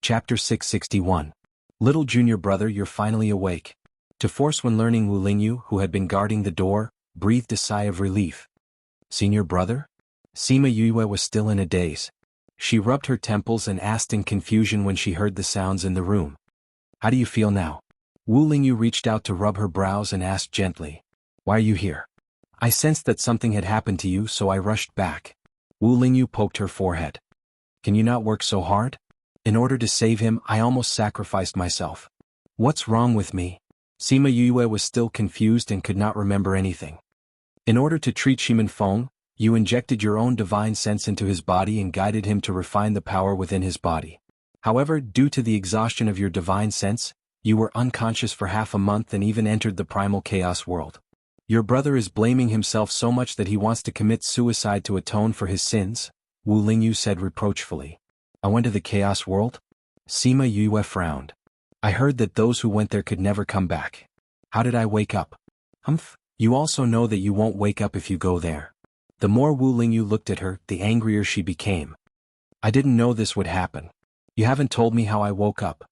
Chapter 661. Little junior brother, you're finally awake. To force when learning, Wu Lingyu, who had been guarding the door, breathed a sigh of relief. Senior brother? Sima Yue was still in a daze. She rubbed her temples and asked in confusion when she heard the sounds in the room. How do you feel now? Wu Lingyu reached out to rub her brows and asked gently. Why are you here? I sensed that something had happened to you, so I rushed back. Wu Lingyu poked her forehead. Can you not work so hard? In order to save him, I almost sacrificed myself. What's wrong with me? Sima Yue was still confused and could not remember anything. In order to treat Shimen Feng, you injected your own divine sense into his body and guided him to refine the power within his body. However, due to the exhaustion of your divine sense, you were unconscious for half a month and even entered the primal chaos world. Your brother is blaming himself so much that he wants to commit suicide to atone for his sins, Wu Lingyu said reproachfully. I went to the chaos world? Sima Yue frowned. I heard that those who went there could never come back. How did I wake up? Humph, you also know that you won't wake up if you go there. The more Wu Lingyu looked at her, the angrier she became. I didn't know this would happen. You haven't told me how I woke up.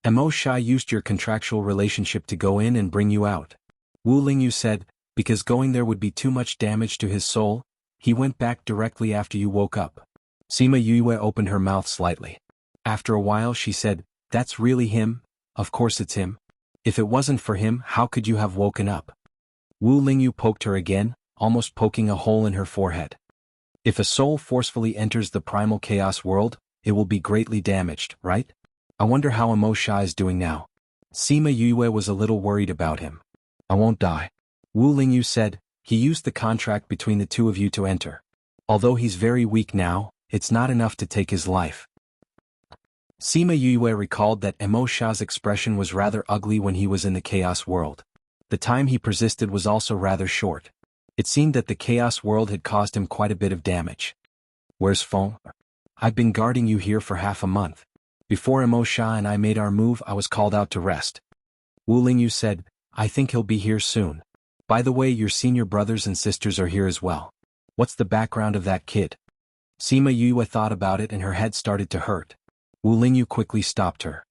Mo Shai used your contractual relationship to go in and bring you out. Wu Lingyu said, because going there would be too much damage to his soul, he went back directly after you woke up. Sima Yue opened her mouth slightly. After a while she said, that's really him? Of course it's him. If it wasn't for him, how could you have woken up? Wu Lingyu poked her again, almost poking a hole in her forehead. If a soul forcefully enters the primal chaos world, it will be greatly damaged, right? I wonder how Mo Shai is doing now. Sima Yue was a little worried about him. I won't die. Wu Lingyu said, he used the contract between the two of you to enter. Although he's very weak now, it's not enough to take his life. Sima Yue recalled that Mo Shai's expression was rather ugly when he was in the chaos world. The time he persisted was also rather short. It seemed that the chaos world had caused him quite a bit of damage. Where's Feng? I've been guarding you here for half a month. Before Mo Shai and I made our move, I was called out to rest. Wu Lingyu said, I think he'll be here soon. By the way, your senior brothers and sisters are here as well. What's the background of that kid? Sima Yue thought about it and her head started to hurt. Wu Lingyu quickly stopped her.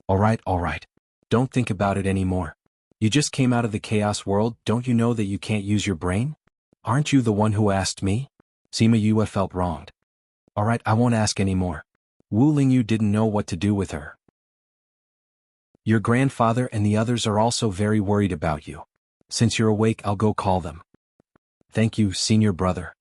All right. Don't think about it anymore. You just came out of the chaos world, don't you know that you can't use your brain? Aren't you the one who asked me? Sima Yue felt wronged. All right, I won't ask anymore. Wu Lingyu didn't know what to do with her. Your grandfather and the others are also very worried about you. Since you're awake, I'll go call them. Thank you, senior brother.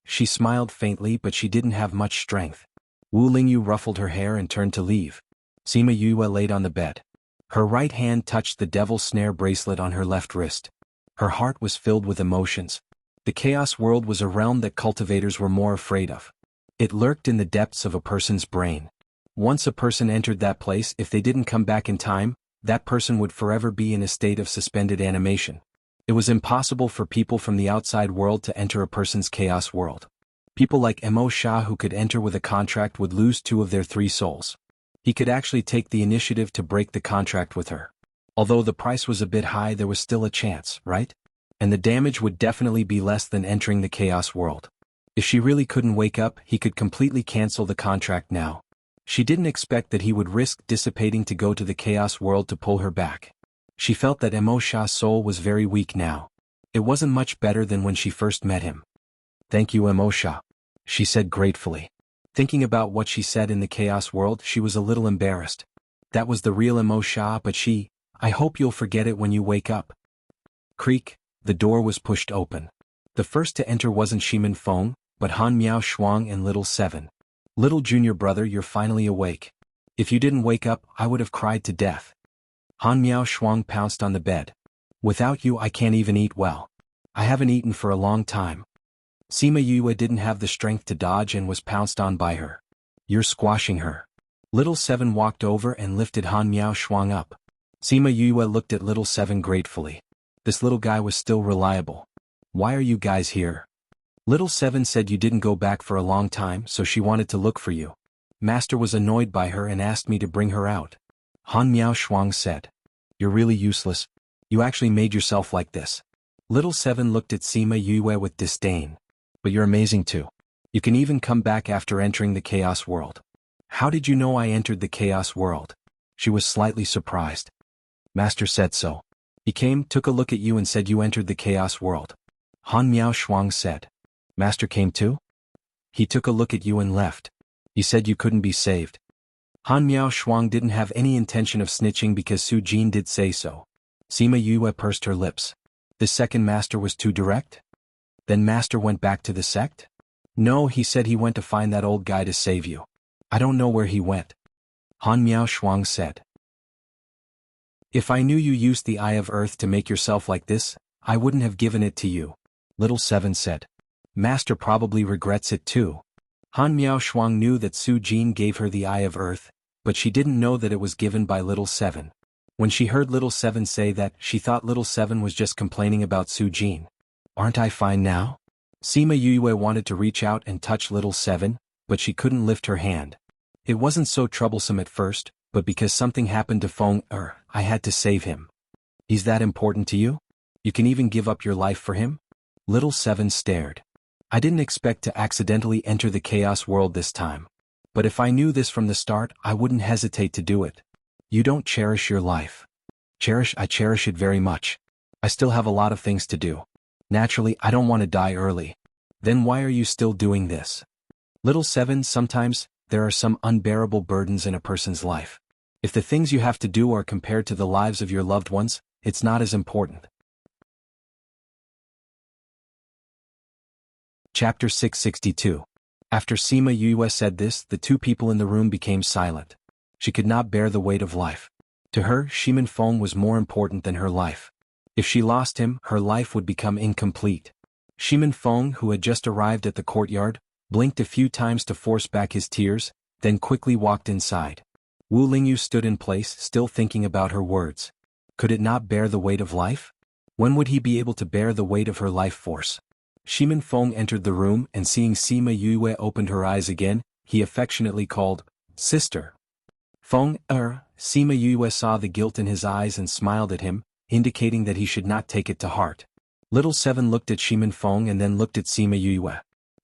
She smiled faintly, but she didn't have much strength. Wu Lingyu ruffled her hair and turned to leave. Sima Yue laid on the bed. Her right hand touched the devil's snare bracelet on her left wrist. Her heart was filled with emotions. The chaos world was a realm that cultivators were more afraid of. It lurked in the depths of a person's brain. Once a person entered that place, if they didn't come back in time, that person would forever be in a state of suspended animation. It was impossible for people from the outside world to enter a person's chaos world. People like Mo Shai who could enter with a contract would lose 2 of their 3 souls. He could actually take the initiative to break the contract with her. Although the price was a bit high, there was still a chance, right? And the damage would definitely be less than entering the chaos world. If she really couldn't wake up, he could completely cancel the contract now. She didn't expect that he would risk dissipating to go to the chaos world to pull her back. She felt that Mo Shai's soul was very weak now. It wasn't much better than when she first met him. Thank you, Mo Shai, she said gratefully. Thinking about what she said in the chaos world, she was a little embarrassed. That was the real Mo Shai, but I hope you'll forget it when you wake up. Creak, the door was pushed open. The first to enter wasn't Shimen Feng, but Han Miao Shuang and Little Seven. Little junior brother, you're finally awake. If you didn't wake up, I would have cried to death. Han Miao Shuang pounced on the bed. Without you, I can't even eat well. I haven't eaten for a long time. Sima Yue didn't have the strength to dodge and was pounced on by her. You're squashing her. Little Seven walked over and lifted Han Miao Shuang up. Sima Yue looked at Little Seven gratefully. This little guy was still reliable. Why are you guys here? Little Seven said you didn't go back for a long time, so she wanted to look for you. Master was annoyed by her and asked me to bring her out. Han Miao Shuang said. You're really useless. You actually made yourself like this. Little Seven looked at Sima Yue with disdain. But you're amazing too. You can even come back after entering the chaos world. How did you know I entered the chaos world? She was slightly surprised. Master said so. He came, took a look at you and said you entered the chaos world. Han Miao Shuang said. Master came too? He took a look at you and left. He said you couldn't be saved. Han Miao Shuang didn't have any intention of snitching because Su Jin did say so. Sima Yue pursed her lips. The second master was too direct? Then master went back to the sect? No, he said he went to find that old guy to save you. I don't know where he went. Han Miao Shuang said. If I knew you used the Eye of Earth to make yourself like this, I wouldn't have given it to you. Little Seven said. Master probably regrets it too. Han Miao Shuang knew that Su Jin gave her the Eye of Earth, but she didn't know that it was given by Little Seven. When she heard Little Seven say that, she thought Little Seven was just complaining about Su Jin. Aren't I fine now? Sima Yue wanted to reach out and touch Little Seven, but she couldn't lift her hand. It wasn't so troublesome at first, but because something happened to Feng I had to save him. He's that important to you? You can even give up your life for him? Little Seven stared. I didn't expect to accidentally enter the chaos world this time. But if I knew this from the start, I wouldn't hesitate to do it. You don't cherish your life. I cherish it very much. I still have a lot of things to do. Naturally, I don't want to die early. Then why are you still doing this? Little Seven, sometimes, there are some unbearable burdens in a person's life. If the things you have to do are compared to the lives of your loved ones, it's not as important. Chapter 662. After Sima Yue said this, the two people in the room became silent. She could not bear the weight of life. To her, Shimin Feng was more important than her life. If she lost him, her life would become incomplete. Shimin Feng, who had just arrived at the courtyard, blinked a few times to force back his tears, then quickly walked inside. Wu Lingyu stood in place, still thinking about her words. Could it not bear the weight of life? When would he be able to bear the weight of her life force? Shimin Feng entered the room and seeing Sima Yue opened her eyes again, he affectionately called, "Sister." Feng, Sima Yue saw the guilt in his eyes and smiled at him, indicating that he should not take it to heart. Little Seven looked at Shimin Feng and then looked at Sima Yue.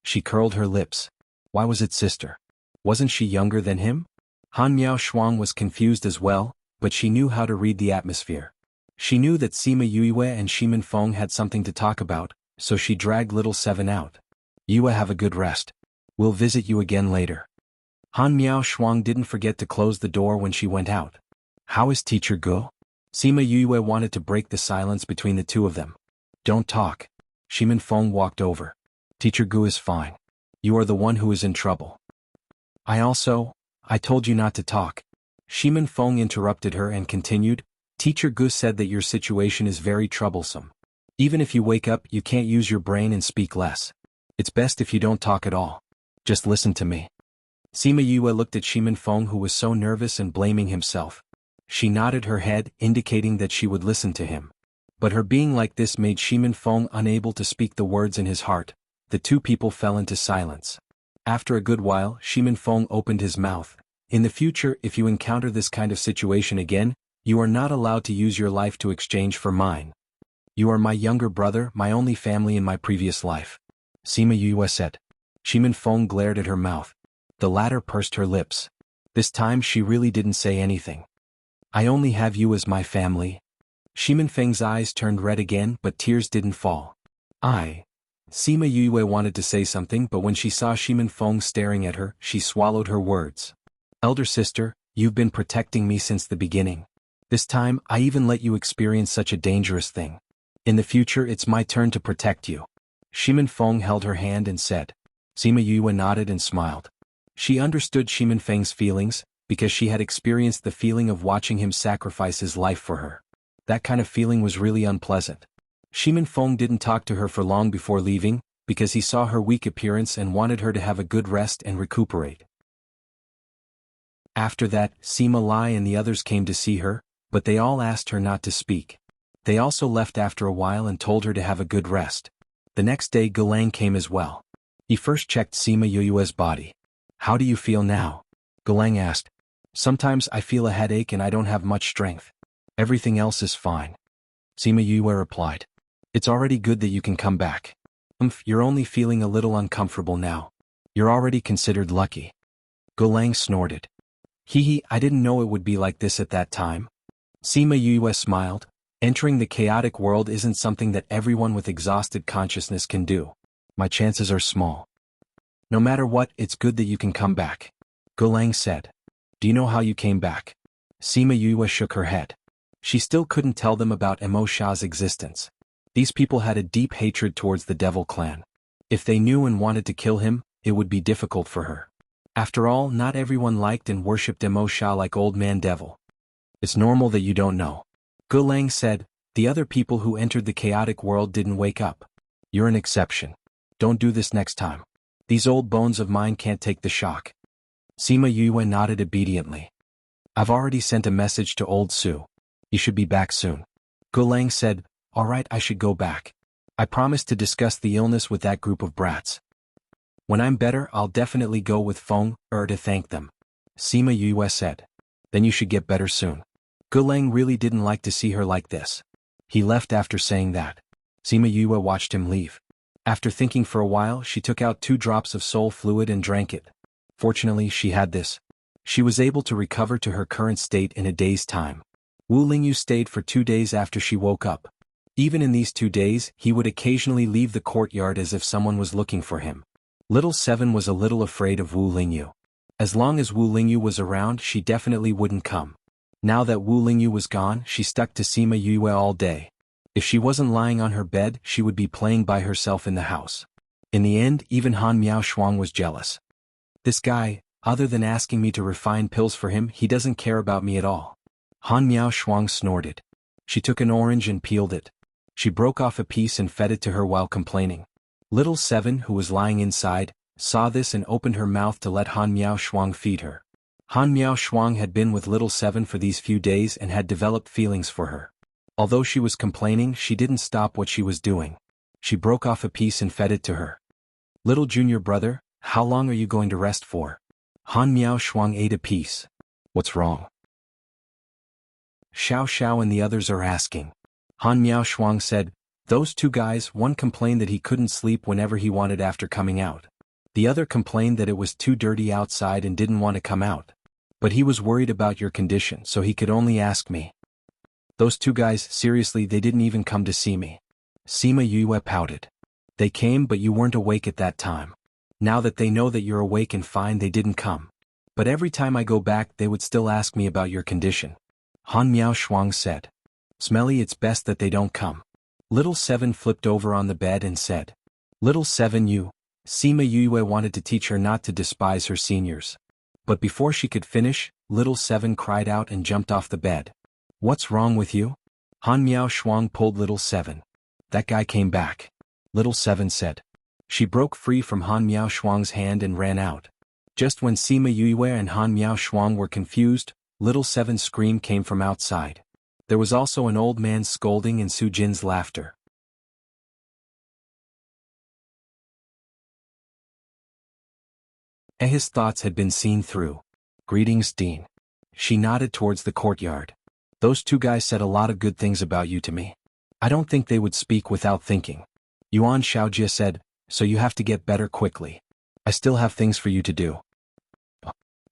She curled her lips. Why was it sister? Wasn't she younger than him? Han Miao Shuang was confused as well, but she knew how to read the atmosphere. She knew that Sima Yue and Shimin Feng had something to talk about, so she dragged Little Seven out. Yue, have a good rest. We'll visit you again later. Han Miao Shuang didn't forget to close the door when she went out. How is Teacher Gu? Sima Yue wanted to break the silence between the two of them. Don't talk. Shimin Feng walked over. Teacher Gu is fine. You are the one who is in trouble. I told you not to talk. Shimin Feng interrupted her and continued, Teacher Gu said that your situation is very troublesome. Even if you wake up, you can't use your brain and speak less. It's best if you don't talk at all. Just listen to me. Sima Yue looked at Shimin Feng, who was so nervous and blaming himself. She nodded her head, indicating that she would listen to him. But her being like this made Shimin Feng unable to speak the words in his heart. The two people fell into silence. After a good while, Shimin Feng opened his mouth. In the future, if you encounter this kind of situation again, you are not allowed to use your life to exchange for mine. You are my younger brother, my only family in my previous life. Sima Yue said. Shimin Feng glared at her mouth. The latter pursed her lips. This time she really didn't say anything. I only have you as my family. Shimin Feng's eyes turned red again, but tears didn't fall. Sima Yue wanted to say something, but when she saw Shimin Feng staring at her, she swallowed her words. Elder sister, you've been protecting me since the beginning. This time, I even let you experience such a dangerous thing. In the future, it's my turn to protect you. Shimin Feng held her hand and said. Sima Yue nodded and smiled. She understood Shimin Feng's feelings, because she had experienced the feeling of watching him sacrifice his life for her. That kind of feeling was really unpleasant. Shimin Feng didn't talk to her for long before leaving, because he saw her weak appearance and wanted her to have a good rest and recuperate. After that, Sima Lai and the others came to see her, but they all asked her not to speak. They also left after a while and told her to have a good rest. The next day Gulang came as well. He first checked Sima Yue's body. How do you feel now? Gulang asked. Sometimes I feel a headache and I don't have much strength. Everything else is fine. Sima Yue replied. It's already good that you can come back. You're only feeling a little uncomfortable now. You're already considered lucky. Gulang snorted. Hee, I didn't know it would be like this at that time. Sima Yue smiled. Entering the chaotic world isn't something that everyone with exhausted consciousness can do. My chances are small. No matter what, it's good that you can come back. Gulang said. Do you know how you came back? Sima Yue shook her head. She still couldn't tell them about Emo Sha's existence. These people had a deep hatred towards the Devil Clan. If they knew and wanted to kill him, it would be difficult for her. After all, not everyone liked and worshipped Emo Sha like Old Man Devil. It's normal that you don't know. Gulang said, the other people who entered the chaotic world didn't wake up. You're an exception. Don't do this next time. These old bones of mine can't take the shock. Sima Yue nodded obediently. I've already sent a message to Old Su. He should be back soon. Gulang said, all right, I should go back. I promised to discuss the illness with that group of brats. When I'm better, I'll definitely go with Feng to thank them. Sima Yue said. Then you should get better soon. Gulang really didn't like to see her like this. He left after saying that. Sima Yue watched him leave. After thinking for a while, she took out 2 drops of soul fluid and drank it. Fortunately, she had this. She was able to recover to her current state in a day's time. Wu Lingyu stayed for 2 days after she woke up. Even in these 2 days, he would occasionally leave the courtyard as if someone was looking for him. Little Seven was a little afraid of Wu Lingyu. As long as Wu Lingyu was around, she definitely wouldn't come. Now that Wu Lingyu was gone, she stuck to Sima Yue all day. If she wasn't lying on her bed, she would be playing by herself in the house. In the end, even Han Miao Shuang was jealous. This guy, other than asking me to refine pills for him, he doesn't care about me at all. Han Miao Shuang snorted. She took an orange and peeled it. She broke off a piece and fed it to her while complaining. Little Seven, who was lying inside, saw this and opened her mouth to let Han Miao Shuang feed her. Han Miao Shuang had been with Little Seven for these few days and had developed feelings for her. Although she was complaining, she didn't stop what she was doing. She broke off a piece and fed it to her. Little junior brother, how long are you going to rest for? Han Miao Shuang ate a piece. What's wrong? Xiao Xiao and the others are asking. Han Miao Shuang said, those 2 guys, one complained that he couldn't sleep whenever he wanted after coming out. The other complained that it was too dirty outside and didn't want to come out. But he was worried about your condition, so he could only ask me. Those 2 guys, seriously, they didn't even come to see me. Sima Yue pouted. They came, but you weren't awake at that time. Now that they know that you're awake and fine, they didn't come. But every time I go back, they would still ask me about your condition. Han Miao Shuang said. Smelly, it's best that they don't come. Little Seven flipped over on the bed and said. Little Seven, you. Sima Yue wanted to teach her not to despise her seniors. But before she could finish, Little Seven cried out and jumped off the bed. What's wrong with you? Han Miao Shuang pulled Little Seven. That guy came back. Little Seven said. She broke free from Han Miao Shuang's hand and ran out. Just when Sima Yue and Han Miao Shuang were confused, Little Seven's scream came from outside. There was also an old man's scolding and Su Jin's laughter. His thoughts had been seen through. Greetings, Dean. She nodded towards the courtyard. Those 2 guys said a lot of good things about you to me. I don't think they would speak without thinking. Yuan Xiaojie said, so you have to get better quickly. I still have things for you to do.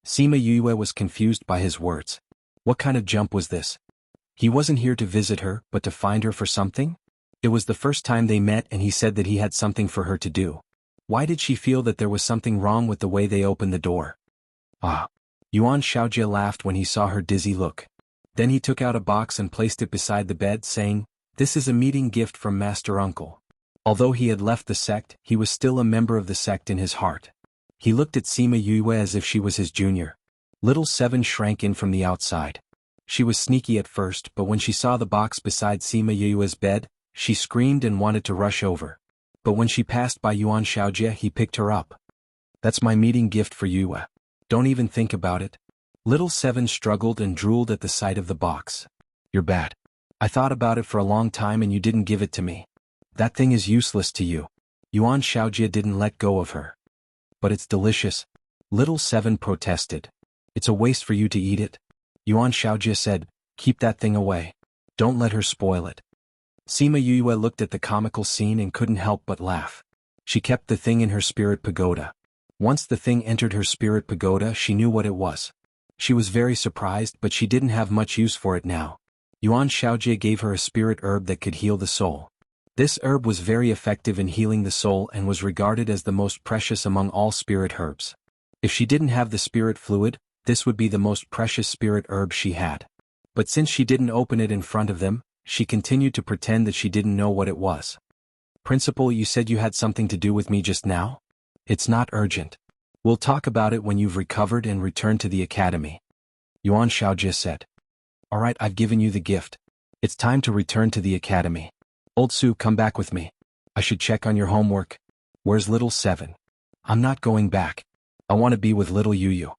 Sima Yue was confused by his words. What kind of jump was this? He wasn't here to visit her, but to find her for something? It was the first time they met and he said that he had something for her to do. Why did she feel that there was something wrong with the way they opened the door? Yuan Xiaojie laughed when he saw her dizzy look. Then he took out a box and placed it beside the bed, saying, this is a meeting gift from Master Uncle. Although he had left the sect, he was still a member of the sect in his heart. He looked at Sima Yue as if she was his junior. Little Seven shrank in from the outside. She was sneaky at first, but when she saw the box beside Sima Yue's bed, she screamed and wanted to rush over. But when she passed by Yuan Xiaojie, he picked her up. That's my meeting gift for Yue. Don't even think about it. Little Seven struggled and drooled at the sight of the box. You're bad. I thought about it for a long time and you didn't give it to me. That thing is useless to you. Yuan Xiaojie didn't let go of her. But it's delicious. Little Seven protested. It's a waste for you to eat it. Yuan Xiaojie said, keep that thing away. Don't let her spoil it. Sima Yue looked at the comical scene and couldn't help but laugh. She kept the thing in her spirit pagoda. Once the thing entered her spirit pagoda, she knew what it was. She was very surprised, but she didn't have much use for it now. Yuan Shaojie gave her a spirit herb that could heal the soul. This herb was very effective in healing the soul and was regarded as the most precious among all spirit herbs. If she didn't have the spirit fluid, this would be the most precious spirit herb she had. But since she didn't open it in front of them, she continued to pretend that she didn't know what it was. Principal, you said you had something to do with me just now? It's not urgent. We'll talk about it when you've recovered and returned to the academy. Yuan Shaojie said. Alright, I've given you the gift. It's time to return to the academy. Old Su, come back with me. I should check on your homework. Where's little Seven? I'm not going back. I want to be with little Yu.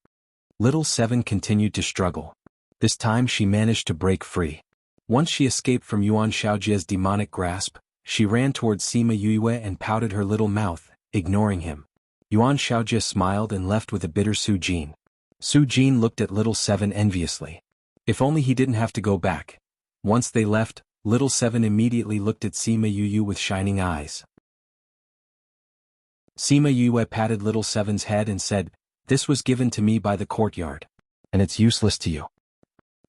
Little Seven continued to struggle. This time she managed to break free. Once she escaped from Yuan Shaojie's demonic grasp, she ran towards Sima Yue and pouted her little mouth, ignoring him. Yuan Shaojie smiled and left with a bitter Su Jin. Su Jin looked at little Seven enviously. If only he didn't have to go back. Once they left, little Seven immediately looked at Sima Yue with shining eyes. Sima Yue patted little Seven's head and said, "This was given to me by the courtyard. And it's useless to you.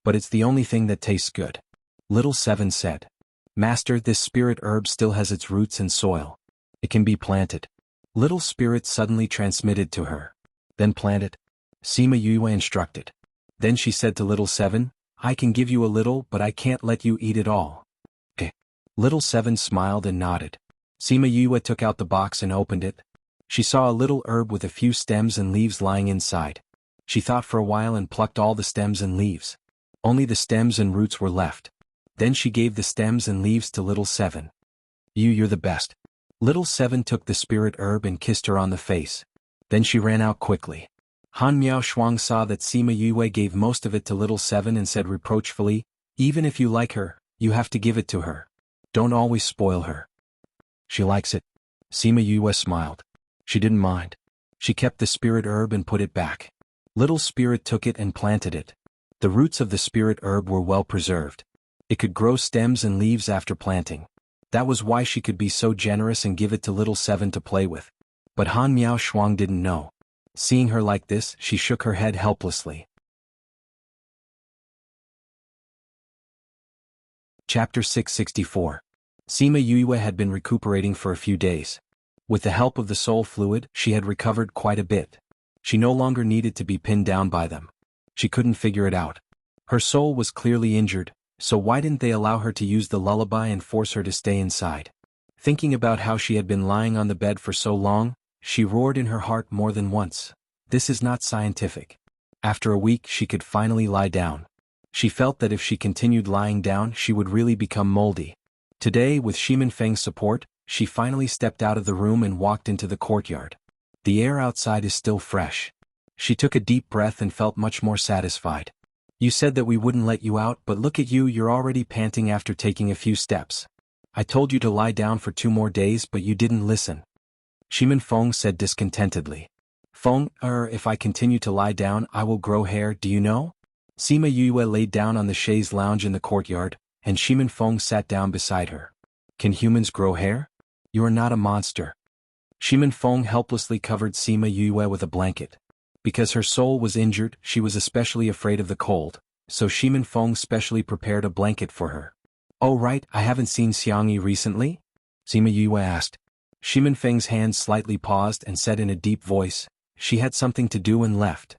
But it's the only thing that tastes good." Little Seven said, "Master, this spirit herb still has its roots in soil. It can be planted." Little Spirit suddenly transmitted to her. "Then plant it," Sima Yue instructed. Then she said to Little Seven, "I can give you a little, but I can't let you eat it all." Okay. Little Seven smiled and nodded. Sima Yue took out the box and opened it. She saw a little herb with a few stems and leaves lying inside. She thought for a while and plucked all the stems and leaves. Only the stems and roots were left. Then she gave the stems and leaves to Little Seven. You're the best." Little Seven took the spirit herb and kissed her on the face. Then she ran out quickly. Han Miao Shuang saw that Sima Yue gave most of it to Little Seven and said reproachfully, "Even if you like her, you have to give it to her. Don't always spoil her." "She likes it." Sima Yue smiled. She didn't mind. She kept the spirit herb and put it back. Little Spirit took it and planted it. The roots of the spirit herb were well preserved. It could grow stems and leaves after planting. That was why she could be so generous and give it to Little Seven to play with. But Han Miao Shuang didn't know. Seeing her like this, she shook her head helplessly. Chapter 664. Sima Yue had been recuperating for a few days. With the help of the soul fluid, she had recovered quite a bit. She no longer needed to be pinned down by them. She couldn't figure it out. Her soul was clearly injured, so why didn't they allow her to use the lullaby and force her to stay inside? Thinking about how she had been lying on the bed for so long, she roared in her heart more than once. This is not scientific. After a week she could finally lie down. She felt that if she continued lying down she would really become moldy. Today, with Shimin Feng's support, she finally stepped out of the room and walked into the courtyard. The air outside is still fresh. She took a deep breath and felt much more satisfied. "You said that we wouldn't let you out, but look at you, you're already panting after taking a few steps. I told you to lie down for 2 more days, but you didn't listen." Shimin Feng said discontentedly. "Feng, if I continue to lie down I will grow hair, do you know?" Sima Yue laid down on the chaise lounge in the courtyard, and Shimin Feng sat down beside her. "Can humans grow hair? You are not a monster." Shimin Feng helplessly covered Sima Yue with a blanket. Because her soul was injured, she was especially afraid of the cold, so Shimin Feng specially prepared a blanket for her. "Oh right, I haven't seen Xiangyi recently?" Sima Yue asked. Shimin Feng's hand slightly paused and said in a deep voice, "She had something to do and left."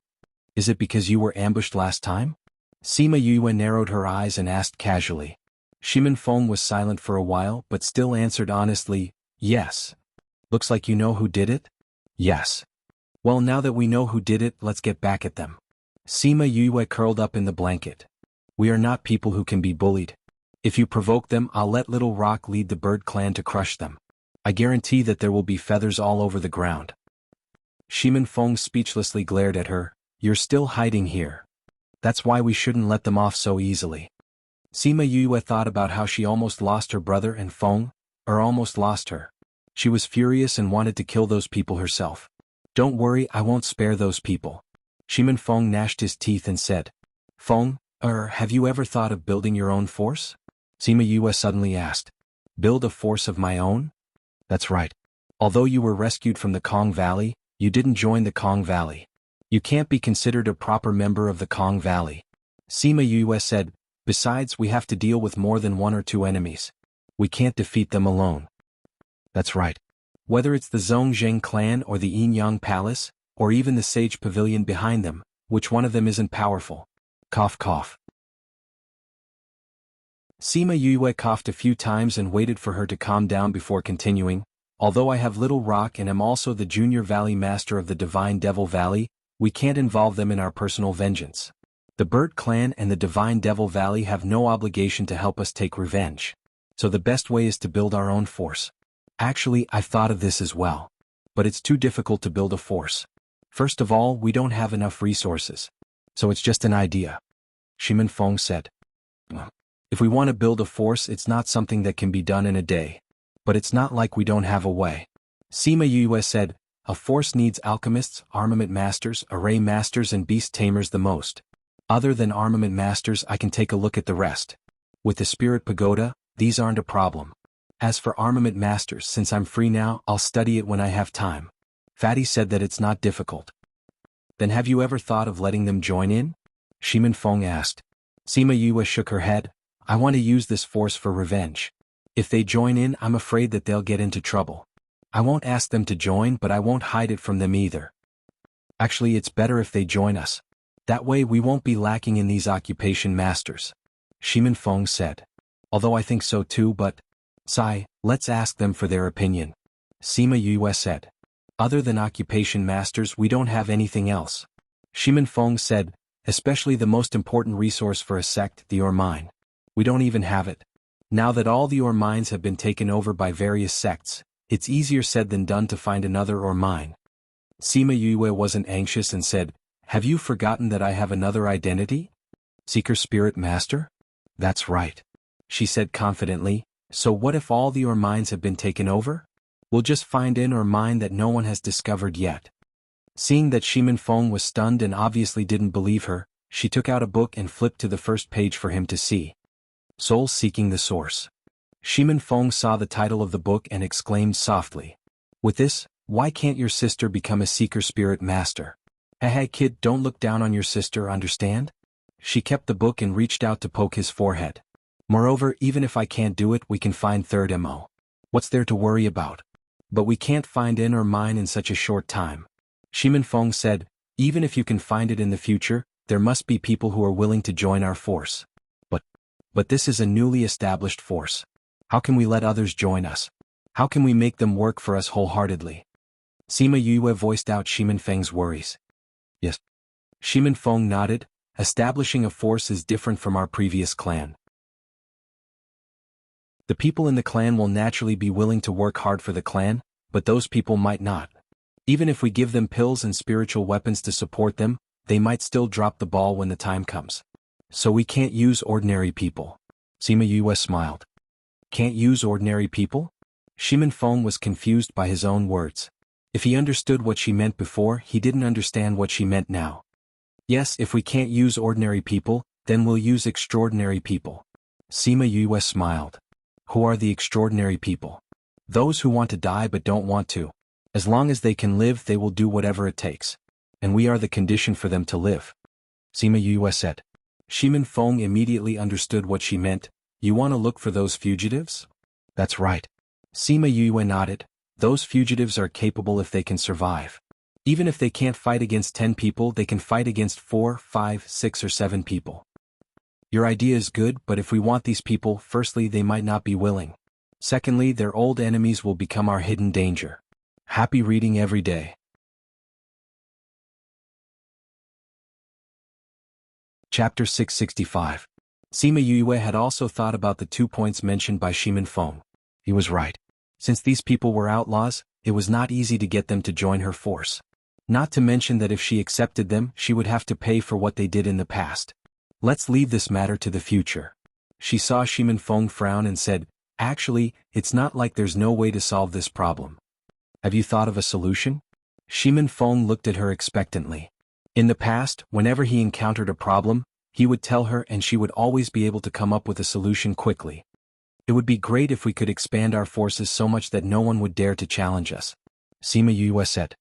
"Is it because you were ambushed last time?" Sima Yue narrowed her eyes and asked casually. Shimin Feng was silent for a while but still answered honestly, "Yes." "Looks like you know who did it?" "Yes." "Well, now that we know who did it, let's get back at them." Sima Yue curled up in the blanket. "We are not people who can be bullied. If you provoke them, I'll let Little Rock lead the bird clan to crush them. I guarantee that there will be feathers all over the ground." Shimin Feng speechlessly glared at her. "You're still hiding here. That's why we shouldn't let them off so easily." Sima Yue thought about how she almost lost her brother and Feng, or almost lost her. She was furious and wanted to kill those people herself. "Don't worry, I won't spare those people." Shimin Feng gnashed his teeth and said, "Feng, have you ever thought of building your own force?" Sima Yue suddenly asked. "Build a force of my own?" "That's right. Although you were rescued from the Kong Valley, You didn't join the Kong Valley. You can't be considered a proper member of the Kong Valley. Sima Yue said, besides we have to deal with more than one or two enemies. We can't defeat them alone. That's right. Whether it's the Zhongzheng clan or the Yin Yang Palace, or even the Sage Pavilion behind them, which one of them isn't powerful? Cough cough. Sima Yue coughed a few times and waited for her to calm down before continuing. Although I have Little Rock and am also the Junior Valley Master of the Divine Devil Valley, we can't involve them in our personal vengeance. The Bird Clan and the Divine Devil Valley have no obligation to help us take revenge. So the best way is to build our own force. Actually, I've thought of this as well. But it's too difficult to build a force. First of all, we don't have enough resources. So it's just an idea. Shimin Feng said. If we want to build a force, it's not something that can be done in a day. But it's not like we don't have a way. Sima Yue said, a force needs alchemists, armament masters, array masters and beast tamers the most. Other than armament masters, I can take a look at the rest. With the Spirit Pagoda, these aren't a problem. As for armament masters, since I'm free now, I'll study it when I have time. Fatty said that it's not difficult. Then have you ever thought of letting them join in? Shimin Feng asked. Sima Yue shook her head. I want to use this force for revenge. If they join in, I'm afraid that they'll get into trouble. I won't ask them to join, but I won't hide it from them either. Actually, it's better if they join us. That way we won't be lacking in these occupation masters. Shimin Feng said. Although I think so too, but... Sai, let's ask them for their opinion. Sima Yue said. Other than occupation masters, we don't have anything else. Shimin Feng said, especially the most important resource for a sect, the Ormine. We don't even have it. Now that all the Ormines have been taken over by various sects, it's easier said than done to find another Ormine. Sima Yue wasn't anxious and said, have you forgotten that I have another identity? Seeker Spirit Master? That's right. She said confidently, so what if all the Ormines have been taken over? We'll just find an Ormine that no one has discovered yet. Seeing that Shimin Feng was stunned and obviously didn't believe her, she took out a book and flipped to the first page for him to see. Souls Seeking the Source. Shimin Feng saw the title of the book and exclaimed softly. With this, why can't your sister become a Seeker Spirit Master? Hey kid, don't look down on your sister, understand? She kept the book and reached out to poke his forehead. Moreover, even if I can't do it, we can find third MO. What's there to worry about? But we can't find in or mine in such a short time. Shimin Feng said, even if you can find it in the future, there must be people who are willing to join our force. But this is a newly established force. How can we let others join us? How can we make them work for us wholeheartedly? Sima Yue voiced out Shimin Feng's worries. Yes. Shimin Feng nodded. Establishing a force is different from our previous clan. The people in the clan will naturally be willing to work hard for the clan, but those people might not. Even if we give them pills and spiritual weapons to support them, they might still drop the ball when the time comes. So we can't use ordinary people. Sima Yue smiled. Can't use ordinary people? Shimin Feng was confused by his own words. If he understood what she meant before, he didn't understand what she meant now. Yes, if we can't use ordinary people, then we'll use extraordinary people. Sima Yue smiled. Who are the extraordinary people? Those who want to die but don't want to. As long as they can live, they will do whatever it takes. And we are the condition for them to live. Sima Yue said. Shimin Feng immediately understood what she meant. You want to look for those fugitives? That's right. Sima Yue nodded. Those fugitives are capable if they can survive. Even if they can't fight against 10 people, they can fight against 4, 5, 6 or 7 people. Your idea is good, but if we want these people, firstly, they might not be willing. Secondly, their old enemies will become our hidden danger. Happy reading every day. Chapter 665. Sima Yue had also thought about the 2 points mentioned by Shimin Feng. He was right. Since these people were outlaws, it was not easy to get them to join her force. Not to mention that if she accepted them, she would have to pay for what they did in the past. Let's leave this matter to the future. She saw Shimin Feng frown and said, actually, it's not like there's no way to solve this problem. Have you thought of a solution? Shimin Feng looked at her expectantly. In the past, whenever he encountered a problem, he would tell her and she would always be able to come up with a solution quickly. It would be great if we could expand our forces so much that no one would dare to challenge us. Sima Yue said.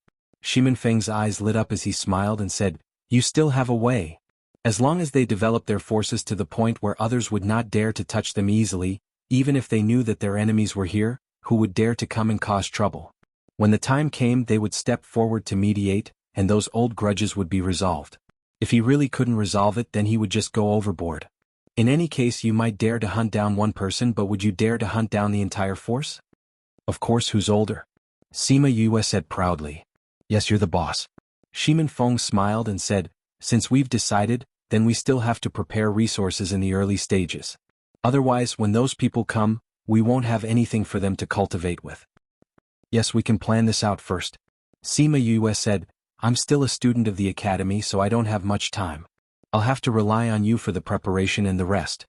Shimin Feng's eyes lit up as he smiled and said, "You still have a way. As long as they develop their forces to the point where others would not dare to touch them easily, even if they knew that their enemies were here, who would dare to come and cause trouble? When the time came they would step forward to mediate, and those old grudges would be resolved. If he really couldn't resolve it then he would just go overboard. In any case you might dare to hunt down one person, but would you dare to hunt down the entire force?" "Of course, who's older?" Sima Yue said proudly. "Yes, you're the boss." Shimin Feng smiled and said, "Since we've decided, then we still have to prepare resources in the early stages. Otherwise, when those people come, we won't have anything for them to cultivate with." "Yes, we can plan this out first." Sima Yue said, "I'm still a student of the academy, so I don't have much time. I'll have to rely on you for the preparation and the rest."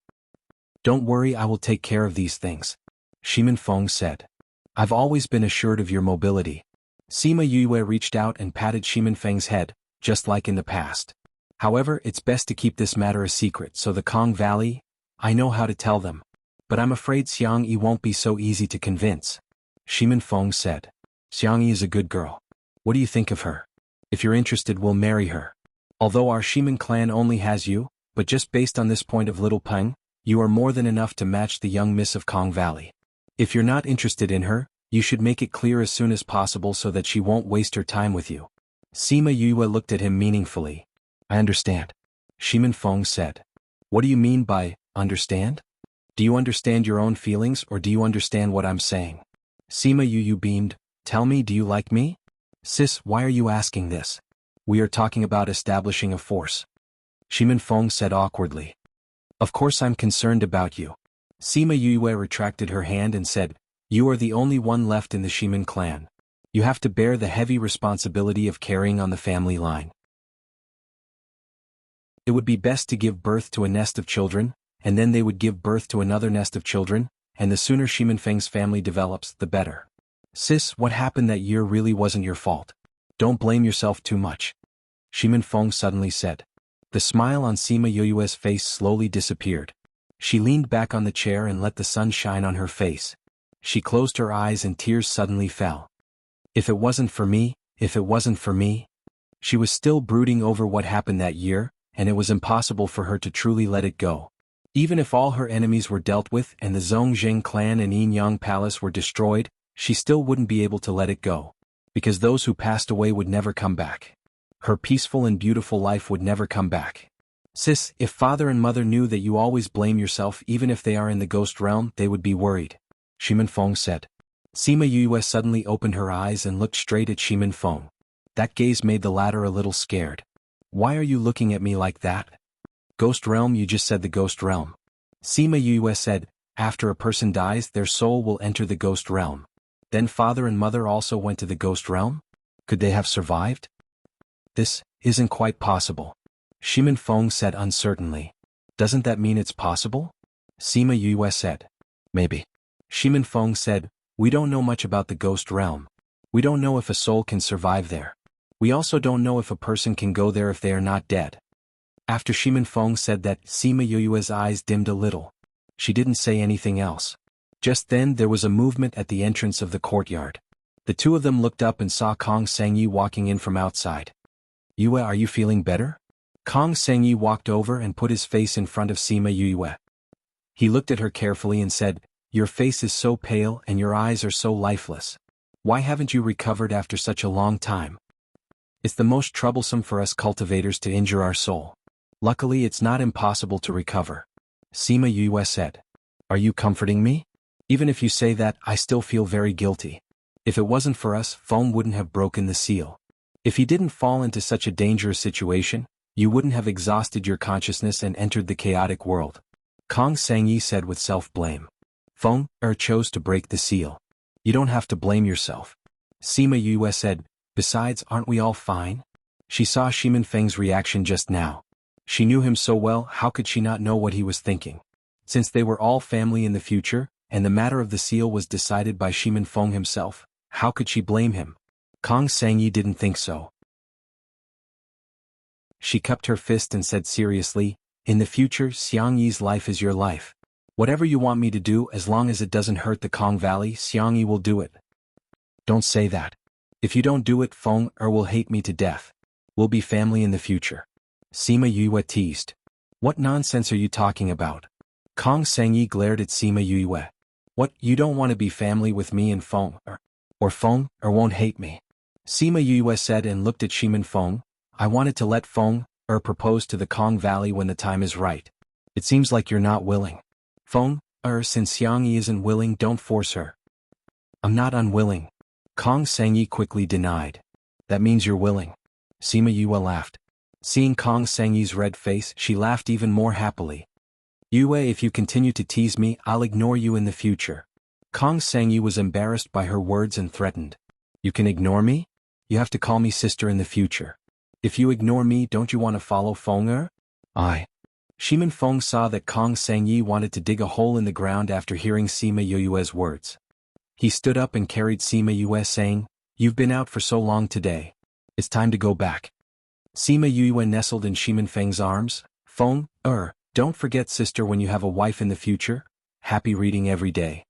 "Don't worry, I will take care of these things," Shimin Feng said. "I've always been assured of your mobility." Sima Yue reached out and patted Shimin Feng's head, just like in the past. "However, it's best to keep this matter a secret, so the Kong Valley, I know how to tell them. But I'm afraid Xiangyi won't be so easy to convince." Shimin Feng said. "Xiangyi is a good girl. What do you think of her? If you're interested, we'll marry her. Although our Shimin clan only has you, but just based on this point of Little Peng, you are more than enough to match the young miss of Kong Valley. If you're not interested in her, you should make it clear as soon as possible so that she won't waste her time with you." Sima Yue looked at him meaningfully. "I understand," Shimin Feng said. "What do you mean by, understand? Do you understand your own feelings or do you understand what I'm saying?" Sima Yue beamed. "Tell me, do you like me?" "Sis, why are you asking this? We are talking about establishing a force." Shimin Feng said awkwardly. "Of course I'm concerned about you." Sima Yue retracted her hand and said, "You are the only one left in the Shimin clan. You have to bear the heavy responsibility of carrying on the family line. It would be best to give birth to a nest of children, and then they would give birth to another nest of children, and the sooner Shimin Feng's family develops, the better. Sis, what happened that year really wasn't your fault. Don't blame yourself too much," Shimin Feng suddenly said. The smile on Sima Yue's face slowly disappeared. She leaned back on the chair and let the sun shine on her face. She closed her eyes and tears suddenly fell. If it wasn't for me, if it wasn't for me. She was still brooding over what happened that year, and it was impossible for her to truly let it go. Even if all her enemies were dealt with and the Zhongzheng clan and Yinyang Palace were destroyed, she still wouldn't be able to let it go. Because those who passed away would never come back. Her peaceful and beautiful life would never come back. Sis, if father and mother knew that you always blame yourself even if they are in the ghost realm, they would be worried," Shimin Feng said. Sima Yue suddenly opened her eyes and looked straight at Shimin Feng. That gaze made the latter a little scared. "Why are you looking at me like that?" "Ghost realm, you just said the ghost realm." Sima Yue said, "After a person dies their soul will enter the ghost realm. Then father and mother also went to the ghost realm? Could they have survived?" "This isn't quite possible," Shimin Feng said uncertainly. "Doesn't that mean it's possible?" Sima Yue said. "Maybe." Shimin Feng said, "We don't know much about the ghost realm. We don't know if a soul can survive there. We also don't know if a person can go there if they are not dead." After Shimin Feng said that, Sima Yue's eyes dimmed a little. She didn't say anything else. Just then there was a movement at the entrance of the courtyard. The two of them looked up and saw Kong Sengyi walking in from outside. "Yue, are you feeling better?" Kong Sengyi walked over and put his face in front of Sima Yue. He looked at her carefully and said, "Your face is so pale and your eyes are so lifeless. Why haven't you recovered after such a long time?" "It's the most troublesome for us cultivators to injure our soul. Luckily it's not impossible to recover," Sima Yue said. "Are you comforting me? Even if you say that, I still feel very guilty. If it wasn't for us, Feng wouldn't have broken the seal. If he didn't fall into such a dangerous situation, you wouldn't have exhausted your consciousness and entered the chaotic world." Kong Sengyi said with self-blame. "Feng chose to break the seal. You don't have to blame yourself." Sima Yue said, "Besides, aren't we all fine?" She saw Shimin Feng's reaction just now. She knew him so well, how could she not know what he was thinking? Since they were all family in the future, and the matter of the seal was decided by Shimin Feng himself, how could she blame him? Kong Sengyi didn't think so. She cupped her fist and said seriously, "In the future, Xiangyi's life is your life. Whatever you want me to do, as long as it doesn't hurt the Kong Valley, Xiangyi will do it." "Don't say that," If you don't do it, Feng will hate me to death. We'll be family in the future. Sima Yue teased. What nonsense are you talking about? Kong Sangyi glared at Sima Yue. What, you don't want to be family with me and Feng, or Feng won't hate me? Sima Yue said and looked at Shimin Feng. I wanted to let Feng propose to the Kong Valley when the time is right. It seems like you're not willing. Feng, since Xiangyi isn't willing, don't force her. I'm not unwilling. Kong Sangyi quickly denied. That means you're willing. Sima Yue laughed. Seeing Kong Sangyi's red face, she laughed even more happily. Yue, if you continue to tease me, I'll ignore you in the future. Kong Sangyi was embarrassed by her words and threatened. You can ignore me? You have to call me sister in the future. If you ignore me, don't you want to follow Feng? Shimin Feng saw that Kong Sangyi wanted to dig a hole in the ground after hearing Sima Yue's words. He stood up and carried Sima Yue, saying, You've been out for so long today. It's time to go back. Sima Yue nestled in Shimin Feng's arms. Feng, don't forget sister when you have a wife in the future. Happy reading every day.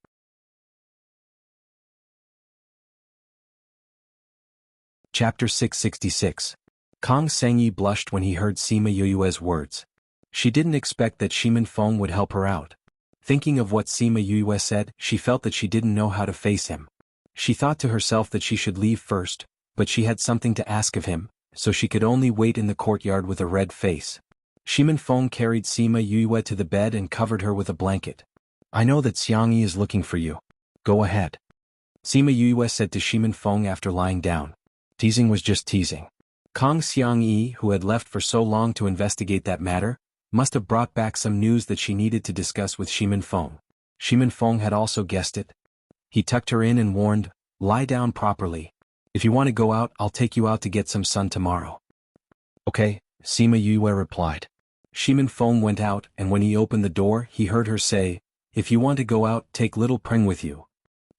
Chapter 666. Kong Sangyi blushed when he heard Sima Yue's words. She didn't expect that Shimin Feng would help her out. Thinking of what Sima Yue said, she felt that she didn't know how to face him. She thought to herself that she should leave first, but she had something to ask of him, so she could only wait in the courtyard with a red face. Shimin Feng carried Sima Yue to the bed and covered her with a blanket. I know that Xiangyi is looking for you. Go ahead. Sima Yue said to Shimin Feng after lying down. Teasing was just teasing. Kong Xiangyi, who had left for so long to investigate that matter, must have brought back some news that she needed to discuss with Shimin Feng. Shimin Feng had also guessed it. He tucked her in and warned, lie down properly. If you want to go out, I'll take you out to get some sun tomorrow. Okay, Sima Yue replied. Shimin Feng went out, and when he opened the door, he heard her say, if you want to go out, take little Pring with you.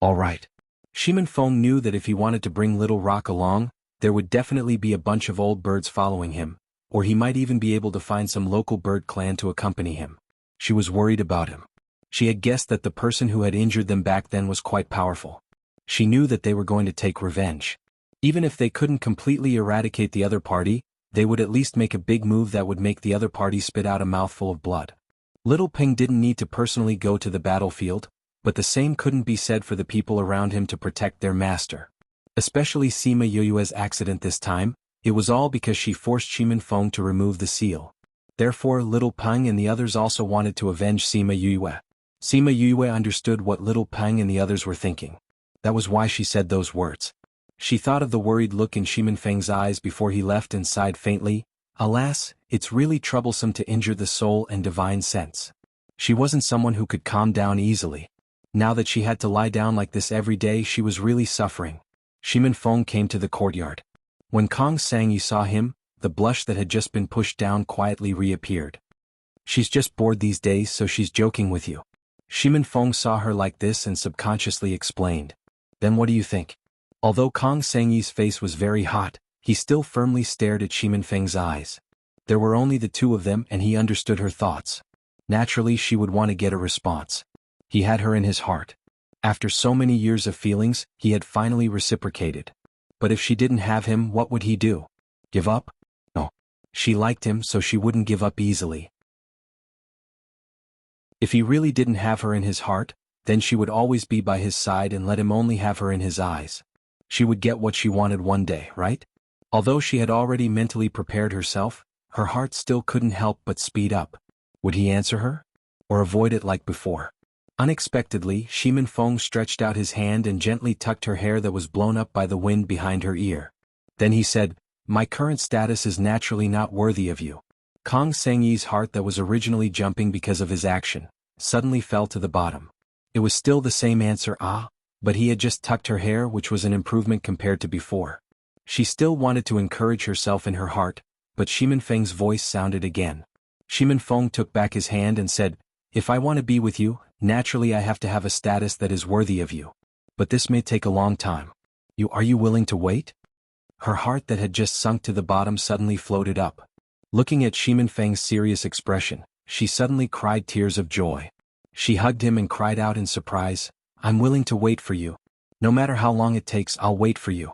All right. Shimin Feng knew that if he wanted to bring Little Rock along, there would definitely be a bunch of old birds following him, or he might even be able to find some local bird clan to accompany him. She was worried about him. She had guessed that the person who had injured them back then was quite powerful. She knew that they were going to take revenge. Even if they couldn't completely eradicate the other party, they would at least make a big move that would make the other party spit out a mouthful of blood. Little Ping didn't need to personally go to the battlefield, but the same couldn't be said for the people around him to protect their master. Especially Sima Yue's accident this time, it was all because she forced Shimin Feng to remove the seal. Therefore Little Peng and the others also wanted to avenge Sima Yue. Sima Yue understood what Little Peng and the others were thinking. That was why she said those words. She thought of the worried look in Shimin Feng's eyes before he left and sighed faintly. Alas, it's really troublesome to injure the soul and divine sense. She wasn't someone who could calm down easily. Now that she had to lie down like this every day, she was really suffering. Shimin Feng came to the courtyard. When Kong Sangyi saw him, the blush that had just been pushed down quietly reappeared. She's just bored these days, so she's joking with you. Shimin Feng saw her like this and subconsciously explained. Then what do you think? Although Kong Sangyi's face was very hot, he still firmly stared at Shimin Feng's eyes. There were only the two of them and he understood her thoughts. Naturally she would want to get a response. He had her in his heart. After so many years of feelings, he had finally reciprocated. But if she didn't have him, what would he do? Give up? No. She liked him, so she wouldn't give up easily. If he really didn't have her in his heart, then she would always be by his side and let him only have her in his eyes. She would get what she wanted one day, right? Although she had already mentally prepared herself, her heart still couldn't help but speed up. Would he answer her? Or avoid it like before? Unexpectedly, Shimin Feng stretched out his hand and gently tucked her hair that was blown up by the wind behind her ear. Then he said, my current status is naturally not worthy of you. Kong Sangyi's heart that was originally jumping because of his action, suddenly fell to the bottom. It was still the same answer, but he had just tucked her hair, which was an improvement compared to before. She still wanted to encourage herself in her heart, but Shimin Feng's voice sounded again. Shimin Feng took back his hand and said, if I want to be with you, naturally I have to have a status that is worthy of you. But this may take a long time. Are you willing to wait? Her heart that had just sunk to the bottom suddenly floated up. Looking at Shimin Feng's serious expression, she suddenly cried tears of joy. She hugged him and cried out in surprise, I'm willing to wait for you. No matter how long it takes, I'll wait for you.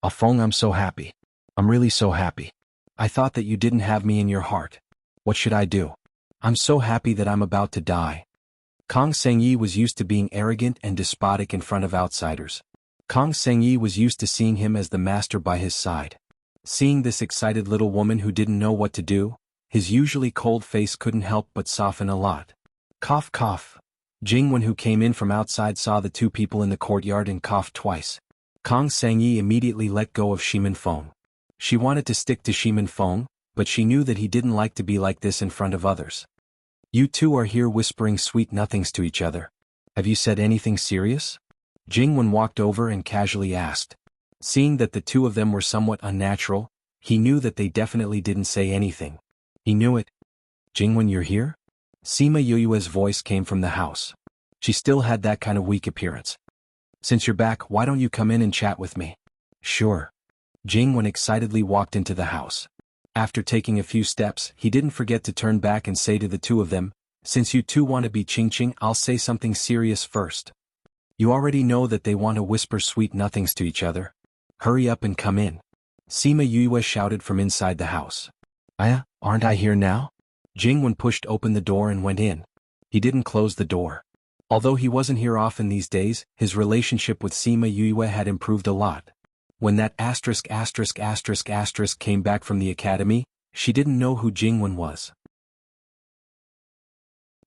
Feng, I'm so happy. I'm really so happy. I thought that you didn't have me in your heart. What should I do? I'm so happy that I'm about to die. Kong Sengyi was used to being arrogant and despotic in front of outsiders. Kong Sengyi was used to seeing him as the master by his side. Seeing this excited little woman who didn't know what to do, his usually cold face couldn't help but soften a lot. Cough cough. Jingwen, who came in from outside, saw the two people in the courtyard and coughed twice. Kong Sengyi immediately let go of Shimin Feng. She wanted to stick to Shimin Feng, but she knew that he didn't like to be like this in front of others. You two are here whispering sweet nothings to each other. Have you said anything serious? Jingwen walked over and casually asked. Seeing that the two of them were somewhat unnatural, he knew that they definitely didn't say anything. He knew it. Jingwen, you're here? Sima Yue's voice came from the house. She still had that kind of weak appearance. Since you're back, why don't you come in and chat with me? Sure. Jingwen excitedly walked into the house. After taking a few steps, he didn't forget to turn back and say to the two of them, since you two want to be ching-ching, I'll say something serious first. You already know that they want to whisper sweet nothings to each other. Hurry up and come in. Sima Yue shouted from inside the house. Aren't I here now? Jingwen pushed open the door and went in. He didn't close the door. Although he wasn't here often these days, his relationship with Sima Yue had improved a lot. When that **** came back from the academy, she didn't know who Jingwen was.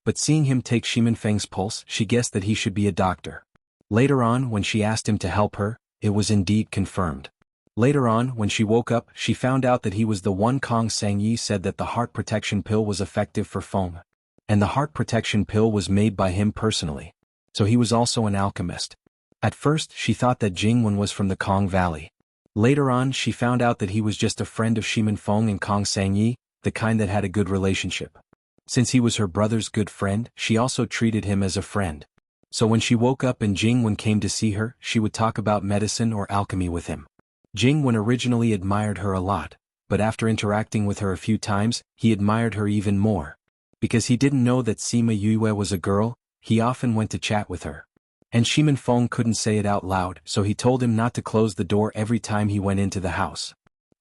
But seeing him take Shimin Feng's pulse, she guessed that he should be a doctor. Later on, when she asked him to help her, it was indeed confirmed. Later on, when she woke up, she found out that he was the one. Kong Sengyi said that the heart protection pill was effective for Feng. And the heart protection pill was made by him personally. So he was also an alchemist. At first, she thought that Jingwen was from the Kong Valley. Later on, she found out that he was just a friend of Shimin Feng and Kong Sengyi, the kind that had a good relationship. Since he was her brother's good friend, she also treated him as a friend. So when she woke up and Jingwen came to see her, she would talk about medicine or alchemy with him. Jingwen originally admired her a lot, but after interacting with her a few times, he admired her even more. Because he didn't know that Sima Yue was a girl, he often went to chat with her. And Shimin Feng couldn't say it out loud, so he told him not to close the door every time he went into the house.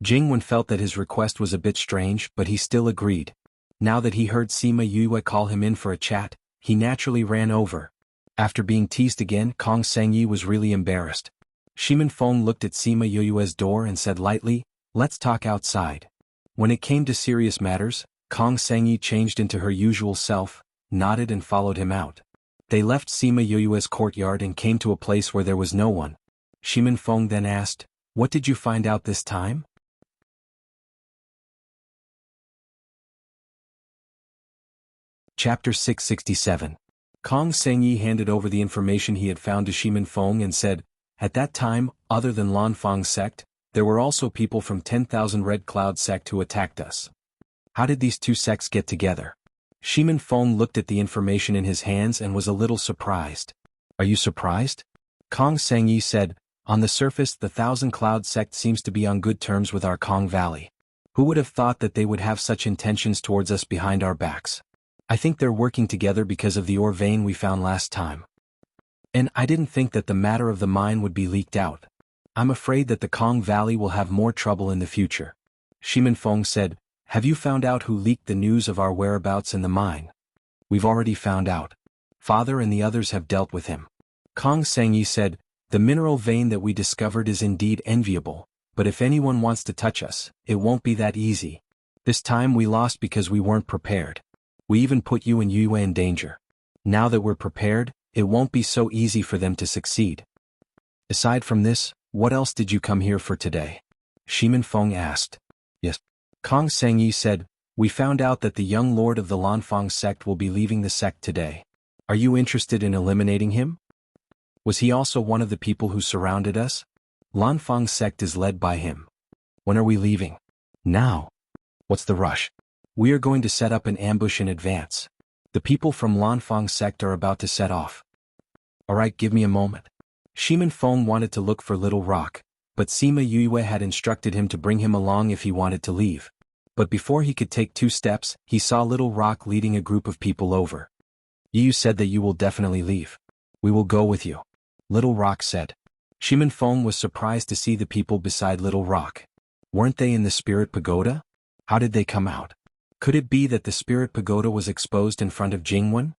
Jingwen felt that his request was a bit strange, but he still agreed. Now that he heard Sima Yue call him in for a chat, he naturally ran over. After being teased again, Kong Sengyi was really embarrassed. Shimin Feng looked at Sima Yue's door and said lightly, "Let's talk outside." When it came to serious matters, Kong Sengyi changed into her usual self, nodded and followed him out. They left Sima Yue's courtyard and came to a place where there was no one. Shimin Feng then asked, "What did you find out this time?" Chapter 667. Kong Sengyi handed over the information he had found to Shimin Feng and said, "At that time, other than Lanfang sect, there were also people from 10,000 Red Cloud sect who attacked us. How did these two sects get together?" Shimin Feng looked at the information in his hands and was a little surprised. "Are you surprised?" Kong Sengyi said, "On the surface, the Thousand Cloud sect seems to be on good terms with our Kong Valley. Who would have thought that they would have such intentions towards us behind our backs? I think they're working together because of the ore vein we found last time. And I didn't think that the matter of the mine would be leaked out. I'm afraid that the Kong Valley will have more trouble in the future." Shimin Feng said, "Have you found out who leaked the news of our whereabouts in the mine?" "We've already found out. Father and the others have dealt with him." Kong Sengyi said, "The mineral vein that we discovered is indeed enviable, but if anyone wants to touch us, it won't be that easy. This time we lost because we weren't prepared. We even put you and Yue in danger. Now that we're prepared, it won't be so easy for them to succeed." "Aside from this, what else did you come here for today?" Shimin Feng asked. "Yes." Kong Sengyi said, "We found out that the young lord of the Lanfang sect will be leaving the sect today. Are you interested in eliminating him? Was he also one of the people who surrounded us? Lanfang sect is led by him. When are we leaving?" "Now." "What's the rush? We are going to set up an ambush in advance. The people from Lanfang sect are about to set off." "Alright, give me a moment." Shimin Feng wanted to look for Little Rock, but Sima Yue had instructed him to bring him along if he wanted to leave. But before he could take 2 steps, he saw Little Rock leading a group of people over. "You said that you will definitely leave. We will go with you," Little Rock said. Shimin Feng was surprised to see the people beside Little Rock. Weren't they in the Spirit Pagoda? How did they come out? Could it be that the Spirit Pagoda was exposed in front of Jingwen?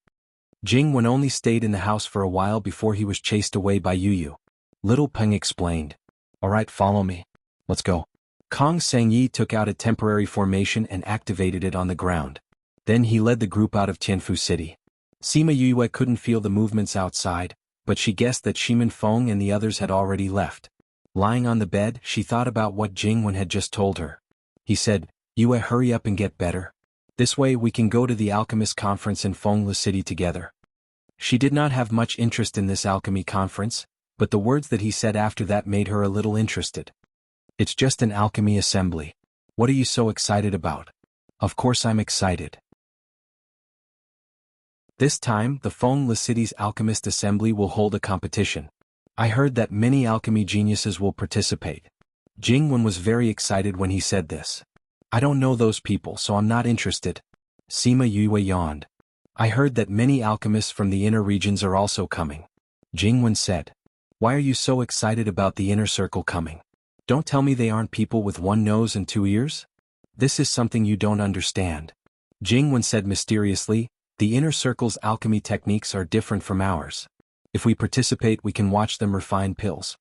Jingwen only stayed in the house for a while before he was chased away by Yu. Little Peng explained. Alright, follow me. Let's go. Kong Sengyi took out a temporary formation and activated it on the ground. Then he led the group out of Tianfu City. Sima Yue couldn't feel the movements outside, but she guessed that Shimin Feng and the others had already left. Lying on the bed, she thought about what Jingwen had just told her. He said, Yue, hurry up and get better. This way we can go to the alchemist conference in Fengli City together. She did not have much interest in this alchemy conference, but the words that he said after that made her a little interested. It's just an alchemy assembly. What are you so excited about? Of course I'm excited. This time, the Fengli City's alchemist assembly will hold a competition. I heard that many alchemy geniuses will participate. Jingwen was very excited when he said this. I don't know those people, so I'm not interested. Sima Yue yawned. I heard that many alchemists from the inner regions are also coming. Jingwen said. Why are you so excited about the inner circle coming? Don't tell me they aren't people with one nose and two ears? This is something you don't understand. Jingwen said mysteriously, the inner circle's alchemy techniques are different from ours. If we participate, we can watch them refine pills.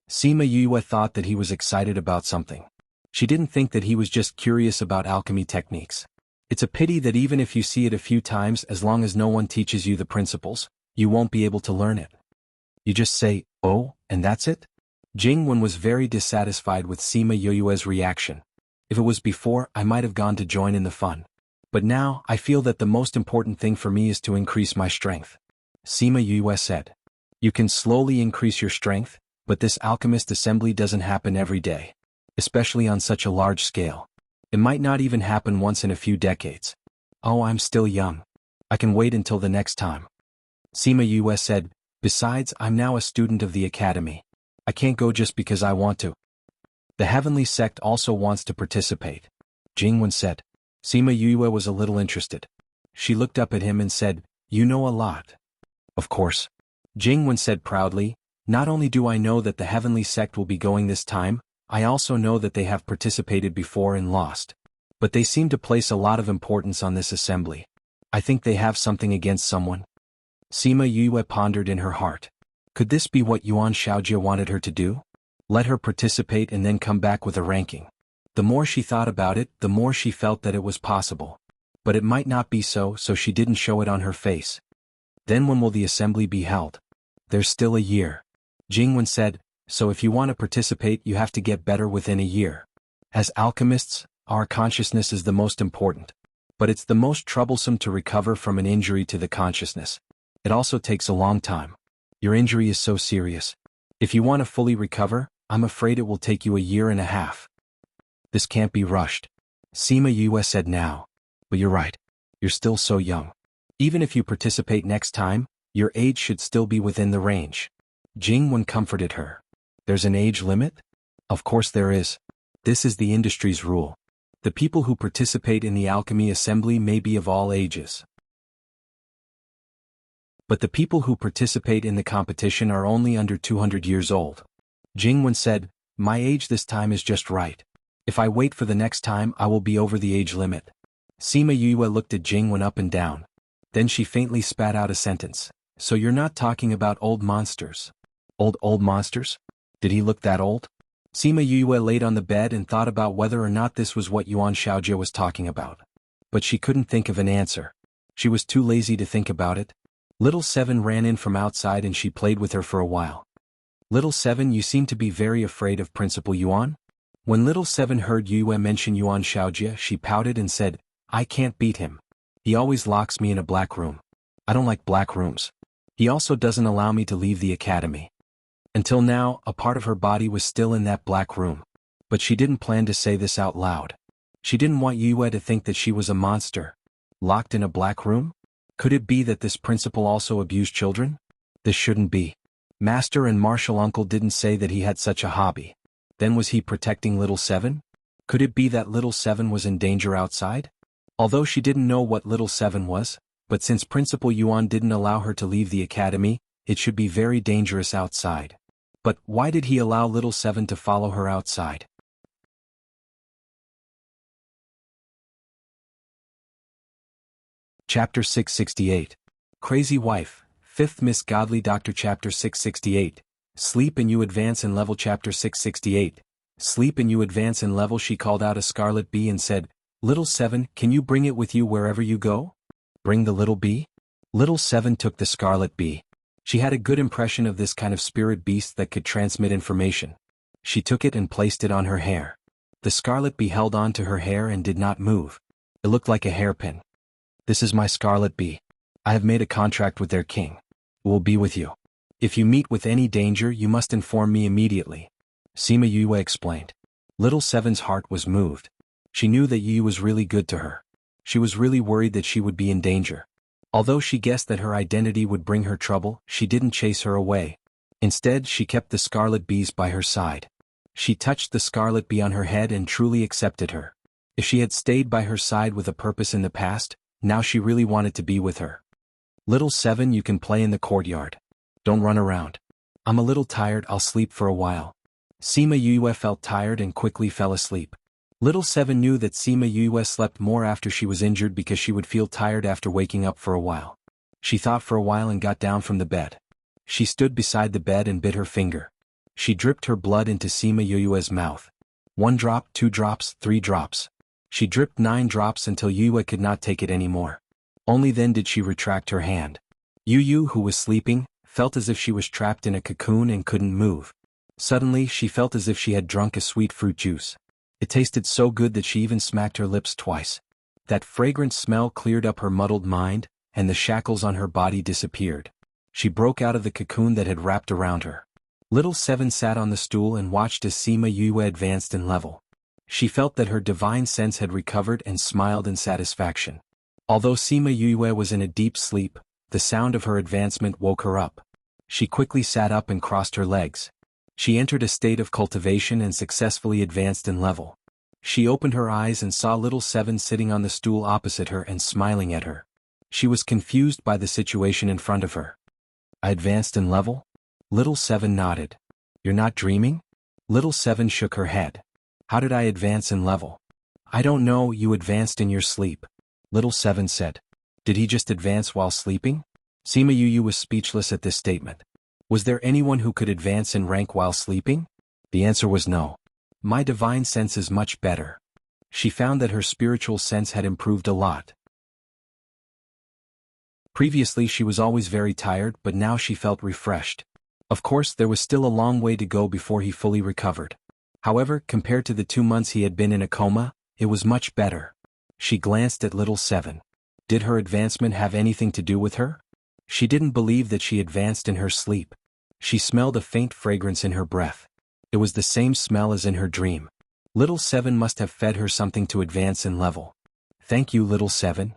Sima Yue thought that he was excited about something. She didn't think that he was just curious about alchemy techniques. It's a pity that even if you see it a few times, as long as no one teaches you the principles, you won't be able to learn it. You just say, oh, and that's it? Jingwen was very dissatisfied with Sima Yue's reaction. If it was before, I might have gone to join in the fun. But now, I feel that the most important thing for me is to increase my strength. Sima Yue said. You can slowly increase your strength, but this alchemist assembly doesn't happen every day. Especially on such a large scale. It might not even happen once in a few decades. Oh, I'm still young. I can wait until the next time. Sima Yue said, besides, I'm now a student of the academy. I can't go just because I want to. The Heavenly Sect also wants to participate. Jingwen said. Sima Yue was a little interested. She looked up at him and said, you know a lot. Of course. Jingwen said proudly, not only do I know that the Heavenly Sect will be going this time, I also know that they have participated before and lost. But they seem to place a lot of importance on this assembly. I think they have something against someone. Sima Yue pondered in her heart. Could this be what Yuan Shaojie wanted her to do? Let her participate and then come back with a ranking. The more she thought about it, the more she felt that it was possible. But it might not be so, so she didn't show it on her face. Then when will the assembly be held? There's still a year. Jingwen said, so if you want to participate, you have to get better within a year. As alchemists, our consciousness is the most important. But it's the most troublesome to recover from an injury to the consciousness. It also takes a long time. Your injury is so serious. If you want to fully recover, I'm afraid it will take you a year and a half. This can't be rushed. Sima Yue said now. But you're right. You're still so young. Even if you participate next time, your age should still be within the range. Jingwen comforted her. There's an age limit? Of course there is. This is the industry's rule. The people who participate in the alchemy assembly may be of all ages. But the people who participate in the competition are only under 200 years old. Jingwen said, my age this time is just right. If I wait for the next time, I will be over the age limit. Sima Yue looked at Jingwen up and down. Then she faintly spat out a sentence. So you're not talking about old monsters? Old monsters? Did he look that old? Sima Yue laid on the bed and thought about whether or not this was what Yuan Shaojie was talking about. But she couldn't think of an answer. She was too lazy to think about it. Little Seven ran in from outside and she played with her for a while. Little Seven, you seem to be very afraid of Principal Yuan? When Little Seven heard Yue mention Yuan Shaojie, she pouted and said, I can't beat him. He always locks me in a black room. I don't like black rooms. He also doesn't allow me to leave the academy. Until now, a part of her body was still in that black room. But she didn't plan to say this out loud. She didn't want Yue to think that she was a monster. Locked in a black room? Could it be that this principal also abused children? This shouldn't be. Master and martial uncle didn't say that he had such a hobby. Then was he protecting Little Seven? Could it be that Little Seven was in danger outside? Although she didn't know what Little Seven was, but since Principal Yuan didn't allow her to leave the academy, it should be very dangerous outside. But why did he allow little Seven to follow her outside? Chapter 668. Crazy Wife, 5th Miss Godly Doctor. Chapter 668. Sleep and you advance in level. Chapter 668. Sleep and you advance in level. She called out a scarlet bee and said, "Little Seven, can you bring it with you wherever you go?" Bring the little bee? Little Seven took the scarlet bee. She had a good impression of this kind of spirit beast that could transmit information. She took it and placed it on her hair. The scarlet bee held on to her hair and did not move. It looked like a hairpin. "This is my scarlet bee. I have made a contract with their king. It will be with you. If you meet with any danger, you must inform me immediately," Sima Yue explained. Little Seven's heart was moved. She knew that Yue was really good to her. She was really worried that she would be in danger. Although she guessed that her identity would bring her trouble, she didn't chase her away. Instead, she kept the scarlet bees by her side. She touched the scarlet bee on her head and truly accepted her. If she had stayed by her side with a purpose in the past, now she really wanted to be with her. "Little Seven, you can play in the courtyard. Don't run around. I'm a little tired, I'll sleep for a while." Sima Yue felt tired and quickly fell asleep. Little Seven knew that Sima Yue slept more after she was injured because she would feel tired after waking up for a while. She thought for a while and got down from the bed. She stood beside the bed and bit her finger. She dripped her blood into Sima Yue's mouth. 1 drop, 2 drops, 3 drops. She dripped 9 drops until Yue could not take it anymore. Only then did she retract her hand. Yu, who was sleeping, felt as if she was trapped in a cocoon and couldn't move. Suddenly, she felt as if she had drunk a sweet fruit juice. It tasted so good that she even smacked her lips twice. That fragrant smell cleared up her muddled mind, and the shackles on her body disappeared. She broke out of the cocoon that had wrapped around her. Little Seven sat on the stool and watched as Sima Yue advanced in level. She felt that her divine sense had recovered and smiled in satisfaction. Although Sima Yue was in a deep sleep, the sound of her advancement woke her up. She quickly sat up and crossed her legs. She entered a state of cultivation and successfully advanced in level. She opened her eyes and saw Little Seven sitting on the stool opposite her and smiling at her. She was confused by the situation in front of her. "I advanced in level?" Little Seven nodded. "You're not dreaming?" Little Seven shook her head. "How did I advance in level?" "I don't know, you advanced in your sleep," Little Seven said. "Did he just advance while sleeping?" Sima Yue was speechless at this statement. Was there anyone who could advance in rank while sleeping? The answer was no. "My divine sense is much better." She found that her spiritual sense had improved a lot. Previously she was always very tired, but now she felt refreshed. Of course, there was still a long way to go before he fully recovered. However, compared to the 2 months he had been in a coma, it was much better. She glanced at Little Seven. Did her advancement have anything to do with her? She didn't believe that she advanced in her sleep. She smelled a faint fragrance in her breath. It was the same smell as in her dream. Little Seven must have fed her something to advance in level. "Thank you, Little Seven,"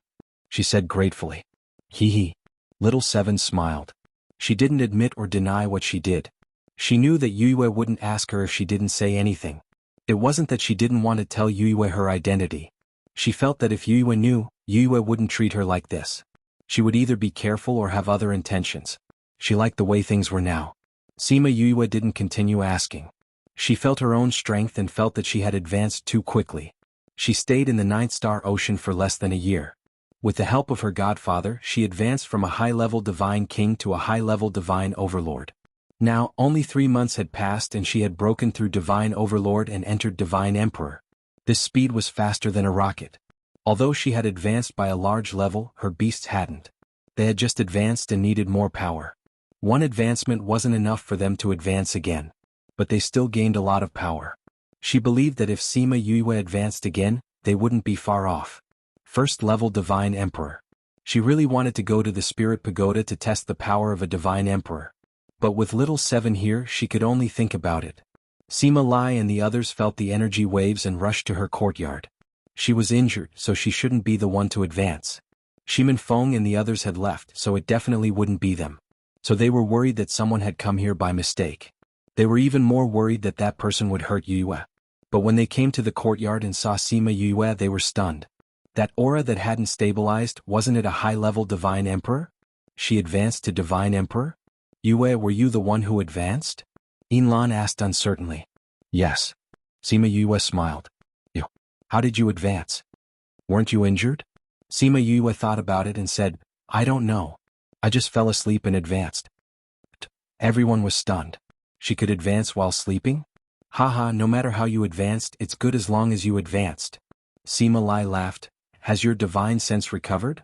she said gratefully. Hee hee. Little Seven smiled. She didn't admit or deny what she did. She knew that Yue wouldn't ask her if she didn't say anything. It wasn't that she didn't want to tell Yue her identity. She felt that if Yue knew, Yue wouldn't treat her like this. She would either be careful or have other intentions. She liked the way things were now. Sima Yue didn't continue asking. She felt her own strength and felt that she had advanced too quickly. She stayed in the 9-star ocean for less than a year. With the help of her godfather, she advanced from a high-level divine king to a high-level divine overlord. Now, only 3 months had passed and she had broken through divine overlord and entered divine emperor. This speed was faster than a rocket. Although she had advanced by a large level, her beasts hadn't. They had just advanced and needed more power. One advancement wasn't enough for them to advance again. But they still gained a lot of power. She believed that if Sima Yue advanced again, they wouldn't be far off. First-level divine emperor. She really wanted to go to the spirit pagoda to test the power of a divine emperor. But with Little Seven here, she could only think about it. Sima Lai and the others felt the energy waves and rushed to her courtyard. She was injured, so she shouldn't be the one to advance. Shimin Feng and the others had left, so it definitely wouldn't be them. So they were worried that someone had come here by mistake. They were even more worried that that person would hurt Yue. But when they came to the courtyard and saw Sima Yue, they were stunned. That aura that hadn't stabilized, wasn't it a high-level divine emperor? She advanced to divine emperor? Yue, were you the one who advanced? Yinlan asked uncertainly. Yes. Sima Yue smiled. You. How did you advance? Weren't you injured? Sima Yue thought about it and said, I don't know. I just fell asleep and advanced. Everyone was stunned. She could advance while sleeping? Haha, no matter how you advanced, it's good as long as you advanced. Sima Lai laughed. Has your divine sense recovered?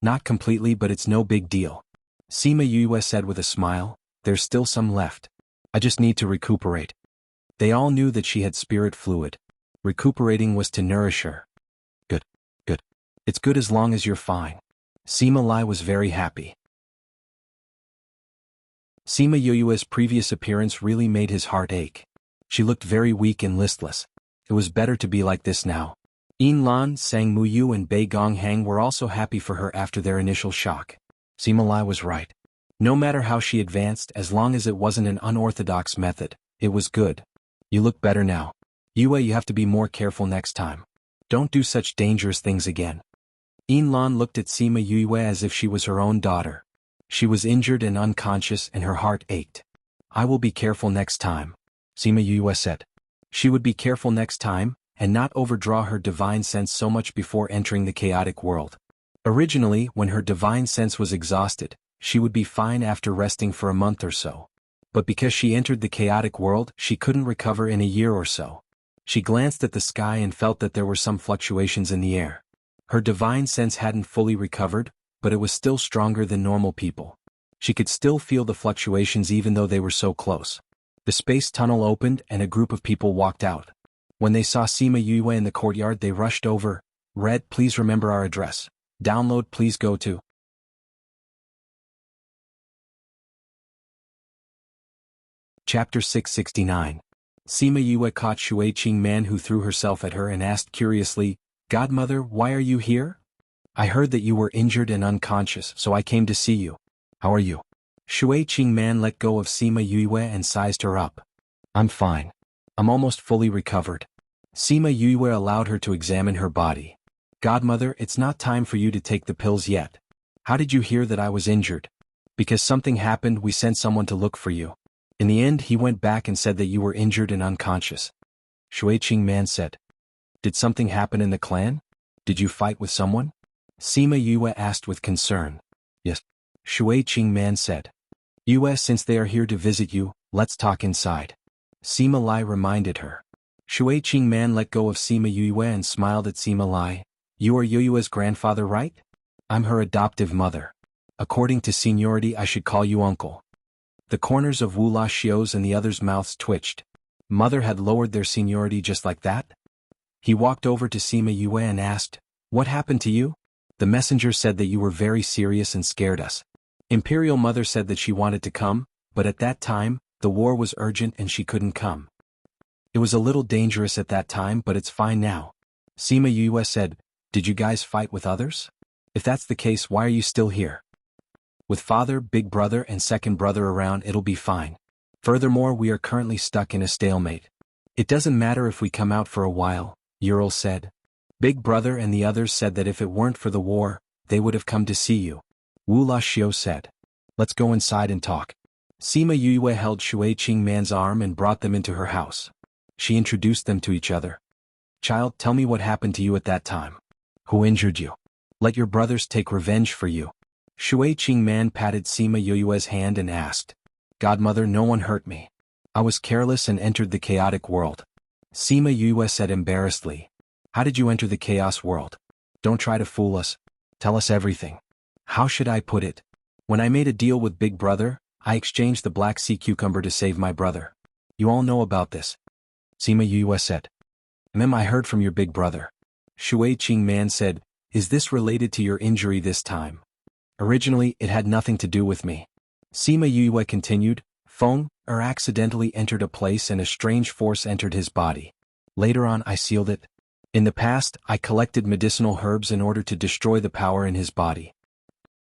Not completely, but it's no big deal. Sima Yue said with a smile, there's still some left. I just need to recuperate. They all knew that she had spirit fluid. Recuperating was to nourish her. Good. Good. It's good as long as you're fine. Sima Lai was very happy. Sima Yue's previous appearance really made his heart ache. She looked very weak and listless. It was better to be like this now. Yin Lan, Sang Muyu and Bei Gonghang were also happy for her after their initial shock. Sima Lai was right. No matter how she advanced, as long as it wasn't an unorthodox method, it was good. You look better now. Yue, you have to be more careful next time. Don't do such dangerous things again. Yin Lan looked at Sima Yue as if she was her own daughter. She was injured and unconscious and her heart ached. I will be careful next time, Sima Yue said. She would be careful next time, and not overdraw her divine sense so much before entering the chaotic world. Originally, when her divine sense was exhausted, she would be fine after resting for a month or so. But because she entered the chaotic world, she couldn't recover in a year or so. She glanced at the sky and felt that there were some fluctuations in the air. Her divine sense hadn't fully recovered, but it was still stronger than normal people. She could still feel the fluctuations even though they were so close. The space tunnel opened and a group of people walked out. When they saw Sima Yue in the courtyard, they rushed over. Red, please remember our address. Download, please go to. Chapter 669. Sima Yue caught Shui Qing Man, who threw herself at her and asked curiously, Godmother, why are you here? I heard that you were injured and unconscious, so I came to see you. How are you? Shui Qing Man let go of Sima Yue and sized her up. I'm fine. I'm almost fully recovered. Sima Yue allowed her to examine her body. Godmother, it's not time for you to take the pills yet. How did you hear that I was injured? Because something happened, we sent someone to look for you. In the end, he went back and said that you were injured and unconscious. Shui Qing Man said. Did something happen in the clan? Did you fight with someone? Sima Yue asked with concern. Yes. Shui Qing Man said. Yue, since they are here to visit you, let's talk inside. Sima Lai reminded her. Shui Qing Man let go of Sima Yue and smiled at Sima Lai. You are Yue's grandfather, right? I'm her adoptive mother. According to seniority, I should call you uncle. The corners of Wu La Xiu's and the others' mouths twitched. Mother had lowered their seniority just like that? He walked over to Sima Yue and asked, What happened to you? The messenger said that you were very serious and scared us. Imperial Mother said that she wanted to come, but at that time, the war was urgent and she couldn't come. It was a little dangerous at that time, but it's fine now. Sima Yue said, Did you guys fight with others? If that's the case, why are you still here? With father, big brother and second brother around, it'll be fine. Furthermore, we are currently stuck in a stalemate. It doesn't matter if we come out for a while, Ural said. Big brother and the others said that if it weren't for the war, they would have come to see you. Wu La Xiu said. Let's go inside and talk. Sima Yue held Shui Qing Man's arm and brought them into her house. She introduced them to each other. Child, tell me what happened to you at that time. Who injured you? Let your brothers take revenge for you. Shui Qing Man patted Sima Yue's hand and asked. Godmother, no one hurt me. I was careless and entered the chaotic world. Sima Yue said embarrassedly. How did you enter the chaos world? Don't try to fool us. Tell us everything. How should I put it? When I made a deal with Big Brother, I exchanged the Black Sea Cucumber to save my brother. You all know about this. Sima Yue said. I heard from your big brother. Shui Qing Man said, Is this related to your injury this time? Originally, it had nothing to do with me. Sima Yue continued, Feng accidentally entered a place and a strange force entered his body. Later on, I sealed it. In the past, I collected medicinal herbs in order to destroy the power in his body.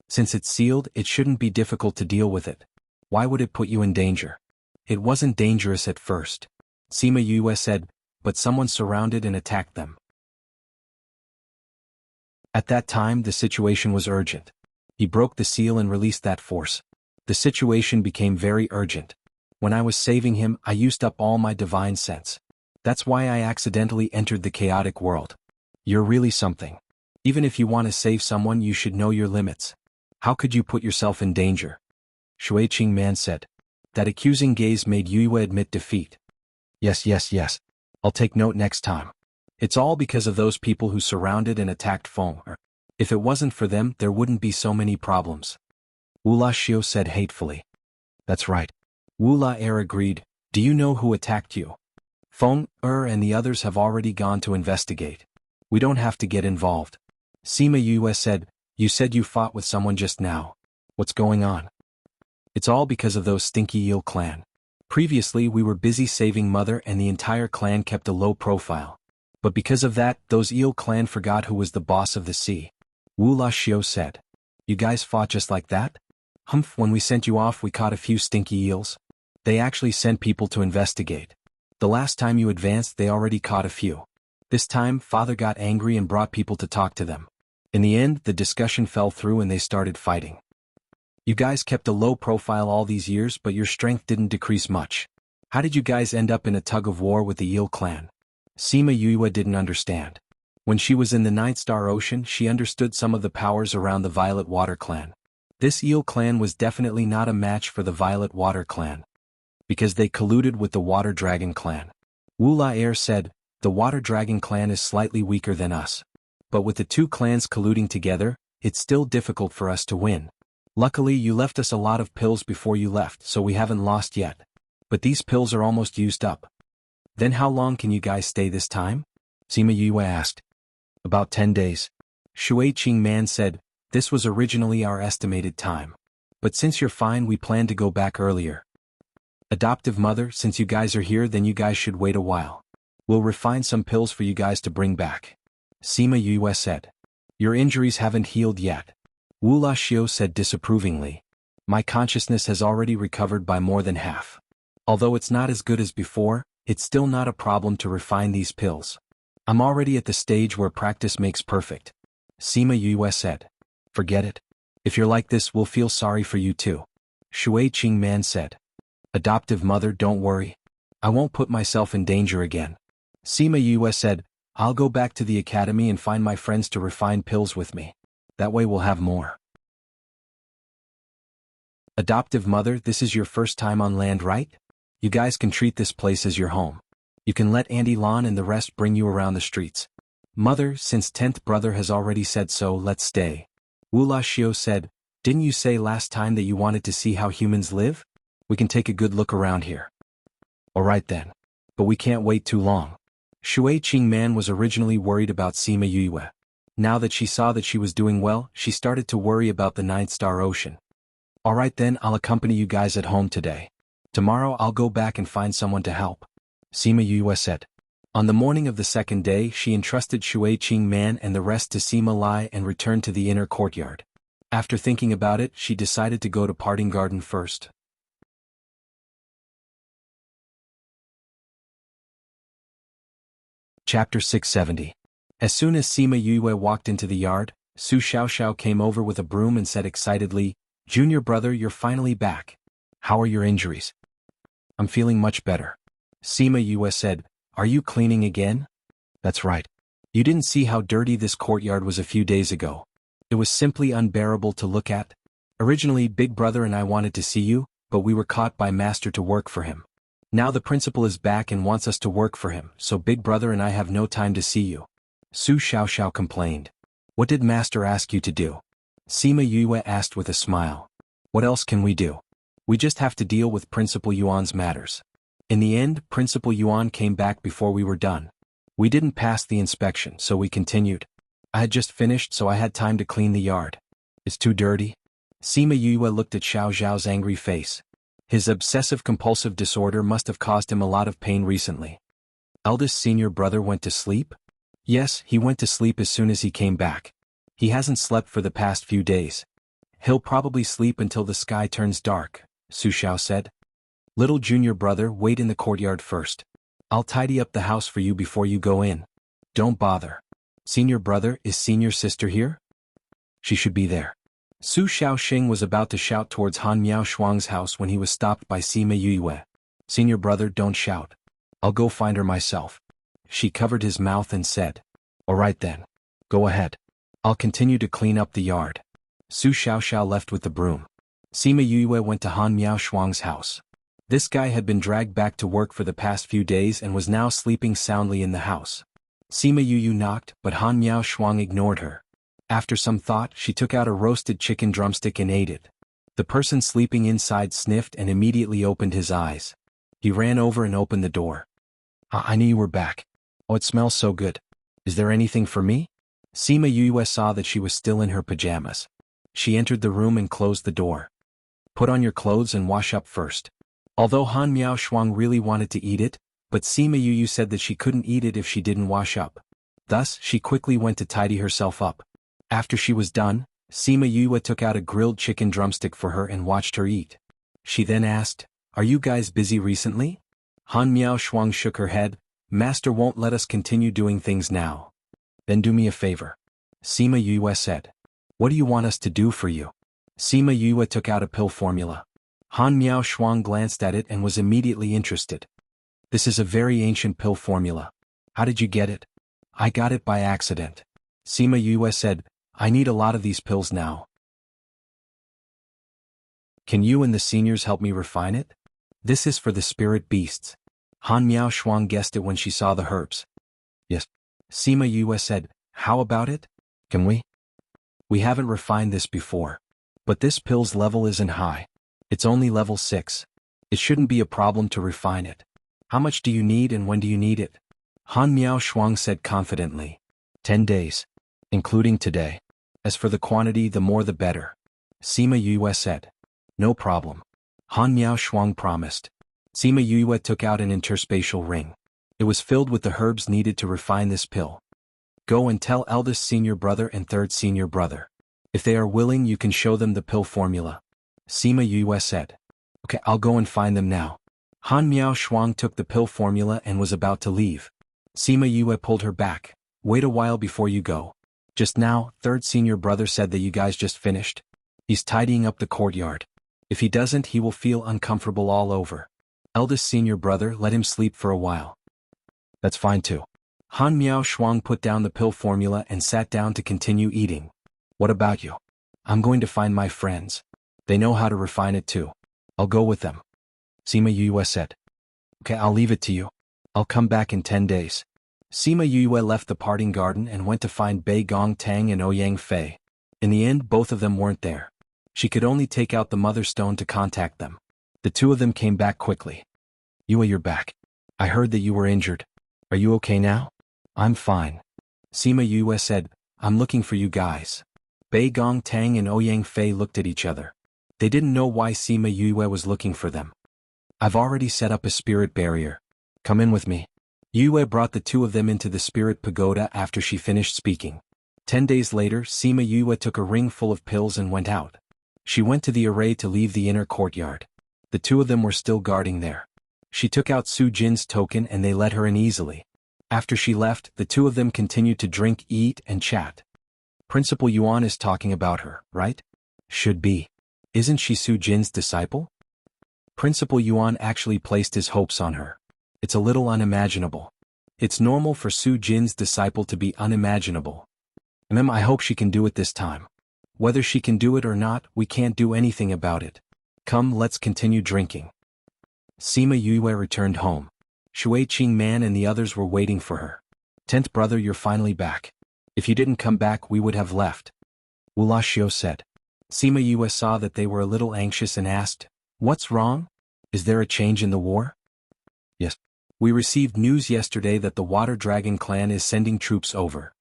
Since it's sealed, it shouldn't be difficult to deal with it. Why would it put you in danger? It wasn't dangerous at first. Sima Yue said, but someone surrounded and attacked them. At that time, the situation was urgent. He broke the seal and released that force. The situation became very urgent. When I was saving him, I used up all my divine sense. That's why I accidentally entered the chaotic world. You're really something. Even if you want to save someone, you should know your limits. How could you put yourself in danger? Shui Qingman said. That accusing gaze made Yue admit defeat. Yes. I'll take note next time. It's all because of those people who surrounded and attacked Feng. If it wasn't for them, there wouldn't be so many problems. Wu Xiu said hatefully. That's right. Wu La Er agreed. Do you know who attacked you? Feng, and the others have already gone to investigate. We don't have to get involved. Sima Yue said, you said you fought with someone just now. What's going on? It's all because of those stinky eel clan. Previously we were busy saving Mother and the entire clan kept a low profile. But because of that, those eel clan forgot who was the boss of the sea. Wu Xiu said. You guys fought just like that? Humph, when we sent you off we caught a few stinky eels. They actually sent people to investigate. The last time you advanced they already caught a few. This time, Father got angry and brought people to talk to them. In the end, the discussion fell through and they started fighting. You guys kept a low profile all these years, but your strength didn't decrease much. How did you guys end up in a tug-of-war with the eel clan? Sima Yue didn't understand. When she was in the Ninth Star Ocean, she understood some of the powers around the Violet Water clan. This eel clan was definitely not a match for the Violet Water clan. Because they colluded with the Water Dragon clan. Wu La Er said, the Water Dragon clan is slightly weaker than us. But with the two clans colluding together, it's still difficult for us to win. Luckily you left us a lot of pills before you left, so we haven't lost yet. But these pills are almost used up. Then how long can you guys stay this time? Sima Yue asked. About 10 days. Shui Qingman said, this was originally our estimated time. But since you're fine we plan to go back earlier. Adoptive mother, since you guys are here then you guys should wait a while. We'll refine some pills for you guys to bring back. Sima Yue said. Your injuries haven't healed yet. Wu Xiu said disapprovingly. My consciousness has already recovered by more than half. Although it's not as good as before, it's still not a problem to refine these pills. I'm already at the stage where practice makes perfect. Sima Yue said. Forget it. If you're like this we'll feel sorry for you too. Shui Qingman said. Adoptive mother, don't worry. I won't put myself in danger again. Sima Yue said, I'll go back to the academy and find my friends to refine pills with me. That way we'll have more. Adoptive mother, this is your first time on land, right? You guys can treat this place as your home. You can let Auntie Lan and the rest bring you around the streets. Mother, since 10th brother has already said so, let's stay. Wu Xiu said, didn't you say last time that you wanted to see how humans live? We can take a good look around here. Alright then. But we can't wait too long. Shui Qingman was originally worried about Sima Yue. Now that she saw that she was doing well, she started to worry about the Ninth Star Ocean. Alright then, I'll accompany you guys at home today. Tomorrow I'll go back and find someone to help. Sima Yue said. On the morning of the second day, she entrusted Shui Qingman and the rest to Sima Lai and returned to the inner courtyard. After thinking about it, she decided to go to Parting Garden first. Chapter 670. As soon as Sima Yue walked into the yard, Su Xiaoxiao came over with a broom and said excitedly, Junior brother, you're finally back. How are your injuries? I'm feeling much better. Sima Yue said, are you cleaning again? That's right. You didn't see how dirty this courtyard was a few days ago. It was simply unbearable to look at. Originally Big Brother and I wanted to see you, but we were caught by Master to work for him. Now the principal is back and wants us to work for him, so Big Brother and I have no time to see you. Su Xiaoxiao complained. What did Master ask you to do? Sima Yue asked with a smile. What else can we do? We just have to deal with Principal Yuan's matters. In the end, Principal Yuan came back before we were done. We didn't pass the inspection, so we continued. I had just finished, so I had time to clean the yard. It's too dirty? Sima Yue looked at Xiao Zhao's angry face. His obsessive-compulsive disorder must have caused him a lot of pain recently. Eldest senior brother went to sleep? Yes, he went to sleep as soon as he came back. He hasn't slept for the past few days. He'll probably sleep until the sky turns dark, Su Xiao said. Little junior brother, wait in the courtyard first. I'll tidy up the house for you before you go in. Don't bother. Senior brother, is senior sister here? She should be there. Su Xiaoxing was about to shout towards Han Miao Shuang's house when he was stopped by Sima Yue. Senior brother, don't shout. I'll go find her myself. She covered his mouth and said, all right then. Go ahead. I'll continue to clean up the yard. Su Xiaoxiao left with the broom. Sima Yue went to Han Miao Shuang's house. This guy had been dragged back to work for the past few days and was now sleeping soundly in the house. Sima Yu knocked, but Han Miao Shuang ignored her. After some thought, she took out a roasted chicken drumstick and ate it. The person sleeping inside sniffed and immediately opened his eyes. He ran over and opened the door. I knew you were back. Oh, it smells so good. Is there anything for me? Sima Yue saw that she was still in her pajamas. She entered the room and closed the door. Put on your clothes and wash up first. Although Han Miao Shuang really wanted to eat it, but Sima Yu said that she couldn't eat it if she didn't wash up. Thus, she quickly went to tidy herself up. After she was done, Sima Yue took out a grilled chicken drumstick for her and watched her eat. She then asked, are you guys busy recently? Han Miao Shuang shook her head. Master won't let us continue doing things now. Then do me a favor. Sima Yue said. What do you want us to do for you? Sima Yue took out a pill formula. Han Miao Shuang glanced at it and was immediately interested. This is a very ancient pill formula. How did you get it? I got it by accident. Sima Yue said, I need a lot of these pills now. Can you and the seniors help me refine it? This is for the spirit beasts. Han Miao Shuang guessed it when she saw the herbs. Yes. Sima Yue said, how about it? Can we? We haven't refined this before. But this pill's level isn't high. It's only level 6. It shouldn't be a problem to refine it. How much do you need and when do you need it? Han Miao Shuang said confidently. 10 days. Including today. As for the quantity, the more the better. Sima Yue said. No problem. Han Miao Shuang promised. Sima Yue took out an interspatial ring. It was filled with the herbs needed to refine this pill. Go and tell eldest senior brother and third senior brother. If they are willing, you can show them the pill formula. Sima Yue said. Okay, I'll go and find them now. Han Miao Shuang took the pill formula and was about to leave. Sima Yue pulled her back. Wait a while before you go. Just now, third senior brother said that you guys just finished. He's tidying up the courtyard. If he doesn't, he will feel uncomfortable all over. Eldest senior brother, let him sleep for a while. That's fine too. Han Miao Shuang put down the pill formula and sat down to continue eating. What about you? I'm going to find my friends. They know how to refine it too. I'll go with them. Sima Yue said. Okay, I'll leave it to you. I'll come back in 10 days. Sima Yue left the parting garden and went to find Bei Gong Tang and Ouyang Fei. In the end, both of them weren't there. She could only take out the mother stone to contact them. The two of them came back quickly. Yue, you're back. I heard that you were injured. Are you okay now? I'm fine. Sima Yue said, I'm looking for you guys. Bei Gong Tang and Ouyang Fei looked at each other. They didn't know why Sima Yue was looking for them. I've already set up a spirit barrier. Come in with me. Yue brought the two of them into the spirit pagoda after she finished speaking. 10 days later, Sima Yue took a ring full of pills and went out. She went to the array to leave the inner courtyard. The two of them were still guarding there. She took out Su Jin's token and they let her in easily. After she left, the two of them continued to drink, eat, and chat. Principal Yuan is talking about her, right? Should be. Isn't she Su Jin's disciple? Principal Yuan actually placed his hopes on her. It's a little unimaginable. It's normal for Su Jin's disciple to be unimaginable. I hope she can do it this time. Whether she can do it or not, we can't do anything about it. Come, let's continue drinking. Sima Yue returned home. Shui Qingman and the others were waiting for her. 10th brother, you're finally back. If you didn't come back, we would have left. Wuxia said. Sima Yue saw that they were a little anxious and asked, what's wrong? Is there a change in the war? Yes. We received news yesterday that the Water Dragon clan is sending troops over.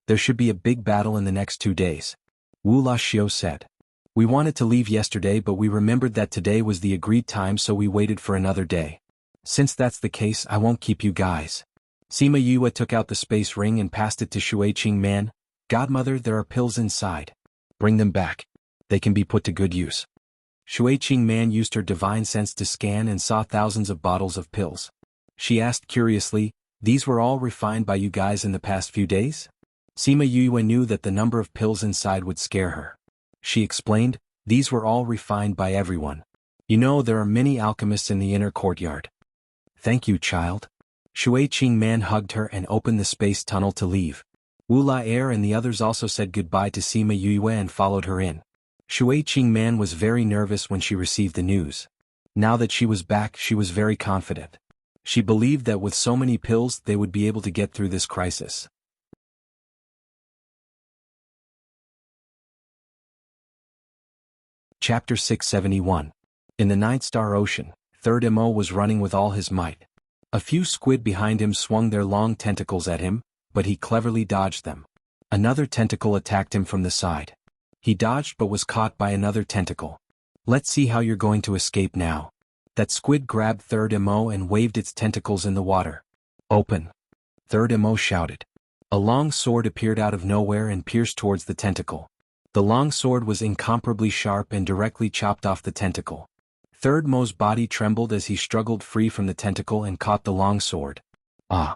There should be a big battle in the next 2 days. Wuxia said. We wanted to leave yesterday, but we remembered that today was the agreed time, so we waited for another day. Since that's the case, I won't keep you guys. Sima Yue took out the space ring and passed it to Shui Qingman. Godmother, there are pills inside. Bring them back. They can be put to good use. Shui Qingman used her divine sense to scan and saw thousands of bottles of pills. She asked curiously, these were all refined by you guys in the past few days? Sima Yue knew that the number of pills inside would scare her. She explained, these were all refined by everyone. You know there are many alchemists in the inner courtyard. Thank you, child. Shui Qing Man hugged her and opened the space tunnel to leave. Wu La Air and the others also said goodbye to Sima Yue and followed her in. Shui Qing Man was very nervous when she received the news. Now that she was back, she was very confident. She believed that with so many pills they would be able to get through this crisis. Chapter 671. In the Nine-Star Ocean, Third Mo was running with all his might. A few squid behind him swung their long tentacles at him, but he cleverly dodged them. Another tentacle attacked him from the side. He dodged but was caught by another tentacle. Let's see how you're going to escape now. That squid grabbed Third Mo and waved its tentacles in the water. Open! Third Mo shouted. A long sword appeared out of nowhere and pierced towards the tentacle. The long sword was incomparably sharp and directly chopped off the tentacle. Third Mo's body trembled as he struggled free from the tentacle and caught the long sword. Ah!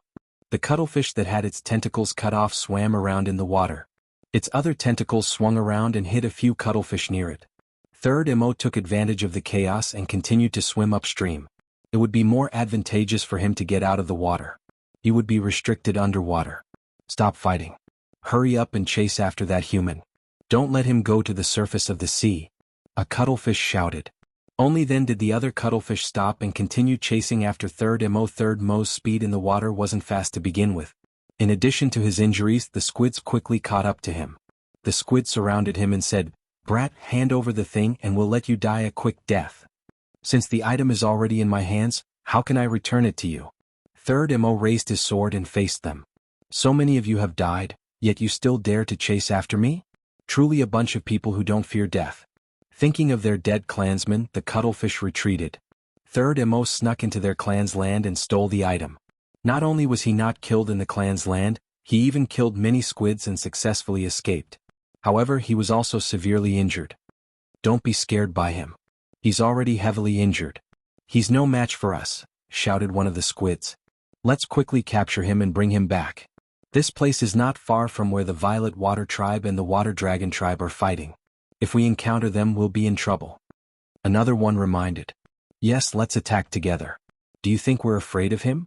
The cuttlefish that had its tentacles cut off swam around in the water. Its other tentacles swung around and hit a few cuttlefish near it. Third Mo took advantage of the chaos and continued to swim upstream. It would be more advantageous for him to get out of the water. He would be restricted underwater. Stop fighting. Hurry up and chase after that human. Don't let him go to the surface of the sea. A cuttlefish shouted. Only then did the other cuttlefish stop and continue chasing after Third Mo. Third Mo's speed in the water wasn't fast to begin with. In addition to his injuries, the squids quickly caught up to him. The squid surrounded him and said, "Brat, hand over the thing and we'll let you die a quick death. Since the item is already in my hands, how can I return it to you?" Third Mo raised his sword and faced them. "So many of you have died, yet you still dare to chase after me? Truly a bunch of people who don't fear death." Thinking of their dead clansmen, the cuttlefish retreated. Third Mo snuck into their clan's land and stole the item. Not only was he not killed in the clan's land, he even killed many squids and successfully escaped. However, he was also severely injured. "Don't be scared by him. He's already heavily injured. He's no match for us," shouted one of the squids. "Let's quickly capture him and bring him back. This place is not far from where the Violet Water Tribe and the Water Dragon Tribe are fighting. If we encounter them, we'll be in trouble." Another one reminded. "Yes, let's attack together. Do you think we're afraid of him?"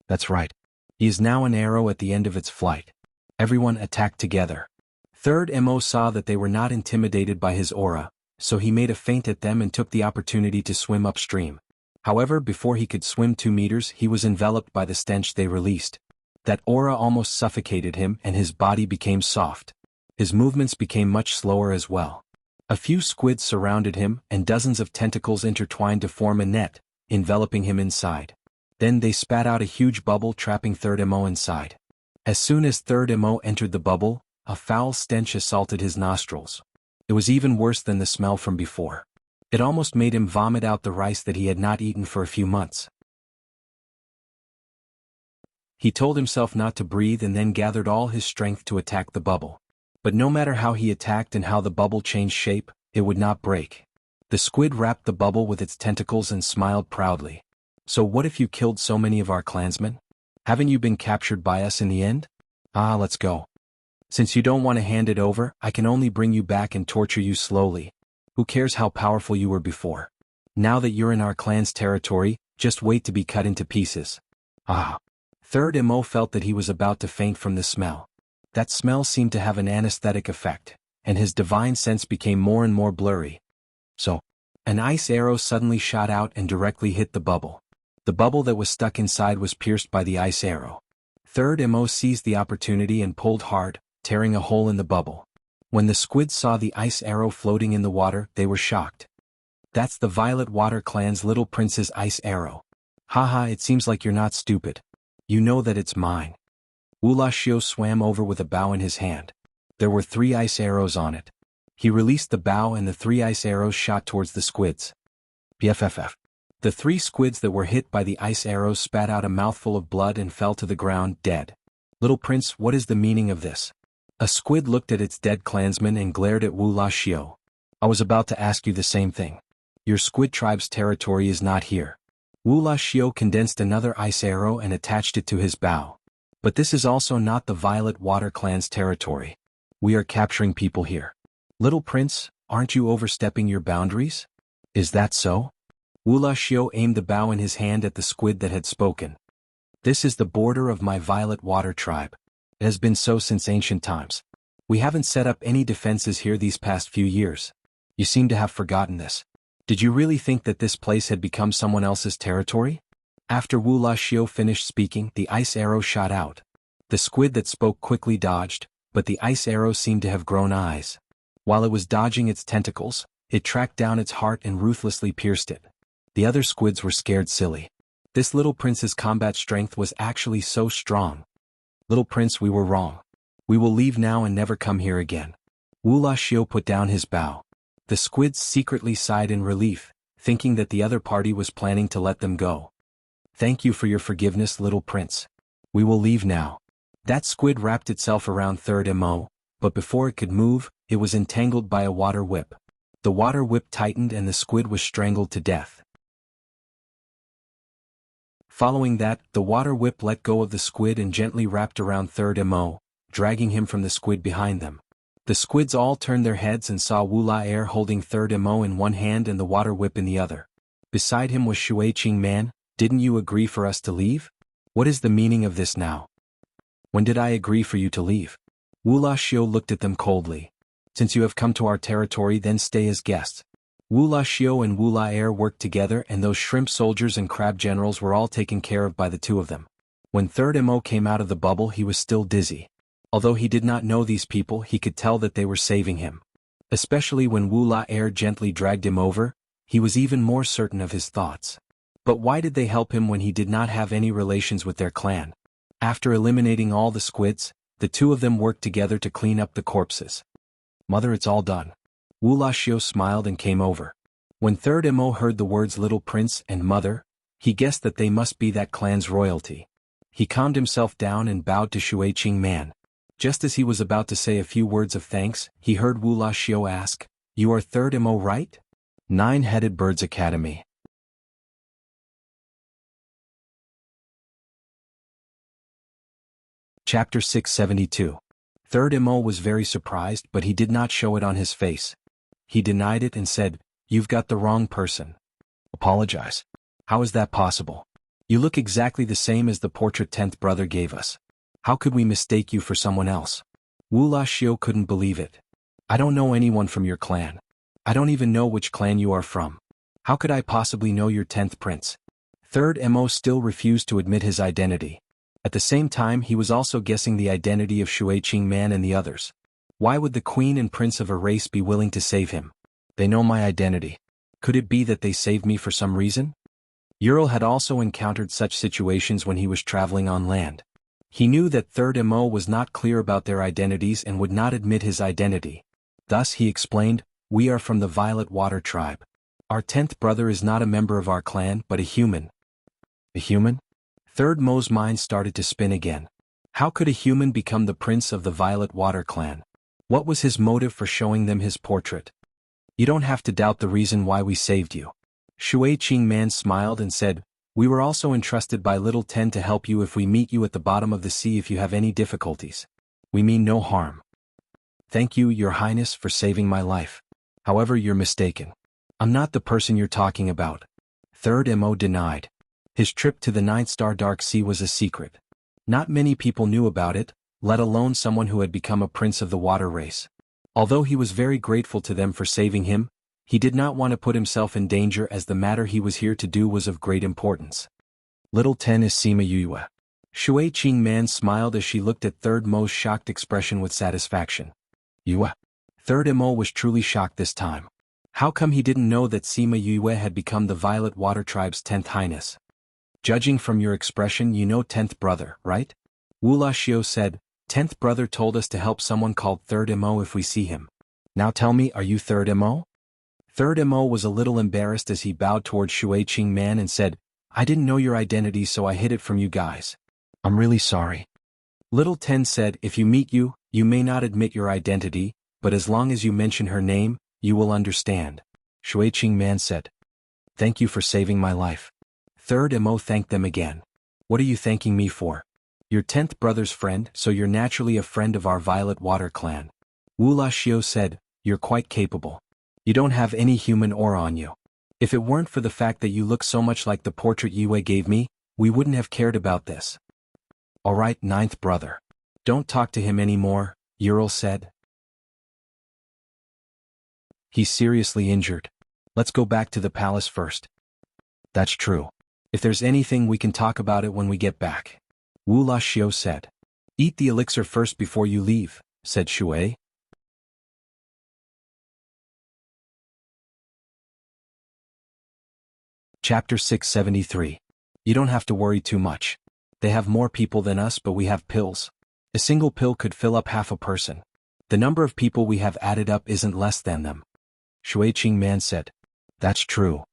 "That's right. He is now an arrow at the end of its flight. Everyone attack together." Third Mo saw that they were not intimidated by his aura, so he made a feint at them and took the opportunity to swim upstream. However, before he could swim 2 meters, he was enveloped by the stench they released. That aura almost suffocated him and his body became soft. His movements became much slower as well. A few squids surrounded him and dozens of tentacles intertwined to form a net, enveloping him inside. Then they spat out a huge bubble trapping Third Mo inside. As soon as Third Mo entered the bubble, a foul stench assaulted his nostrils. It was even worse than the smell from before. It almost made him vomit out the rice that he had not eaten for a few months. He told himself not to breathe and then gathered all his strength to attack the bubble. But no matter how he attacked and how the bubble changed shape, it would not break. The squid wrapped the bubble with its tentacles and smiled proudly. "So what if you killed so many of our clansmen? Haven't you been captured by us in the end? Ah, let's go. Since you don't want to hand it over, I can only bring you back and torture you slowly. Who cares how powerful you were before? Now that you're in our clan's territory, just wait to be cut into pieces." Ah! Third Mo felt that he was about to faint from the smell. That smell seemed to have an anesthetic effect, and his divine sense became more and more blurry. So, an ice arrow suddenly shot out and directly hit the bubble. The bubble that was stuck inside was pierced by the ice arrow. Third Mo seized the opportunity and pulled hard, tearing a hole in the bubble. When the squids saw the ice arrow floating in the water, they were shocked. "That's the Violet Water Clan's little prince's ice arrow. Haha, it seems like you're not stupid. You know that it's mine." Wuxia swam over with a bow in his hand. There were 3 ice arrows on it. He released the bow and the 3 ice arrows shot towards the squids. BFFF. The 3 squids that were hit by the ice arrows spat out a mouthful of blood and fell to the ground dead. "Little prince, what is the meaning of this?" A squid looked at its dead clansman and glared at Wuxia. "I was about to ask you the same thing. Your squid tribe's territory is not here." Wuxia condensed another ice arrow and attached it to his bow. "But this is also not the Violet Water Clan's territory. We are capturing people here. Little prince, aren't you overstepping your boundaries? Is that so? Wuxia aimed the bow in his hand at the squid that had spoken. This is the border of my violet water tribe. It has been so since ancient times. We haven't set up any defenses here these past few years. You seem to have forgotten this. Did you really think that this place had become someone else's territory? After Wuxia finished speaking, the ice arrow shot out. The squid that spoke quickly dodged, but the ice arrow seemed to have grown eyes. While it was dodging its tentacles, it tracked down its heart and ruthlessly pierced it. The other squids were scared silly. This little prince's combat strength was actually so strong. Little prince, we were wrong. We will leave now and never come here again. Wuxia put down his bow. The squids secretly sighed in relief, thinking that the other party was planning to let them go. Thank you for your forgiveness, little prince. We will leave now. That squid wrapped itself around Third Mo, but before it could move, it was entangled by a water whip. The water whip tightened and the squid was strangled to death. Following that, the water whip let go of the squid and gently wrapped around Third Mo, dragging him from the squid behind them. The squids all turned their heads and saw Wuxia holding Third Mo in one hand and the water whip in the other. Beside him was Shuiqing Man. Didn't you agree for us to leave? What is the meaning of this now? When did I agree for you to leave? Wuxia looked at them coldly. Since you have come to our territory, then stay as guests. Wuxia and Wuxia worked together, and those shrimp soldiers and crab generals were all taken care of by the two of them. When Third Mo came out of the bubble, he was still dizzy. Although he did not know these people, he could tell that they were saving him. Especially when Wuxia gently dragged him over, he was even more certain of his thoughts. But why did they help him when he did not have any relations with their clan? After eliminating all the squids, the two of them worked together to clean up the corpses. Mother, it's all done. Wuxia smiled and came over. When Third Mo heard the words little prince and mother, he guessed that they must be that clan's royalty. He calmed himself down and bowed to Shuiqing Man. Just as he was about to say a few words of thanks, he heard Wuxia ask, "You are Third Mo, right? Nine-Headed Birds Academy." Chapter 672. Third Mo was very surprised, but he did not show it on his face. He denied it and said, "You've got the wrong person." Apologize. How is that possible? You look exactly the same as the portrait 10th brother gave us. How could we mistake you for someone else? Wuxia couldn't believe it. I don't know anyone from your clan. I don't even know which clan you are from. How could I possibly know your 10th prince? Third Mo still refused to admit his identity. At the same time, he was also guessing the identity of Shuiqing Man and the others. Why would the queen and prince of a race be willing to save him? They know my identity. Could it be that they saved me for some reason? Ural had also encountered such situations when he was traveling on land. He knew that Third Mo was not clear about their identities and would not admit his identity. Thus he explained, "We are from the Violet Water Tribe. Our 10th brother is not a member of our clan but a human." A human? Third Mo's mind started to spin again. How could a human become the prince of the Violet Water clan? What was his motive for showing them his portrait? You don't have to doubt the reason why we saved you. Shuiqing Man smiled and said, "We were also entrusted by Little Ten to help you if we meet you at the bottom of the sea if you have any difficulties. We mean no harm." Thank you, Your Highness, for saving my life. However, you're mistaken. I'm not the person you're talking about. Third Mo denied. His trip to the Ninth-Star Dark Sea was a secret. Not many people knew about it, let alone someone who had become a prince of the water race. Although he was very grateful to them for saving him, he did not want to put himself in danger as the matter he was here to do was of great importance. Little Ten is Sima Yue. Shuiqing Man smiled as she looked at Third Mo's shocked expression with satisfaction. Yue. Third Mo was truly shocked this time. How come he didn't know that Sima Yue had become the Violet Water Tribe's 10th Highness? Judging from your expression, you know 10th brother, right? Wuxia said, 10th brother told us to help someone called Third Mo if we see him. Now tell me, are you Third Mo? Third Mo was a little embarrassed as he bowed toward Shuiqing Man and said, I didn't know your identity so I hid it from you guys. I'm really sorry. Little Ten said, if you meet you, you may not admit your identity, but as long as you mention her name, you will understand. Shuiqing Man said. Thank you for saving my life. Third Mo thanked them again. What are you thanking me for? Your 10th brother's friend, so you're naturally a friend of our Violet Water clan. Wuxia said, you're quite capable. You don't have any human aura on you. If it weren't for the fact that you look so much like the portrait Yue gave me, we wouldn't have cared about this. Alright, ninth brother. Don't talk to him anymore, Ural said. He's seriously injured. Let's go back to the palace first. That's true. If there's anything we can talk about it when we get back. Wu Laxiu said. Eat the elixir first before you leave, said Shui. Chapter 673. You don't have to worry too much. They have more people than us, but we have pills. A single pill could fill up half a person. The number of people we have added up isn't less than them. Shui Qingman said. That's true.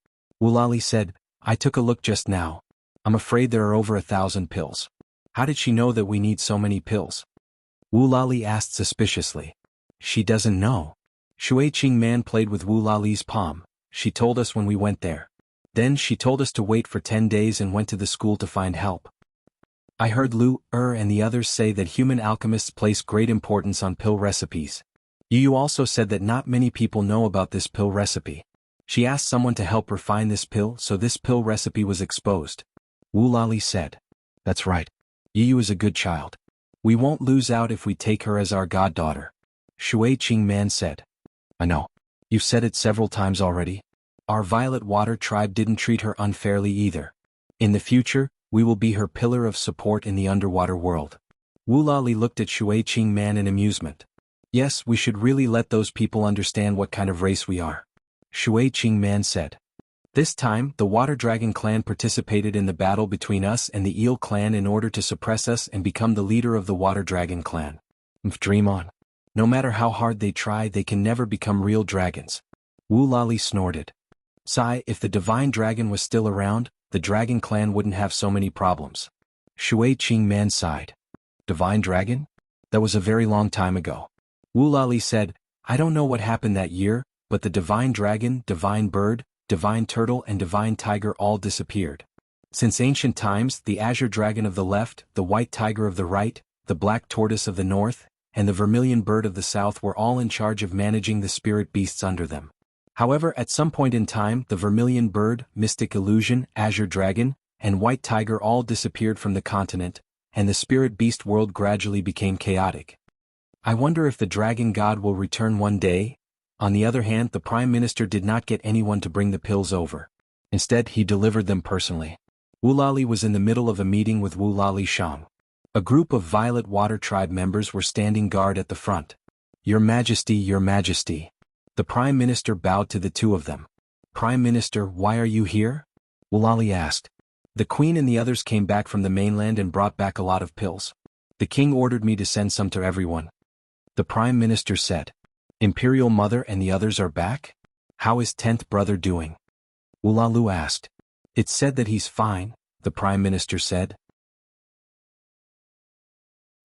Wu Lali said, I took a look just now. I'm afraid there are over 1,000 pills. How did she know that we need so many pills? Wu Lali asked suspiciously. She doesn't know. Shui Qingman played with Wu Lali's palm. She told us when we went there. Then she told us to wait for 10 days and went to the school to find help. I heard Lu and the others say that human alchemists place great importance on pill recipes. Yu also said that not many people know about this pill recipe. She asked someone to help refine this pill, so this pill recipe was exposed. Wu Lali said. That's right. Yu is a good child. We won't lose out if we take her as our goddaughter. Shui Qingman said. I know. You've said it several times already. Our Violet Water tribe didn't treat her unfairly either. In the future, we will be her pillar of support in the underwater world. Wu Lali looked at Shui Qingman in amusement. Yes, we should really let those people understand what kind of race we are. Shui Qingman said. This time, the Water Dragon clan participated in the battle between us and the Eel clan in order to suppress us and become the leader of the Water Dragon clan. Dream on. No matter how hard they try, they can never become real dragons. Wu Lali snorted. Sigh, if the Divine Dragon was still around, the Dragon clan wouldn't have so many problems. Shui Qingman sighed. Divine Dragon? That was a very long time ago. Wu Lali said, I don't know what happened that year, but the Divine Dragon, Divine Bird, Divine Turtle and Divine Tiger all disappeared. Since ancient times, the Azure Dragon of the left, the White Tiger of the right, the Black Tortoise of the north, and the Vermilion Bird of the south were all in charge of managing the spirit beasts under them. However, at some point in time, the Vermilion Bird, Mystic Illusion, Azure Dragon, and White Tiger all disappeared from the continent, and the spirit beast world gradually became chaotic. I wonder if the Dragon God will return one day. On the other hand, the Prime Minister did not get anyone to bring the pills over. Instead, he delivered them personally. Wu Lali was in the middle of a meeting with Wu Lali Shang. A group of Violet Water Tribe members were standing guard at the front. Your Majesty, Your Majesty. The Prime Minister bowed to the two of them. Prime Minister, why are you here? Wu Lali asked. The Queen and the others came back from the mainland and brought back a lot of pills. The King ordered me to send some to everyone. The Prime Minister said. Imperial Mother and the others are back? How is 10th brother doing? Wu Lali asked. It's said that he's fine, the Prime Minister said.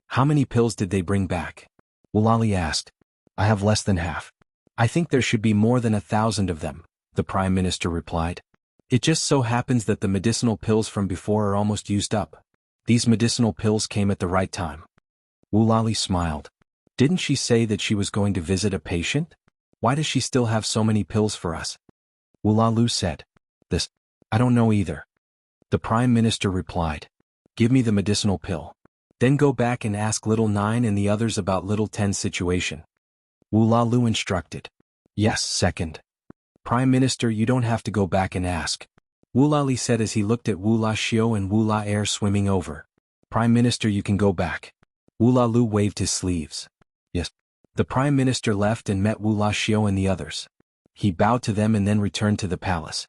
How many pills did they bring back? Wu Lali asked. I have less than half. I think there should be more than 1,000 of them, the Prime Minister replied. It just so happens that the medicinal pills from before are almost used up. These medicinal pills came at the right time. Wu Lali smiled. Didn't she say that she was going to visit a patient? Why does she still have so many pills for us? Wu Lali said. This, I don't know either. The Prime Minister replied. Give me the medicinal pill. Then go back and ask Little 9 and the others about Little 10's situation. Wu Lali instructed. Yes, second. Prime Minister, you don't have to go back and ask. Wu Lali said as he looked at Wu Laxiu and Wu La Air swimming over. Prime Minister, you can go back. Wu Lali waved his sleeves. Yes. The Prime Minister left and met Wu Laxiu and the others. He bowed to them and then returned to the palace.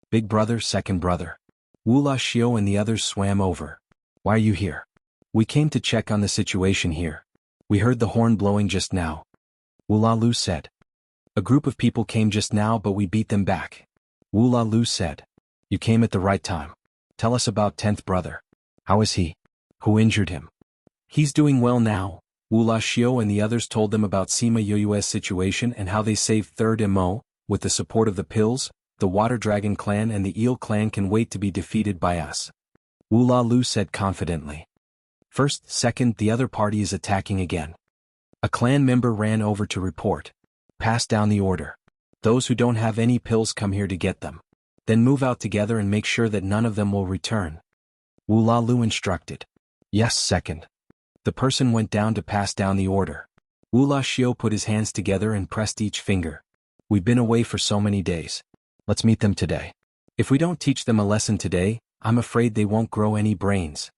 Big brother, second brother. Wu Laxiu and the others swam over. Why are you here? We came to check on the situation here. We heard the horn blowing just now. Wu Lali said. A group of people came just now but we beat them back. Wu Lali said. You came at the right time. Tell us about 10th brother. How is he? Who injured him? He's doing well now. Wu Laxiu and the others told them about Sima Yu's situation and how they saved 3rd Mo. With the support of the pills, the Water Dragon clan and the Eel clan can wait to be defeated by us. Wu Lali said confidently. First, second, the other party is attacking again. A clan member ran over to report. Pass down the order. Those who don't have any pills come here to get them. Then move out together and make sure that none of them will return. Wu Lalu instructed. Yes, second. The person went down to pass down the order. Wu La Xiu put his hands together and pressed each finger. We've been away for so many days. Let's meet them today. If we don't teach them a lesson today, I'm afraid they won't grow any brains.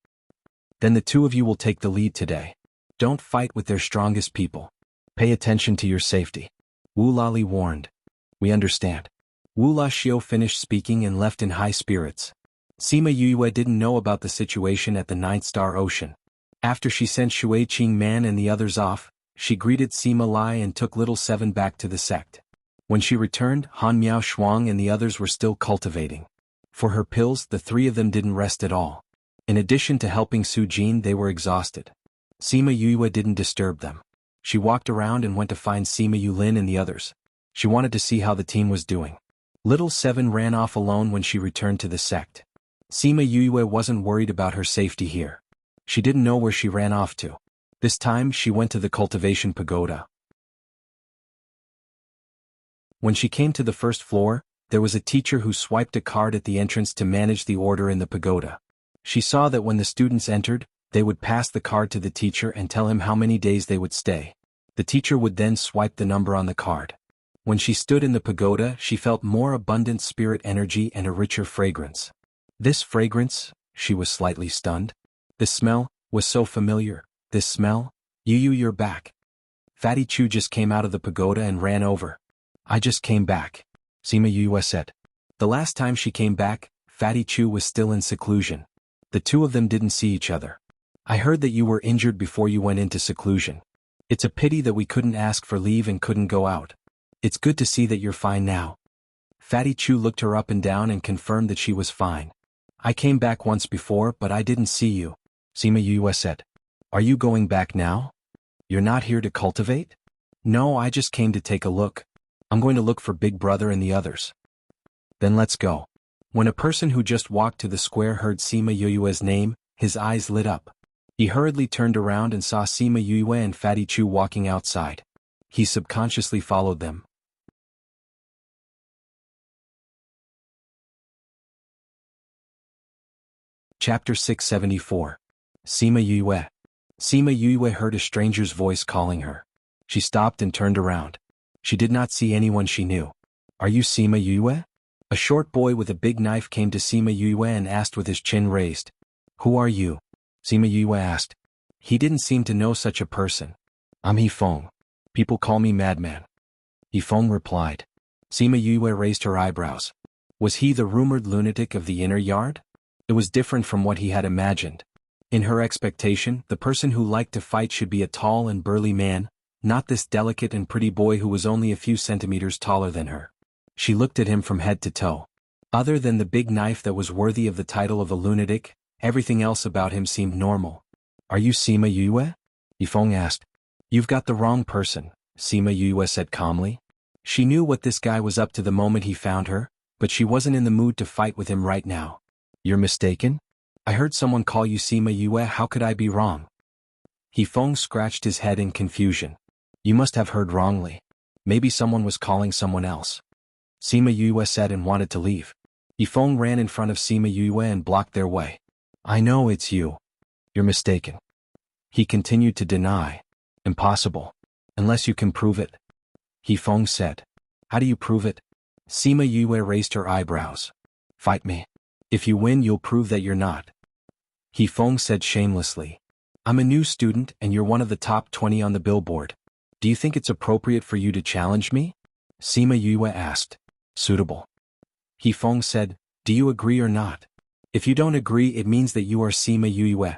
Then the two of you will take the lead today. Don't fight with their strongest people. Pay attention to your safety. Wu Lali warned. We understand. Wu La Xiu finished speaking and left in high spirits. Sima Yue didn't know about the situation at the Ninth Star Ocean. After she sent Shui Qing Man and the others off, she greeted Sima Lai and took Little Seven back to the sect. When she returned, Han Miao Shuang and the others were still cultivating. For her pills, the three of them didn't rest at all. In addition to helping Su Jin, they were exhausted. Sima Yue didn't disturb them. She walked around and went to find Sima Yulin and the others. She wanted to see how the team was doing. Little Seven ran off alone when she returned to the sect. Sima Yue wasn't worried about her safety here. She didn't know where she ran off to. This time she went to the Cultivation Pagoda. When she came to the first floor, there was a teacher who swiped a card at the entrance to manage the order in the pagoda. She saw that when the students entered, they would pass the card to the teacher and tell him how many days they would stay. The teacher would then swipe the number on the card. When she stood in the pagoda, she felt more abundant spirit energy and a richer fragrance. This fragrance, she was slightly stunned. This smell was so familiar. This smell? You're back. Fatty Chu just came out of the pagoda and ran over. I just came back, Sima Yue said. The last time she came back, Fatty Chu was still in seclusion. The two of them didn't see each other. I heard that you were injured before you went into seclusion. It's a pity that we couldn't ask for leave and couldn't go out. It's good to see that you're fine now. Fatty Chu looked her up and down and confirmed that she was fine. I came back once before, but I didn't see you, Sima Yue said. Are you going back now? You're not here to cultivate? No, I just came to take a look. I'm going to look for Big Brother and the others. Then let's go. When a person who just walked to the square heard Sima Yue's name, his eyes lit up. He hurriedly turned around and saw Sima Yue and Fatty Chu walking outside. He subconsciously followed them. Chapter 674. Sima Yue. Sima Yue heard a stranger's voice calling her. She stopped and turned around. She did not see anyone she knew. Are you Sima Yue? A short boy with a big knife came to Sima Yue and asked with his chin raised. Who are you? Sima Yue asked. He didn't seem to know such a person. I'm He Feng. People call me Madman. He Feng replied. Sima Yue raised her eyebrows. Was he the rumored lunatic of the inner yard? It was different from what he had imagined. In her expectation, the person who liked to fight should be a tall and burly man, not this delicate and pretty boy who was only a few centimeters taller than her. She looked at him from head to toe. Other than the big knife that was worthy of the title of a lunatic, everything else about him seemed normal. Are you Sima Yue? Yifeng asked. You've got the wrong person, Sima Yue said calmly. She knew what this guy was up to the moment he found her, but she wasn't in the mood to fight with him right now. You're mistaken? I heard someone call you Sima Yue. How could I be wrong? Yifeng scratched his head in confusion. You must have heard wrongly. Maybe someone was calling someone else. Sima Yue said and wanted to leave. Yifeng ran in front of Sima Yue and blocked their way. I know it's you. You're mistaken. He continued to deny. Impossible. Unless you can prove it. Yifeng said. How do you prove it? Sima Yue raised her eyebrows. Fight me. If you win, you'll prove that you're not. Yifeng said shamelessly. I'm a new student and you're one of the top 20 on the billboard. Do you think it's appropriate for you to challenge me? Sima Yue asked. Suitable. Yifeng said, do you agree or not? If you don't agree, it means that you are Sima Yue.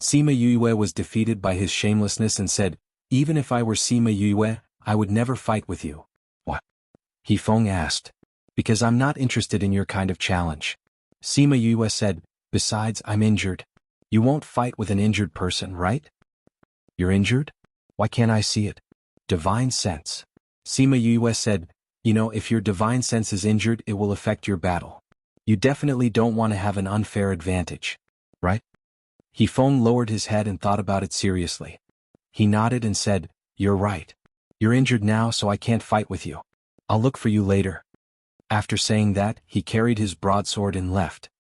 Sima Yue was defeated by his shamelessness and said, even if I were Sima Yue, I would never fight with you. What? Yifeng asked. Because I'm not interested in your kind of challenge. Sima Yue said, besides, I'm injured. You won't fight with an injured person, right? You're injured? Why can't I see it? Divine sense. Sima Yue said, you know, if your divine sense is injured, it will affect your battle. You definitely don't want to have an unfair advantage, right? Yifeng lowered his head and thought about it seriously. He nodded and said, you're right. You're injured now, so I can't fight with you. I'll look for you later. After saying that, he carried his broadsword and left.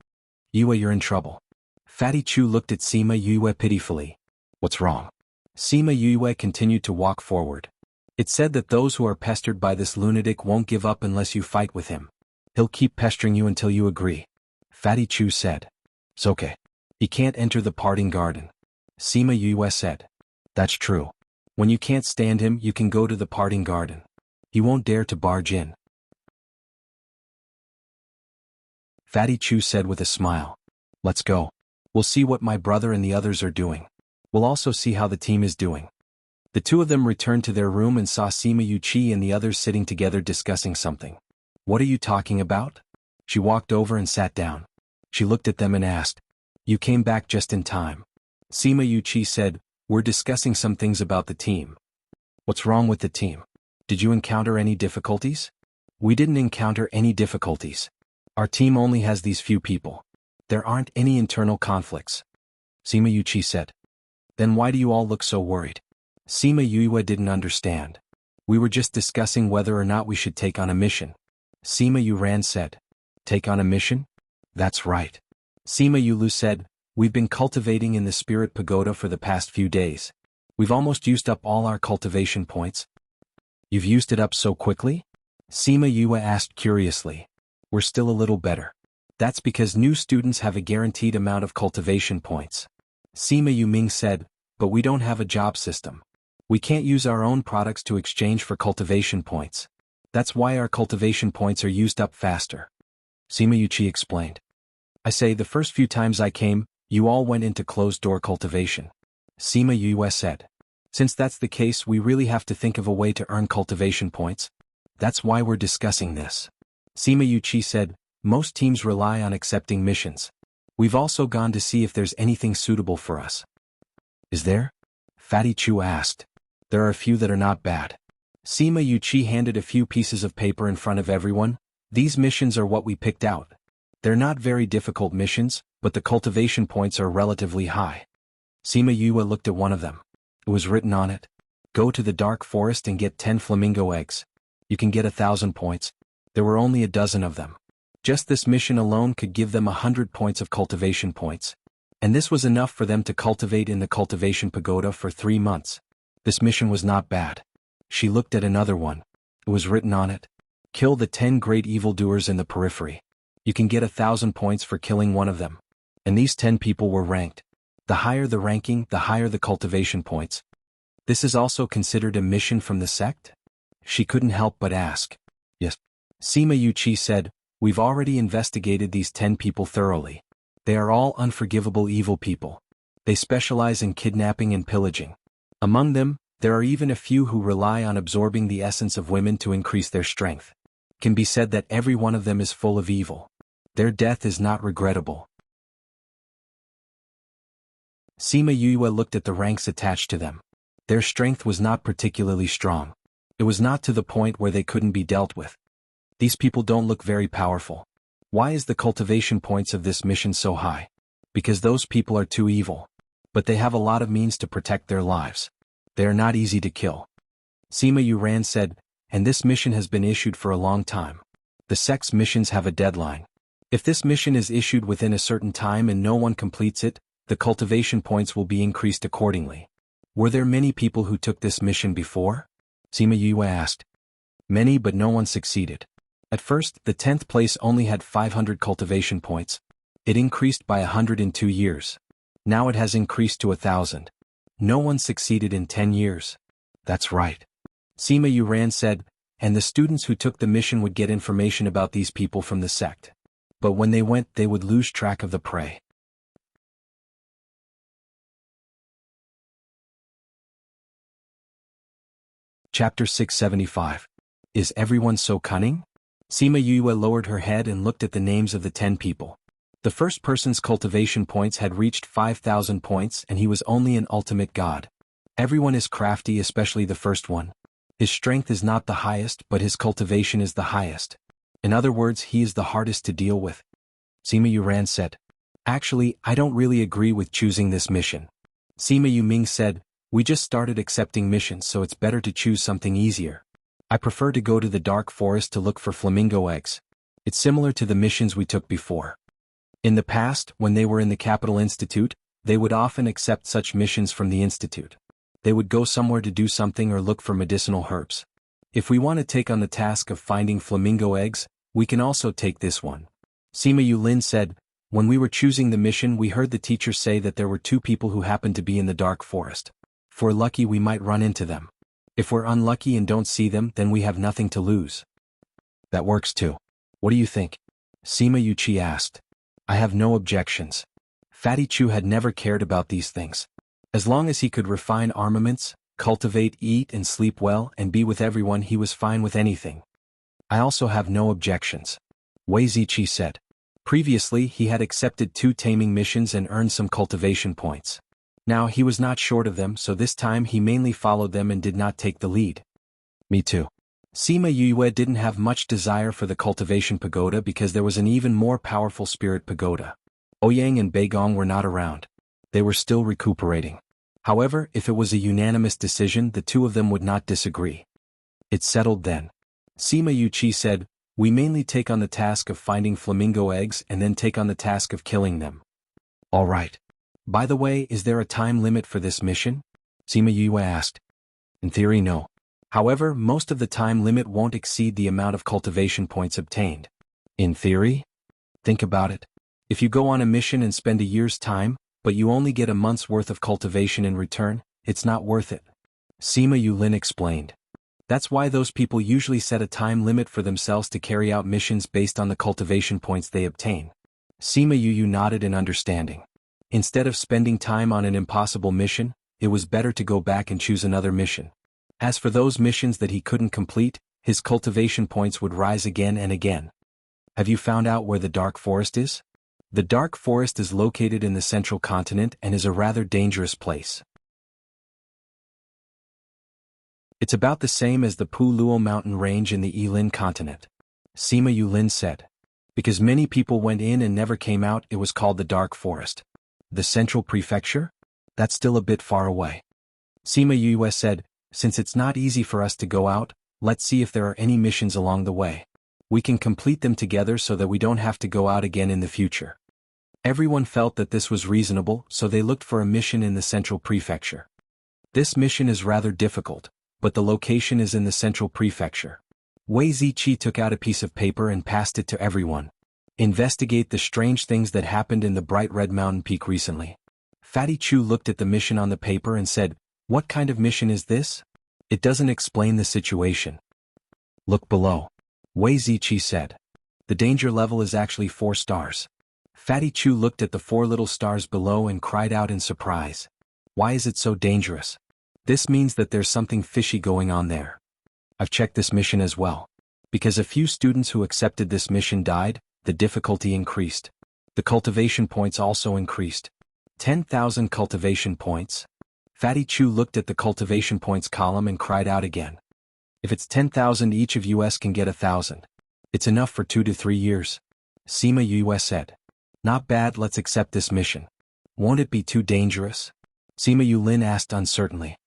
Yue, you're in trouble. Fatty Chu looked at Sima Yue pitifully. What's wrong? Sima Yue continued to walk forward. It's said that those who are pestered by this lunatic won't give up unless you fight with him. He'll keep pestering you until you agree. Fatty Chu said. It's okay. He can't enter the parting garden. Sima Yue said. That's true. When you can't stand him, you can go to the parting garden. He won't dare to barge in. Fatty Chu said with a smile. Let's go. We'll see what my brother and the others are doing. We'll also see how the team is doing. The two of them returned to their room and saw Sima Yuchi and the others sitting together discussing something. What are you talking about? She walked over and sat down. She looked at them and asked. You came back just in time. Sima Yuchi said, we're discussing some things about the team. What's wrong with the team? Did you encounter any difficulties? We didn't encounter any difficulties. Our team only has these few people. There aren't any internal conflicts. Sima Yuchi said. Then why do you all look so worried? Sima Yue didn't understand. We were just discussing whether or not we should take on a mission. Sima Yuran said. Take on a mission? That's right. Sima Yulu said, we've been cultivating in the Spirit Pagoda for the past few days. We've almost used up all our cultivation points. You've used it up so quickly? Sima Yue asked curiously. We're still a little better. That's because new students have a guaranteed amount of cultivation points. Sima Yuming said, but we don't have a job system. We can't use our own products to exchange for cultivation points. That's why our cultivation points are used up faster. Sima Yuchi explained. I say the first few times I came, you all went into closed-door cultivation. Sima Yue said. Since that's the case, we really have to think of a way to earn cultivation points. That's why we're discussing this. Sima Yuchi said, most teams rely on accepting missions. We've also gone to see if there's anything suitable for us. Is there? Fatty Chu asked. There are a few that are not bad. Sima Yuchi handed a few pieces of paper in front of everyone. These missions are what we picked out. They're not very difficult missions, but the cultivation points are relatively high. Sima Yue looked at one of them. It was written on it. Go to the dark forest and get 10 flamingo eggs. You can get 1,000 points. There were only a dozen of them. Just this mission alone could give them 100 points of cultivation points. And this was enough for them to cultivate in the cultivation pagoda for 3 months. This mission was not bad. She looked at another one. It was written on it. Kill the 10 great evildoers in the periphery. You can get 1,000 points for killing one of them. And these 10 people were ranked. The higher the ranking, the higher the cultivation points. This is also considered a mission from the sect? She couldn't help but ask. Yes. Sima Yuchi said, we've already investigated these 10 people thoroughly. They are all unforgivable evil people. They specialize in kidnapping and pillaging. Among them, there are even a few who rely on absorbing the essence of women to increase their strength. It can be said that every one of them is full of evil. Their death is not regrettable. Sima Yue looked at the ranks attached to them. Their strength was not particularly strong. It was not to the point where they couldn't be dealt with. These people don't look very powerful. Why is the cultivation points of this mission so high? Because those people are too evil. But they have a lot of means to protect their lives. They are not easy to kill. Sima Yuran said, and this mission has been issued for a long time. The sect's missions have a deadline. If this mission is issued within a certain time and no one completes it, the cultivation points will be increased accordingly. Were there many people who took this mission before? Sima Yue asked. Many, but no one succeeded. At first, the 10th place only had 500 cultivation points. It increased by 100 in 2 years. Now it has increased to 1,000. No one succeeded in 10 years. That's right. Sima Yuran said, and the students who took the mission would get information about these people from the sect. But when they went, they would lose track of the prey. Chapter 675. Is everyone so cunning? Sima Yue lowered her head and looked at the names of the 10 people. The first person's cultivation points had reached 5,000 points and he was only an ultimate god. Everyone is crafty, especially the first one. His strength is not the highest, but his cultivation is the highest. In other words, he is the hardest to deal with. Sima Yuran said. Actually, I don't really agree with choosing this mission. Sima Yuming said, we just started accepting missions, so it's better to choose something easier. I prefer to go to the dark forest to look for flamingo eggs. It's similar to the missions we took before. In the past, when they were in the Capital Institute, they would often accept such missions from the Institute. They would go somewhere to do something or look for medicinal herbs. If we want to take on the task of finding flamingo eggs, we can also take this one. Sima Yulin said, when we were choosing the mission we heard the teacher say that there were two people who happened to be in the dark forest. If we're lucky we might run into them. If we're unlucky and don't see them then we have nothing to lose. That works too. What do you think? Sima Yuchi asked. I have no objections. Fatty Chu had never cared about these things. As long as he could refine armaments, cultivate, eat and sleep well and be with everyone he was fine with anything. I also have no objections. Wei Ziqi said. Previously he had accepted 2 taming missions and earned some cultivation points. Now he was not short of them so this time he mainly followed them and did not take the lead. Me too. Sima Yue didn't have much desire for the cultivation pagoda because there was an even more powerful spirit pagoda. Ouyang and Beigong were not around. They were still recuperating. However, if it was a unanimous decision the two of them would not disagree. It's settled then. Sima Yuchi said, we mainly take on the task of finding flamingo eggs and then take on the task of killing them. All right. By the way, is there a time limit for this mission? Sima Yue asked. In theory no. However, most of the time limit won't exceed the amount of cultivation points obtained. In theory? Think about it. If you go on a mission and spend a year's time, but you only get a month's worth of cultivation in return, it's not worth it. Sima Yulin explained. That's why those people usually set a time limit for themselves to carry out missions based on the cultivation points they obtain. Sima Yu nodded in understanding. Instead of spending time on an impossible mission, it was better to go back and choose another mission. As for those missions that he couldn't complete, his cultivation points would rise again and again. Have you found out where the Dark Forest is? The Dark Forest is located in the central continent and is a rather dangerous place. It's about the same as the Puluo mountain range in the Yilin continent. Sima Yulin said. Because many people went in and never came out it was called the Dark Forest. The central prefecture? That's still a bit far away. Sima Yue said, since it's not easy for us to go out, let's see if there are any missions along the way. We can complete them together so that we don't have to go out again in the future. Everyone felt that this was reasonable, so they looked for a mission in the central prefecture. This mission is rather difficult, but the location is in the central prefecture. Wei Ziqi took out a piece of paper and passed it to everyone. Investigate the strange things that happened in the bright red mountain peak recently. Fatty Chu looked at the mission on the paper and said, what kind of mission is this? It doesn't explain the situation. Look below. Wei Ziqi said. The danger level is actually 4 stars. Fatty Chu looked at the 4 little stars below and cried out in surprise. Why is it so dangerous? This means that there's something fishy going on there. I've checked this mission as well. Because a few students who accepted this mission died, the difficulty increased. The cultivation points also increased. 10,000 cultivation points. Fatty Chu looked at the cultivation points column and cried out again. If it's 10,000 each of us can get 1,000. It's enough for 2 to 3 years. Sima Yue said. Not bad, let's accept this mission. Won't it be too dangerous? Sima Yulin asked uncertainly.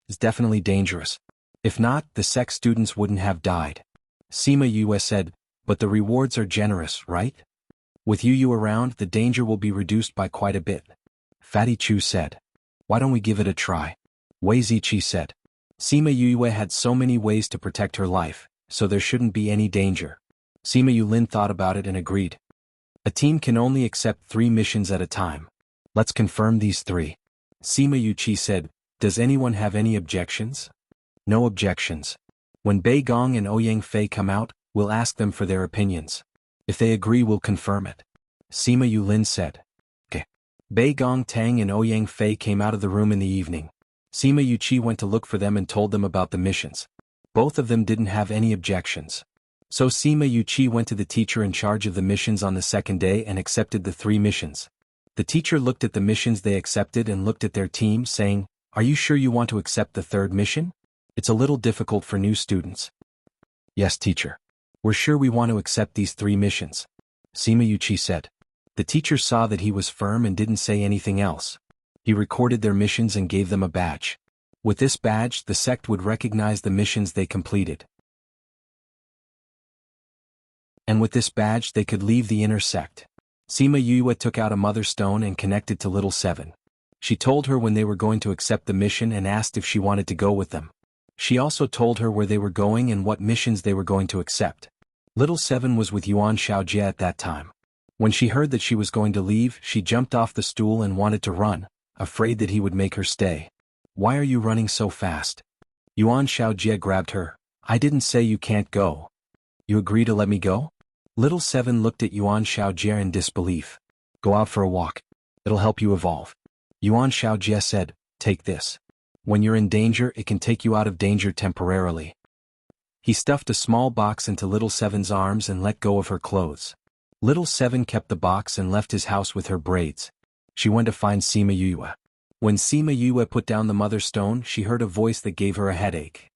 It's definitely dangerous. If not, the sec students wouldn't have died. Sima Yue said, but the rewards are generous, right? With you around, the danger will be reduced by quite a bit. Fatty Chu said. Why don't we give it a try? Wei Ziqi said. Sima Yue had so many ways to protect her life, so there shouldn't be any danger. Sima Yulin thought about it and agreed. A team can only accept 3 missions at a time. Let's confirm these 3. Sima Yuchi said, does anyone have any objections? No objections. When Bei Gong and Ouyang Fei come out, we'll ask them for their opinions. If they agree we'll confirm it. Sima Yulin said. Okay. Bei Gong Tang and Ouyang Fei came out of the room in the evening. Sima Yuchi went to look for them and told them about the missions. Both of them didn't have any objections. So Sima Yuchi went to the teacher in charge of the missions on the second day and accepted the 3 missions. The teacher looked at the missions they accepted and looked at their team saying, are you sure you want to accept the 3rd mission? It's a little difficult for new students. Yes, teacher. We're sure we want to accept these 3 missions. Sima Yuchi said. The teacher saw that he was firm and didn't say anything else. He recorded their missions and gave them a badge. With this badge, the sect would recognize the missions they completed. And with this badge they could leave the inner sect. Sima Yue took out a mother stone and connected to Little Seven. She told her when they were going to accept the mission and asked if she wanted to go with them. She also told her where they were going and what missions they were going to accept. Little Seven was with Yuan Shaojie at that time. When she heard that she was going to leave, she jumped off the stool and wanted to run, afraid that he would make her stay. Why are you running so fast? Yuan Shaojie grabbed her. I didn't say you can't go. You agree to let me go? Little Seven looked at Yuan Shaojie in disbelief. Go out for a walk. It'll help you evolve. Yuan Shaojie said, take this. When you're in danger, it can take you out of danger temporarily. He stuffed a small box into Little Seven's arms and let go of her clothes. Little Seven kept the box and left his house with her braids. She went to find Sima Yue. When Sima Yue put down the mother stone, she heard a voice that gave her a headache.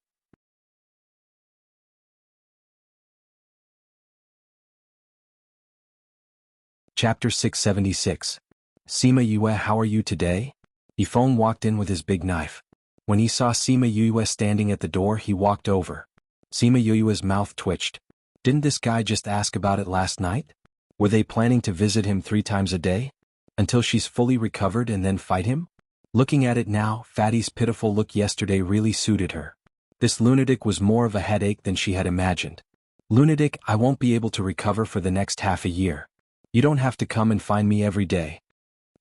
Chapter 676. Sima Yue, how are you today? Yifeng walked in with his big knife. When he saw Sima Yue standing at the door, he walked over. Sima Yue's mouth twitched. Didn't this guy just ask about it last night? Were they planning to visit him 3 times a day? Until she's fully recovered and then fight him? Looking at it now, Fatty's pitiful look yesterday really suited her. This lunatic was more of a headache than she had imagined. Lunatic, I won't be able to recover for the next half a year. You don't have to come and find me every day.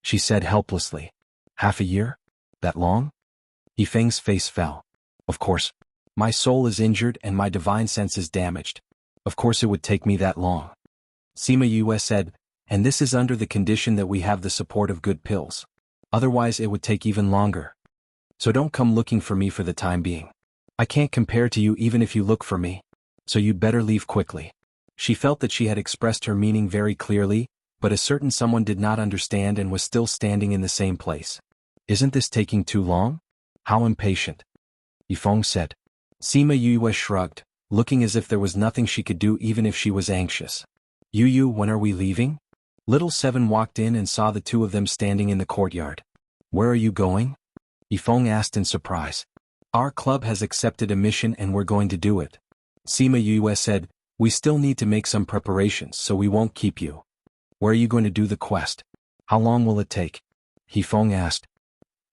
She said helplessly. Half a year? That long? Yifeng's face fell. Of course. My soul is injured and my divine sense is damaged. Of course it would take me that long. Sima Yue said, and this is under the condition that we have the support of good pills. Otherwise it would take even longer. So don't come looking for me for the time being. I can't compare to you even if you look for me. So you'd better leave quickly. She felt that she had expressed her meaning very clearly, but a certain someone did not understand and was still standing in the same place. Isn't this taking too long? How impatient. Yifeng said. Sima Yue shrugged, looking as if there was nothing she could do even if she was anxious. Yu, when are we leaving? Little Seven walked in and saw the two of them standing in the courtyard. Where are you going? Yifeng asked in surprise. Our club has accepted a mission and we're going to do it. Sima Yue said, we still need to make some preparations so we won't keep you. Where are you going to do the quest? How long will it take? Yifeng asked.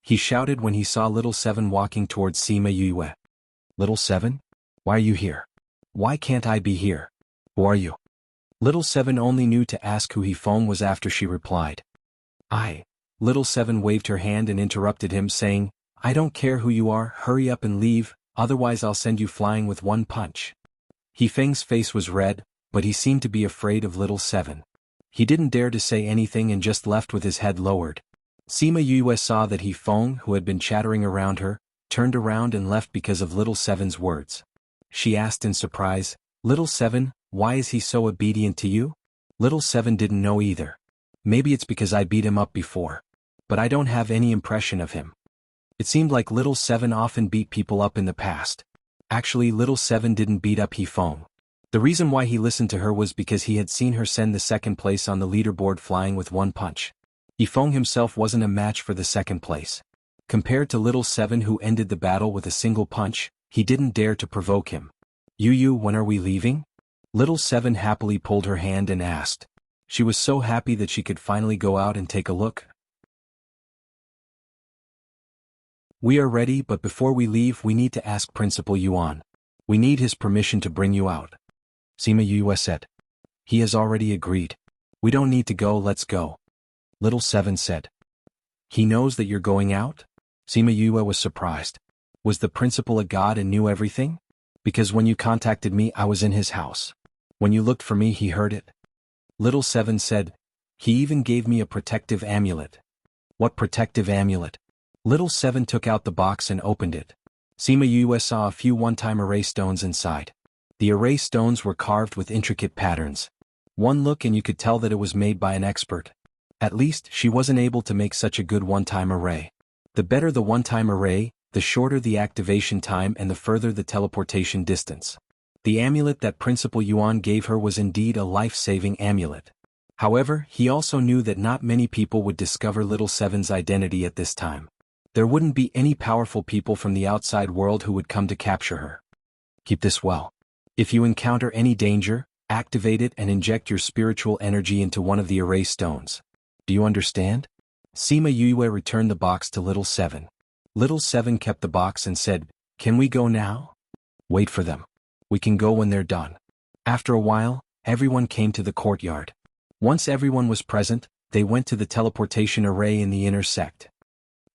He shouted when he saw Little Seven walking towards Sima Yue. Little Seven? Why are you here? Why can't I be here? Who are you? Little Seven only knew to ask who Yifeng was after she replied. Little Seven waved her hand and interrupted him saying, I don't care who you are, hurry up and leave, otherwise I'll send you flying with one punch. Yifeng's face was red, but he seemed to be afraid of Little Seven. He didn't dare to say anything and just left with his head lowered. Sima Yue saw that Yifeng, who had been chattering around her, turned around and left because of Little Seven's words. She asked in surprise, Little Seven, why is he so obedient to you? Little Seven didn't know either. Maybe it's because I beat him up before. But I don't have any impression of him. It seemed like Little Seven often beat people up in the past. Actually, Little Seven didn't beat up Yifeng. The reason why he listened to her was because he had seen her send the second place on the leaderboard flying with one punch. Yifeng himself wasn't a match for the second place. Compared to Little Seven who ended the battle with a single punch, he didn't dare to provoke him. Yu, when are we leaving? Little Seven happily pulled her hand and asked. She was so happy that she could finally go out and take a look. We are ready, but before we leave we need to ask Principal Yuan. We need his permission to bring you out. Sima Yue said. He has already agreed. We don't need to go, let's go. Little Seven said. He knows that you're going out? Sima Yue was surprised. Was the principal a god and knew everything? Because when you contacted me I was in his house. When you looked for me he heard it. Little Seven said. He even gave me a protective amulet. What protective amulet? Little Seven took out the box and opened it. Sima Yue saw a few one-time array stones inside. The array stones were carved with intricate patterns. One look and you could tell that it was made by an expert. At least, she wasn't able to make such a good one-time array. The better the one-time array, the shorter the activation time and the further the teleportation distance. The amulet that Principal Yuan gave her was indeed a life-saving amulet. However, he also knew that not many people would discover Little Seven's identity at this time. There wouldn't be any powerful people from the outside world who would come to capture her. Keep this well. If you encounter any danger, Activate it and inject your spiritual energy into one of the array stones. Do you understand? Sima Yue returned the box to Little Seven. Little Seven kept the box and said, "Can we go now?" "Wait for them. We can go when they're done." After a while, everyone came to the courtyard. Once everyone was present, they went to the teleportation array in the inner sect.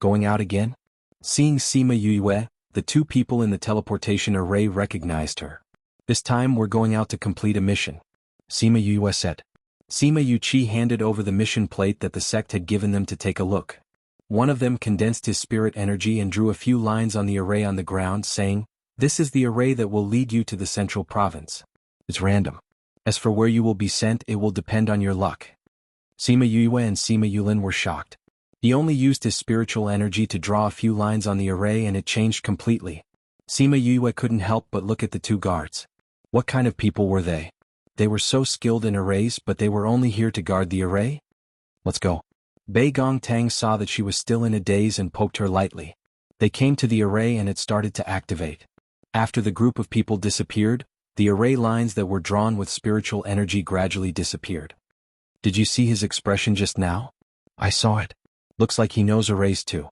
Going out again? Seeing Sima Yue, the two people in the teleportation array recognized her. "This time we're going out to complete a mission," Sima Yue said. Sima Yuqi handed over the mission plate that the sect had given them to take a look. One of them condensed his spirit energy and drew a few lines on the array on the ground, saying, "This is the array that will lead you to the central province. It's random. As for where you will be sent, it will depend on your luck." Sima Yue and Sima Yulin were shocked. He only used his spiritual energy to draw a few lines on the array and it changed completely. Sima Yue couldn't help but look at the two guards. What kind of people were they? They were so skilled in arrays, but they were only here to guard the array? "Let's go." Bei Gongtang saw that she was still in a daze and poked her lightly. They came to the array and it started to activate. After the group of people disappeared, the array lines that were drawn with spiritual energy gradually disappeared. "Did you see his expression just now?" "I saw it. Looks like he knows arrays too."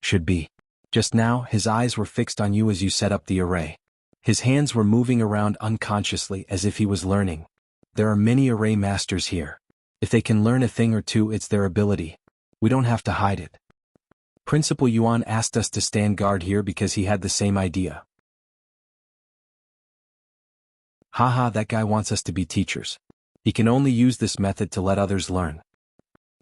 "Should be. Just now, his eyes were fixed on you as you set up the array. His hands were moving around unconsciously as if he was learning. There are many array masters here. If they can learn a thing or two, it's their ability. We don't have to hide it. Principal Yuan asked us to stand guard here because he had the same idea." "Haha, that guy wants us to be teachers. He can only use this method to let others learn.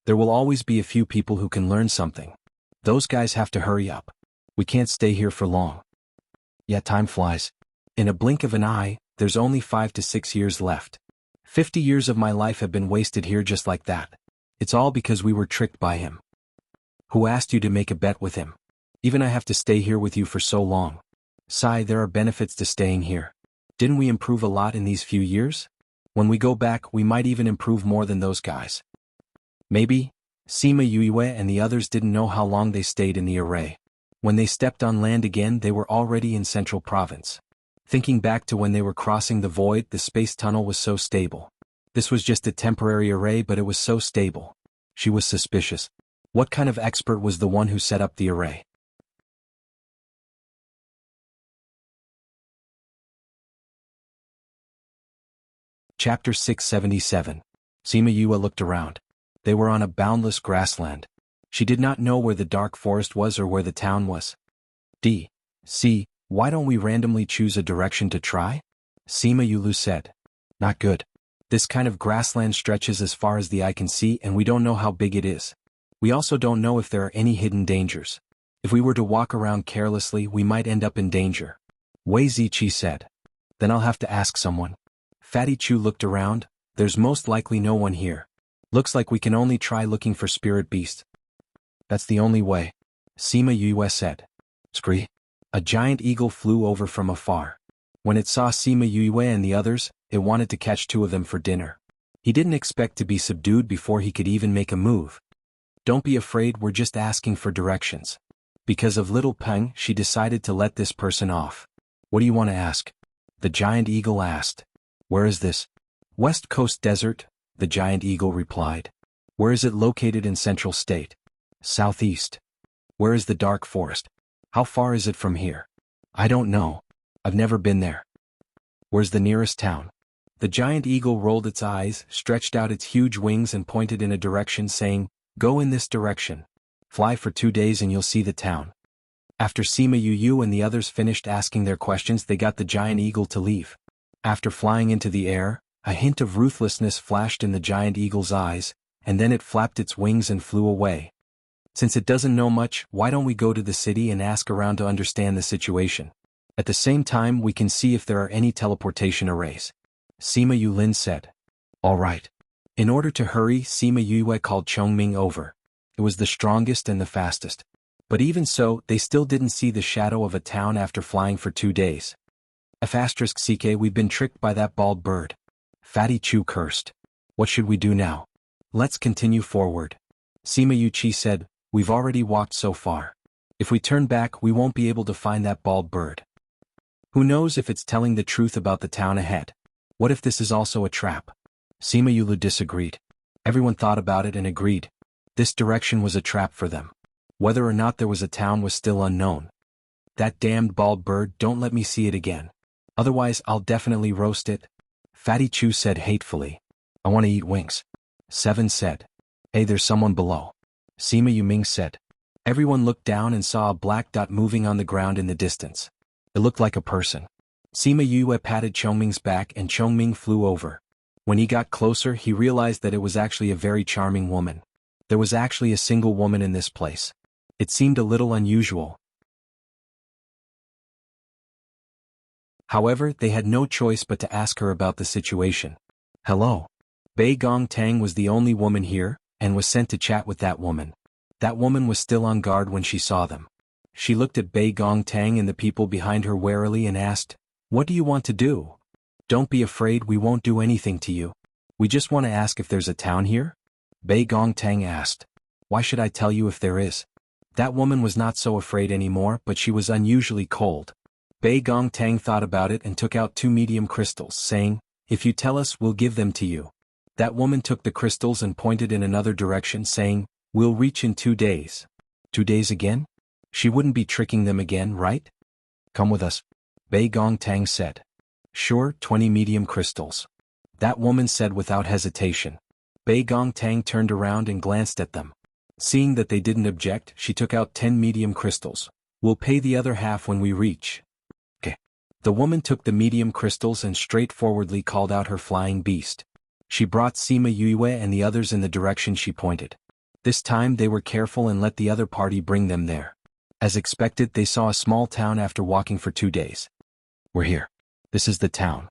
There will always be a few people who can learn something. Those guys have to hurry up. We can't stay here for long." Yet time flies. In a blink of an eye, there's only 5 to 6 years left. 50 years of my life have been wasted here just like that. It's all because we were tricked by him. Who asked you to make a bet with him? Even I have to stay here with you for so long. Sai, there are benefits to staying here. Didn't we improve a lot in these few years? When we go back, we might even improve more than those guys. Maybe. Sima Yue and the others didn't know how long they stayed in the array. When they stepped on land again, they were already in Central Province. Thinking back to when they were crossing the void, the space tunnel was so stable. This was just a temporary array, but it was so stable. She was suspicious. What kind of expert was the one who set up the array? Chapter 677. Sima Yue looked around. They were on a boundless grassland. She did not know where the dark forest was or where the town was. D.C. Why don't we randomly choose a direction to try? Sima Yulu said. Not good. This kind of grassland stretches as far as the eye can see and we don't know how big it is. We also don't know if there are any hidden dangers. If we were to walk around carelessly, we might end up in danger. Wei Ziqi said. Then I'll have to ask someone. Fatty Chu looked around. There's most likely no one here. Looks like we can only try looking for spirit beasts. That's the only way. Sima Yue said. Scree. A giant eagle flew over from afar. When it saw Sima Yue and the others, it wanted to catch 2 of them for dinner. He didn't expect to be subdued before he could even make a move. Don't be afraid, we're just asking for directions. Because of little Peng, she decided to let this person off. What do you want to ask? The giant eagle asked. Where is this? West Coast Desert, the giant eagle replied. Where is it located in Central State? Southeast. Where is the dark forest? How far is it from here? I don't know. I've never been there. Where's the nearest town? The giant eagle rolled its eyes, stretched out its huge wings and pointed in a direction saying, Go in this direction. Fly for 2 days and you'll see the town. After Sima Yu and the others finished asking their questions, they got the giant eagle to leave. After flying into the air, a hint of ruthlessness flashed in the giant eagle's eyes, and then it flapped its wings and flew away. Since it doesn't know much, why don't we go to the city and ask around to understand the situation? At the same time, we can see if there are any teleportation arrays. Sima Yulin said. All right. In order to hurry, Sima Yue called Chongming over. It was the strongest and the fastest. But even so, they still didn't see the shadow of a town after flying for 2 days. *CK, we've been tricked by that bald bird. Fatty Chu cursed. What should we do now? Let's continue forward. Sima Yuqi said, We've already walked so far. If we turn back, we won't be able to find that bald bird. Who knows if it's telling the truth about the town ahead? What if this is also a trap? Sima Yulu disagreed. Everyone thought about it and agreed. This direction was a trap for them. Whether or not there was a town was still unknown. That damned bald bird, don't let me see it again. Otherwise I'll definitely roast it. Fatty Chu said hatefully. I want to eat wings. Seven said. Hey, there's someone below. Sima Yuming said. Everyone looked down and saw a black dot moving on the ground in the distance. It looked like a person. Sima Yue patted Chongming's back and Chongming flew over. When he got closer he realized that it was actually a very charming woman. There was actually a single woman in this place. It seemed a little unusual. However, they had no choice but to ask her about the situation. Hello. Bei Gong Tang was the only woman here, and was sent to chat with that woman. That woman was still on guard when she saw them. She looked at Bei Gong Tang and the people behind her warily and asked, What do you want to do? Don't be afraid, we won't do anything to you. We just want to ask if there's a town here? Bei Gong Tang asked. Why should I tell you if there is? That woman was not so afraid anymore, but she was unusually cold. Bei Gong Tang thought about it and took out 2 medium crystals, saying, If you tell us, we'll give them to you. That woman took the crystals and pointed in another direction, saying, We'll reach in 2 days. 2 days again? She wouldn't be tricking them again, right? Come with us. Bei Gong Tang said. Sure, 20 medium crystals. That woman said without hesitation. Bei Gong Tang turned around and glanced at them. Seeing that they didn't object, she took out 10 medium crystals. We'll pay the other half when we reach. Okay. The woman took the medium crystals and straightforwardly called out her flying beast. She brought Sima Yue and the others in the direction she pointed. This time they were careful and let the other party bring them there. As expected, they saw a small town after walking for 2 days. We're here. This is the town.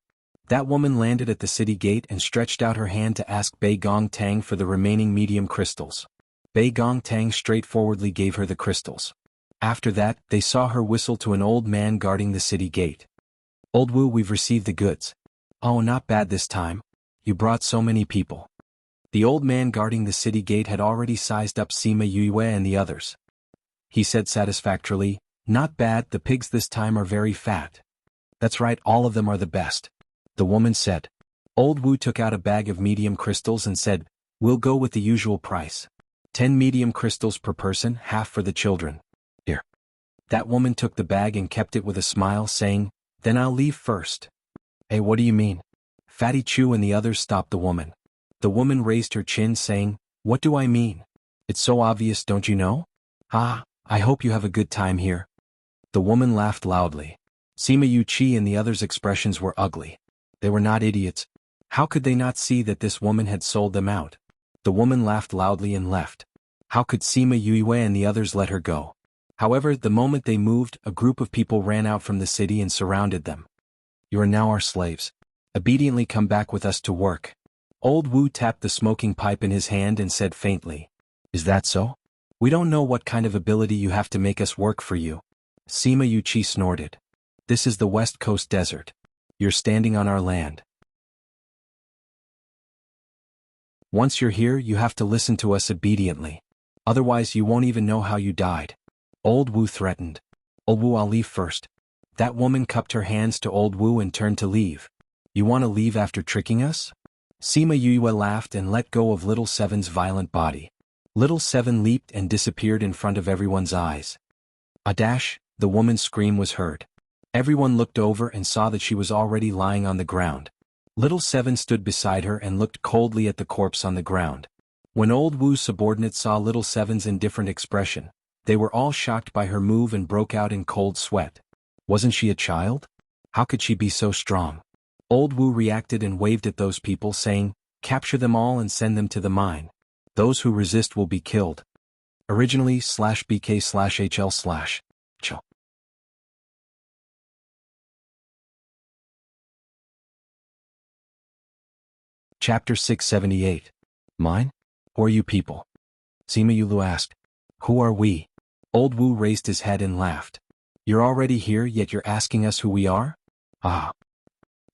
That woman landed at the city gate and stretched out her hand to ask Bei Gong Tang for the remaining medium crystals. Bei Gong Tang straightforwardly gave her the crystals. After that, they saw her whistle to an old man guarding the city gate. Old Wu, we've received the goods. Oh, not bad this time. You brought so many people. The old man guarding the city gate had already sized up Sima Yue and the others. He said satisfactorily, Not bad, the pigs this time are very fat. That's right, all of them are the best. The woman said. Old Wu took out a bag of medium crystals and said, We'll go with the usual price. 10 medium crystals per person, half for the children. Here. That woman took the bag and kept it with a smile, saying, Then I'll leave first. Hey, what do you mean? Fatty Chu and the others stopped the woman. The woman raised her chin, saying, What do I mean? It's so obvious, don't you know? Ah, I hope you have a good time here. The woman laughed loudly. Sima Yu Chi and the others' expressions were ugly. They were not idiots. How could they not see that this woman had sold them out? The woman laughed loudly and left. How could Sima Yue and the others let her go? However, the moment they moved, a group of people ran out from the city and surrounded them. You are now our slaves. Obediently come back with us to work. Old Wu tapped the smoking pipe in his hand and said faintly, Is that so? We don't know what kind of ability you have to make us work for you. Sima Yu Chi snorted. This is the West Coast Desert. You're standing on our land. Once you're here, you have to listen to us obediently. Otherwise you won't even know how you died. Old Wu threatened. Old Wu, I'll leave first. That woman cupped her hands to Old Wu and turned to leave. You want to leave after tricking us? Sima Yue laughed and let go of Little Seven's violent body. Little Seven leaped and disappeared in front of everyone's eyes. A dash, the woman's scream was heard. Everyone looked over and saw that she was already lying on the ground. Little Seven stood beside her and looked coldly at the corpse on the ground. When Old Wu's subordinates saw Little Seven's indifferent expression, they were all shocked by her move and broke out in cold sweat. Wasn't she a child? How could she be so strong? Old Wu reacted and waved at those people, saying, Capture them all and send them to the mine. Those who resist will be killed. Originally /BK/HL/Ch. Chapter 678. Mine? Who are you people? Sima Yulu asked. Who are we? Old Wu raised his head and laughed. You're already here, yet you're asking us who we are? Ah.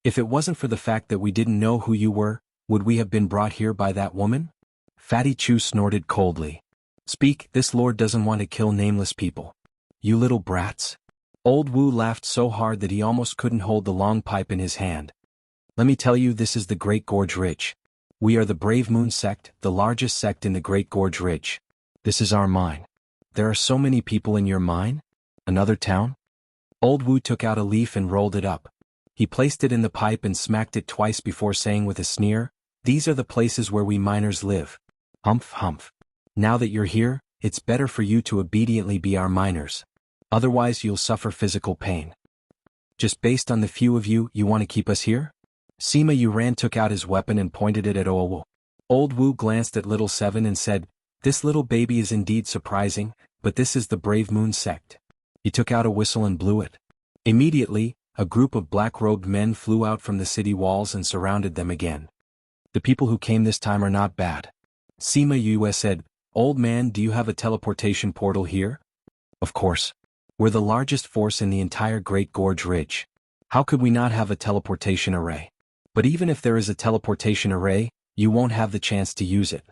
If it wasn't for the fact that we didn't know who you were, would we have been brought here by that woman? Fatty Chu snorted coldly. Speak, this lord doesn't want to kill nameless people. You little brats. Old Wu laughed so hard that he almost couldn't hold the long pipe in his hand. Let me tell you, this is the Great Gorge Ridge. We are the Brave Moon sect, the largest sect in the Great Gorge Ridge. This is our mine. There are so many people in your mine? Another town? Old Wu took out a leaf and rolled it up. He placed it in the pipe and smacked it twice before saying with a sneer, "These are the places where we miners live." Humph humph. Now that you're here, it's better for you to obediently be our miners. Otherwise you'll suffer physical pain. Just based on the few of you, you want to keep us here? Sima Yuran took out his weapon and pointed it at Old Wu. Old Wu glanced at Little Seven and said, "This little baby is indeed surprising, but this is the Brave Moon sect." He took out a whistle and blew it. Immediately, a group of black-robed men flew out from the city walls and surrounded them again. The people who came this time are not bad. Sima Yue said, "Old man, do you have a teleportation portal here?" "Of course. We're the largest force in the entire Great Gorge Ridge. How could we not have a teleportation array? But even if there is a teleportation array, you won't have the chance to use it.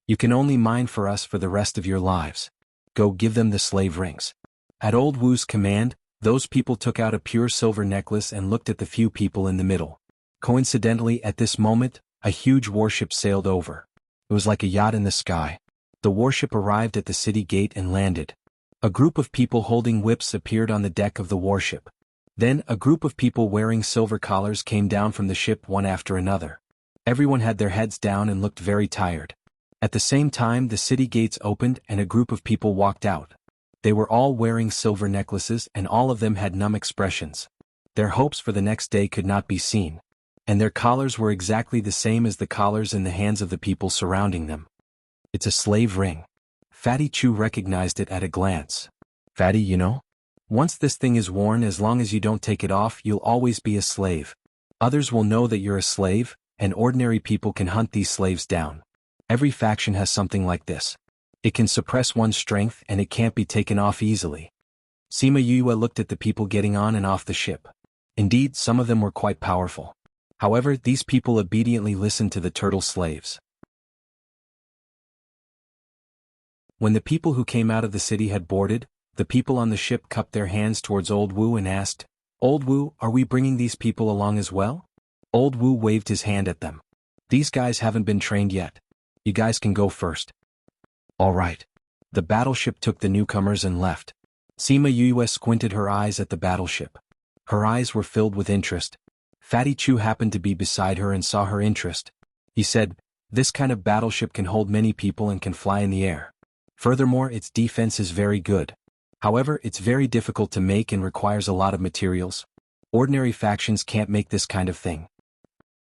You can only mine for us for the rest of your lives. Go give them the slave rings." At Old Wu's command, those people took out a pure silver necklace and looked at the few people in the middle. Coincidentally, at this moment, a huge warship sailed over. It was like a yacht in the sky. The warship arrived at the city gate and landed. A group of people holding whips appeared on the deck of the warship. Then, a group of people wearing silver collars came down from the ship one after another. Everyone had their heads down and looked very tired. At the same time, the city gates opened and a group of people walked out. They were all wearing silver necklaces and all of them had numb expressions. Their hopes for the next day could not be seen. And their collars were exactly the same as the collars in the hands of the people surrounding them. It's a slave ring. Fatty Chu recognized it at a glance. "Fatty, you know? Once this thing is worn, as long as you don't take it off, you'll always be a slave. Others will know that you're a slave, and ordinary people can hunt these slaves down. Every faction has something like this. It can suppress one's strength and it can't be taken off easily." Sima Yue looked at the people getting on and off the ship. Indeed, some of them were quite powerful. However, these people obediently listened to the turtle slaves. When the people who came out of the city had boarded, the people on the ship cupped their hands towards Old Wu and asked, "Old Wu, are we bringing these people along as well?" Old Wu waved his hand at them. "These guys haven't been trained yet. You guys can go first." "All right." The battleship took the newcomers and left. Sima Yue squinted her eyes at the battleship. Her eyes were filled with interest. Fatty Chu happened to be beside her and saw her interest. He said, "This kind of battleship can hold many people and can fly in the air. Furthermore, its defense is very good. However, it's very difficult to make and requires a lot of materials. Ordinary factions can't make this kind of thing."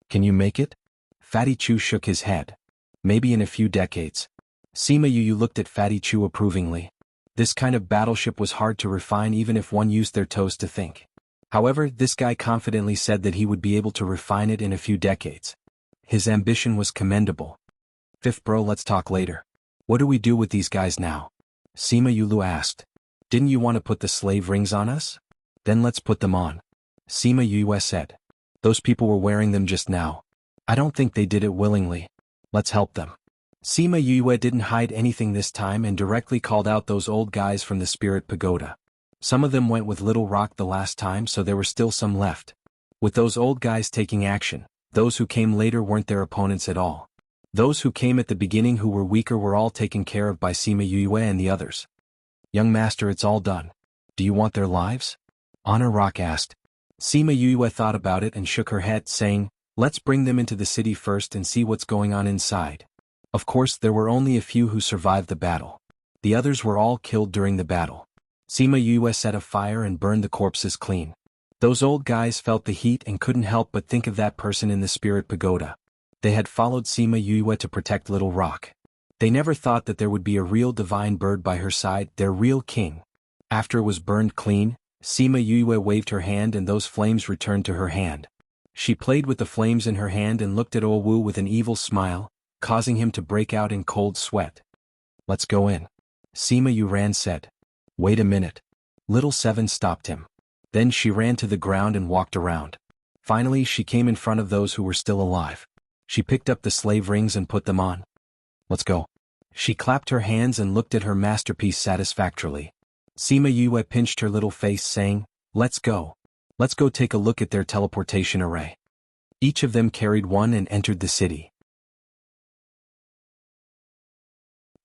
"Can you make it?" Fatty Chu shook his head. "Maybe in a few decades." Sima Yu looked at Fatty Chu approvingly. This kind of battleship was hard to refine even if one used their toes to think. However, this guy confidently said that he would be able to refine it in a few decades. His ambition was commendable. "Fifth bro, let's talk later. What do we do with these guys now?" Sima Yulu asked. "Didn't you want to put the slave rings on us? Then let's put them on." Sima Yue said. "Those people were wearing them just now. I don't think they did it willingly. Let's help them." Sima Yue didn't hide anything this time and directly called out those old guys from the Spirit Pagoda. Some of them went with Little Rock the last time, so there were still some left. With those old guys taking action, those who came later weren't their opponents at all. Those who came at the beginning who were weaker were all taken care of by Sima Yue and the others. "Young master, it's all done. Do you want their lives?" Honor Rock asked. Sima Yue thought about it and shook her head, saying, "Let's bring them into the city first and see what's going on inside." Of course, there were only a few who survived the battle. The others were all killed during the battle. Sima Yue set a fire and burned the corpses clean. Those old guys felt the heat and couldn't help but think of that person in the Spirit Pagoda. They had followed Sima Yue to protect Little Rock. They never thought that there would be a real divine bird by her side, their real king. After it was burned clean, Sima Yue waved her hand and those flames returned to her hand. She played with the flames in her hand and looked at Owu with an evil smile, causing him to break out in cold sweat. "Let's go in," Sima Yuran said. "Wait a minute." Little Seven stopped him. Then she ran to the ground and walked around. Finally, she came in front of those who were still alive. She picked up the slave rings and put them on. "Let's go." She clapped her hands and looked at her masterpiece satisfactorily. Sima Yue pinched her little face, saying, "Let's go. Let's go take a look at their teleportation array." Each of them carried one and entered the city.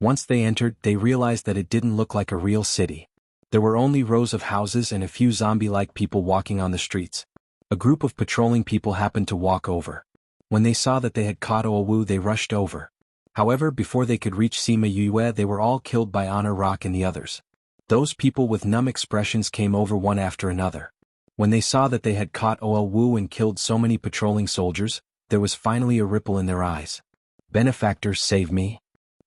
Once they entered, they realized that it didn't look like a real city. There were only rows of houses and a few zombie-like people walking on the streets. A group of patrolling people happened to walk over. When they saw that they had caught Oawu, they rushed over. However, before they could reach Sima Yue, they were all killed by Honor Rock and the others. Those people with numb expressions came over one after another. When they saw that they had caught Oawu and killed so many patrolling soldiers, there was finally a ripple in their eyes. Benefactor, save me.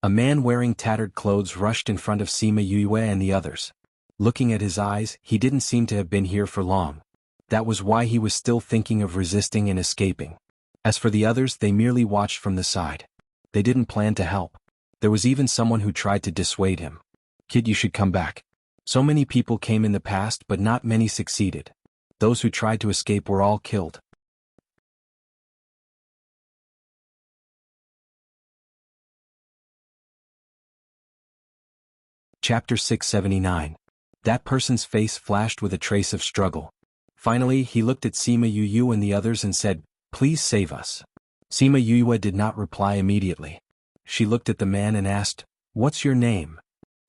A man wearing tattered clothes rushed in front of Sima Yue and the others. Looking at his eyes, he didn't seem to have been here for long. That was why he was still thinking of resisting and escaping. As for the others, they merely watched from the side. They didn't plan to help. There was even someone who tried to dissuade him. Kid, you should come back. So many people came in the past, but not many succeeded. Those who tried to escape were all killed. Chapter 679. That person's face flashed with a trace of struggle. Finally, he looked at Sima Yue and the others and said, "Please save us." Sima Yue did not reply immediately. She looked at the man and asked, "What's your name?"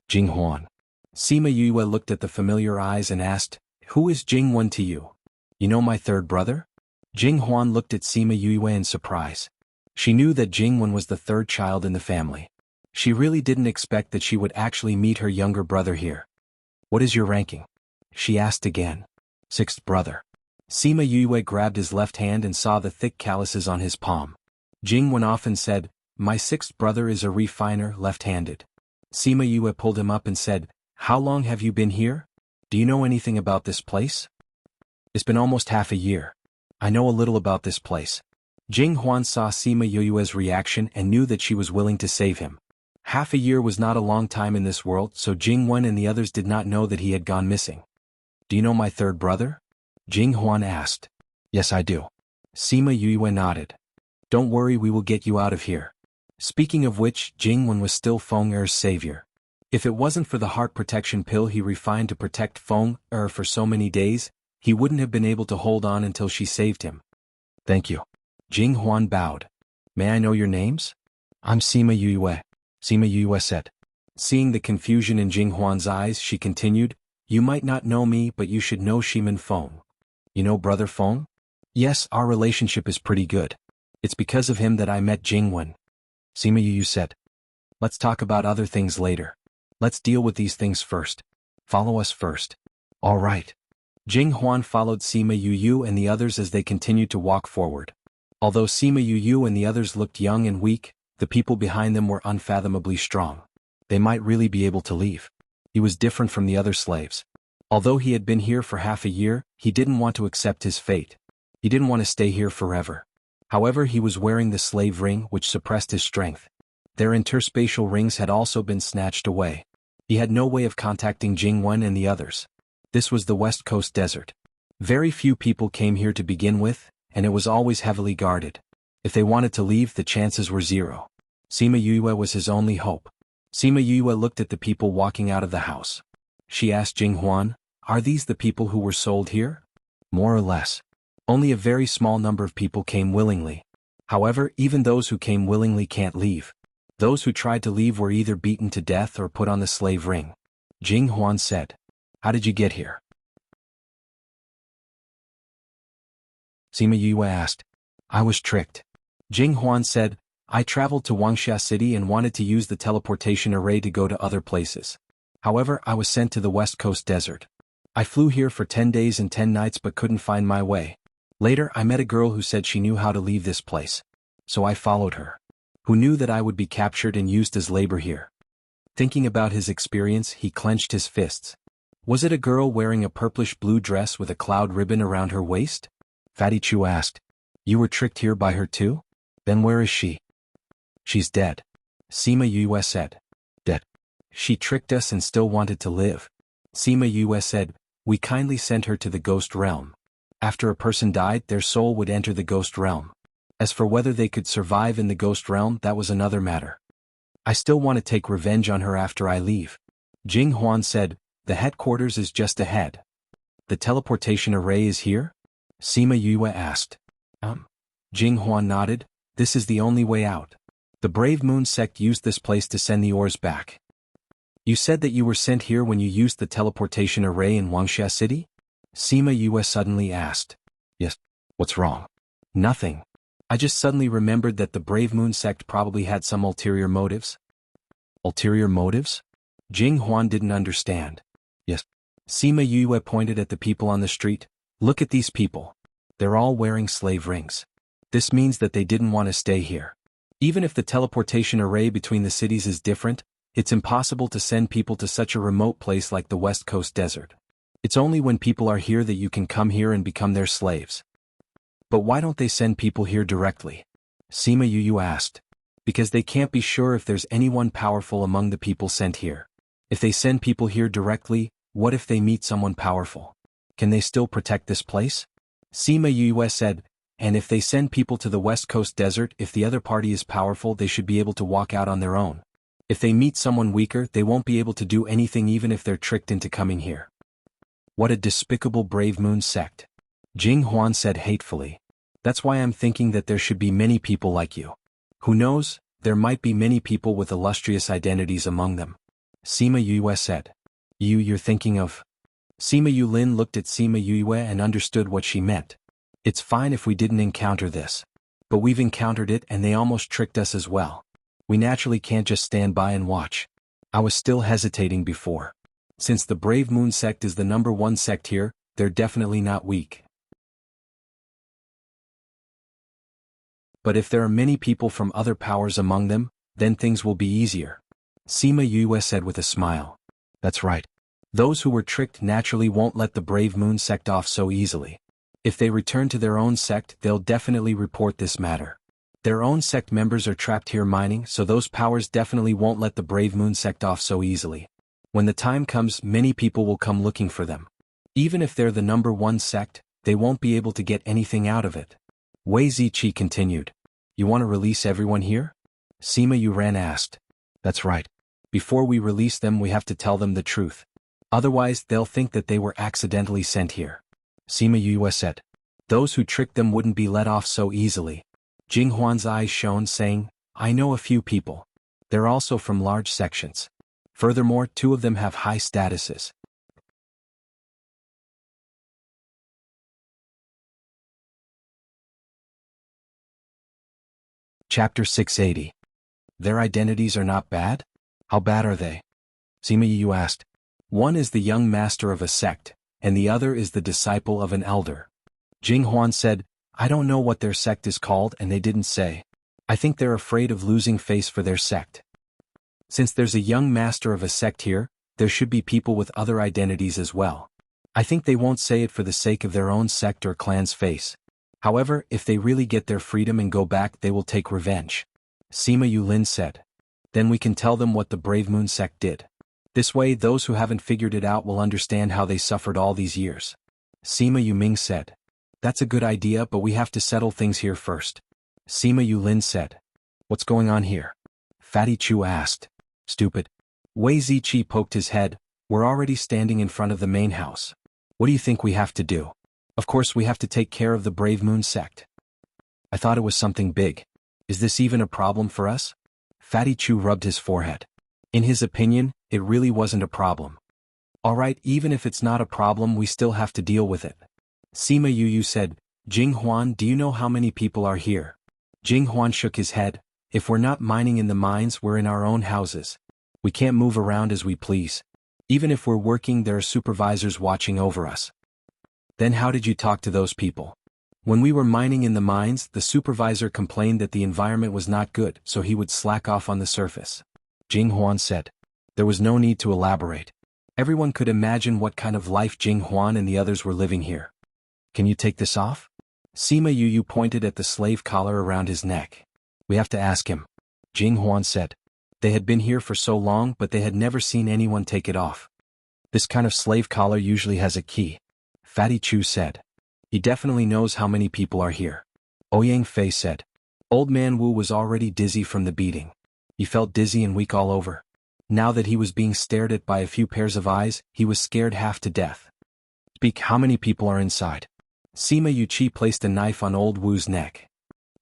Jinghuan. Sima Yue looked at the familiar eyes and asked, "Who is Jinghuan to you? You know my third brother?" Jinghuan looked at Sima Yue in surprise. She knew that Jinghuan was the third child in the family. She really didn't expect that she would actually meet her younger brother here. "What is your ranking?" she asked again. "Sixth brother." Sima Yue grabbed his left hand and saw the thick calluses on his palm. Jinghuan often said, "My sixth brother is a refiner, left-handed." Sima Yue pulled him up and said, "How long have you been here? Do you know anything about this place?" "It's been almost half a year. I know a little about this place." Jinghuan saw Sima Yue's reaction and knew that she was willing to save him. Half a year was not a long time in this world, so Jinghuan and the others did not know that he had gone missing. "Do you know my third brother?" Jinghuan asked. "Yes, I do." Sima Yue nodded. "Don't worry, we will get you out of here." Speaking of which, Jinghuan was still Feng Er's savior. If it wasn't for the heart protection pill he refined to protect Feng Er for so many days, he wouldn't have been able to hold on until she saved him. "Thank you." Jinghuan bowed. "May I know your names?" "I'm Sima Yue," Sima Yue said. Seeing the confusion in Jinghuan's eyes, she continued, "You might not know me, but you should know Shiman Feng. You know Brother Feng?" "Yes, our relationship is pretty good. It's because of him that I met Jinghuan," Sima Yue said. "Let's talk about other things later. Let's deal with these things first. Follow us first." "All right." Jinghuan followed Sima Yue and the others as they continued to walk forward. Although Sima Yue and the others looked young and weak, the people behind them were unfathomably strong. They might really be able to leave. He was different from the other slaves. Although he had been here for half a year, he didn't want to accept his fate. He didn't want to stay here forever. However, he was wearing the slave ring, which suppressed his strength. Their interspatial rings had also been snatched away. He had no way of contacting Jinghuan and the others. This was the West Coast desert. Very few people came here to begin with, and it was always heavily guarded. If they wanted to leave, the chances were zero. Sima Yue was his only hope. Sima Yue looked at the people walking out of the house. She asked Jinghuan, "Are these the people who were sold here?" "More or less. Only a very small number of people came willingly. However, even those who came willingly can't leave. Those who tried to leave were either beaten to death or put on the slave ring." Jinghuan said. "How did you get here?" Sima Yue asked. "I was tricked." Jinghuan said, "I traveled to Wuxia City and wanted to use the teleportation array to go to other places. However, I was sent to the West Coast desert. I flew here for 10 days and 10 nights but couldn't find my way. Later, I met a girl who said she knew how to leave this place. So I followed her. Who knew that I would be captured and used as labor here?" Thinking about his experience, he clenched his fists. "Was it a girl wearing a purplish-blue dress with a cloud ribbon around her waist?" Fatty Chu asked. "You were tricked here by her too? Then where is she?" "She's dead," Sima Yue said. "Dead? She tricked us and still wanted to live." Sima Yue said, "We kindly sent her to the ghost realm. After a person died, their soul would enter the ghost realm. As for whether they could survive in the ghost realm, that was another matter. I still want to take revenge on her after I leave." Jinghuan said, "The headquarters is just ahead." "The teleportation array is here?" Sima Yue asked. Jing Huan nodded. This is the only way out. The Brave Moon sect used this place to send the ores back. You said that you were sent here when you used the teleportation array in Wuxia City? Sima Yue suddenly asked. Yes. What's wrong? Nothing. I just suddenly remembered that the Brave Moon sect probably had some ulterior motives. Ulterior motives? Jing Huan didn't understand. Yes. Sima Yue pointed at the people on the street. Look at these people. They're all wearing slave rings. This means that they didn't want to stay here. Even if the teleportation array between the cities is different, it's impossible to send people to such a remote place like the West Coast Desert. It's only when people are here that you can come here and become their slaves. But why don't they send people here directly? Sima Yue asked. Because they can't be sure if there's anyone powerful among the people sent here. If they send people here directly, what if they meet someone powerful? Can they still protect this place? Sima Yue said, and if they send people to the West Coast Desert, if the other party is powerful, they should be able to walk out on their own. If they meet someone weaker, they won't be able to do anything even if they're tricked into coming here. What a despicable Brave Moon sect. Jing Huan said hatefully. That's why I'm thinking that there should be many people like you. Who knows, there might be many people with illustrious identities among them. Sima Yue said. You're thinking of? Sima Yulin looked at Sima Yue and understood what she meant. It's fine if we didn't encounter this. But we've encountered it and they almost tricked us as well. We naturally can't just stand by and watch. I was still hesitating before. Since the Brave Moon sect is the #1 sect here, they're definitely not weak. But if there are many people from other powers among them, then things will be easier. Sima Yue said with a smile. That's right. Those who were tricked naturally won't let the Brave Moon sect off so easily. If they return to their own sect, they'll definitely report this matter. Their own sect members are trapped here mining, so those powers definitely won't let the Brave Moon sect off so easily. When the time comes, many people will come looking for them. Even if they're the #1 sect, they won't be able to get anything out of it. Wei Ziqi continued. You want to release everyone here? Sima Yuran asked. That's right. Before we release them, we have to tell them the truth. Otherwise, they'll think that they were accidentally sent here. Sima Yue said. Those who tricked them wouldn't be let off so easily. Jing Huan's eyes shone, saying, I know a few people. They're also from large sections. Furthermore, 2 of them have high statuses. Chapter 680. Their identities are not bad? How bad are they? Sima Yue asked. One is the young master of a sect, and the other is the disciple of an elder. Jing Huan said, I don't know what their sect is called and they didn't say. I think they're afraid of losing face for their sect. Since there's a young master of a sect here, there should be people with other identities as well. I think they won't say it for the sake of their own sect or clan's face. However, if they really get their freedom and go back, they will take revenge. Sima Yulin said. Then we can tell them what the Brave Moon sect did. This way, those who haven't figured it out will understand how they suffered all these years. Sima Yuming said. That's a good idea, but we have to settle things here first. Sima Yulin said. What's going on here? Fatty Chu asked. Stupid. Wei Ziqi poked his head. We're already standing in front of the main house. What do you think we have to do? Of course we have to take care of the Brave Moon sect. I thought it was something big. Is this even a problem for us? Fatty Chu rubbed his forehead. In his opinion, it really wasn't a problem. Alright, even if it's not a problem, we still have to deal with it. Sima Yu said, Jing Huan, do you know how many people are here? Jing Huan shook his head. If we're not mining in the mines, we're in our own houses. We can't move around as we please. Even if we're working, there are supervisors watching over us. Then how did you talk to those people? When we were mining in the mines, the supervisor complained that the environment was not good, so he would slack off on the surface. Jing Huan said. There was no need to elaborate. Everyone could imagine what kind of life Jing Huan and the others were living here. Can you take this off? Sima Yu pointed at the slave collar around his neck. We have to ask him. Jing Huan said. They had been here for so long, but they had never seen anyone take it off. This kind of slave collar usually has a key. Fatty Chu said. He definitely knows how many people are here. Ouyang Fei said. Old man Wu was already dizzy from the beating. He felt dizzy and weak all over. Now that he was being stared at by a few pairs of eyes, he was scared half to death. Speak, how many people are inside? Sima Yuqi placed a knife on old Wu's neck.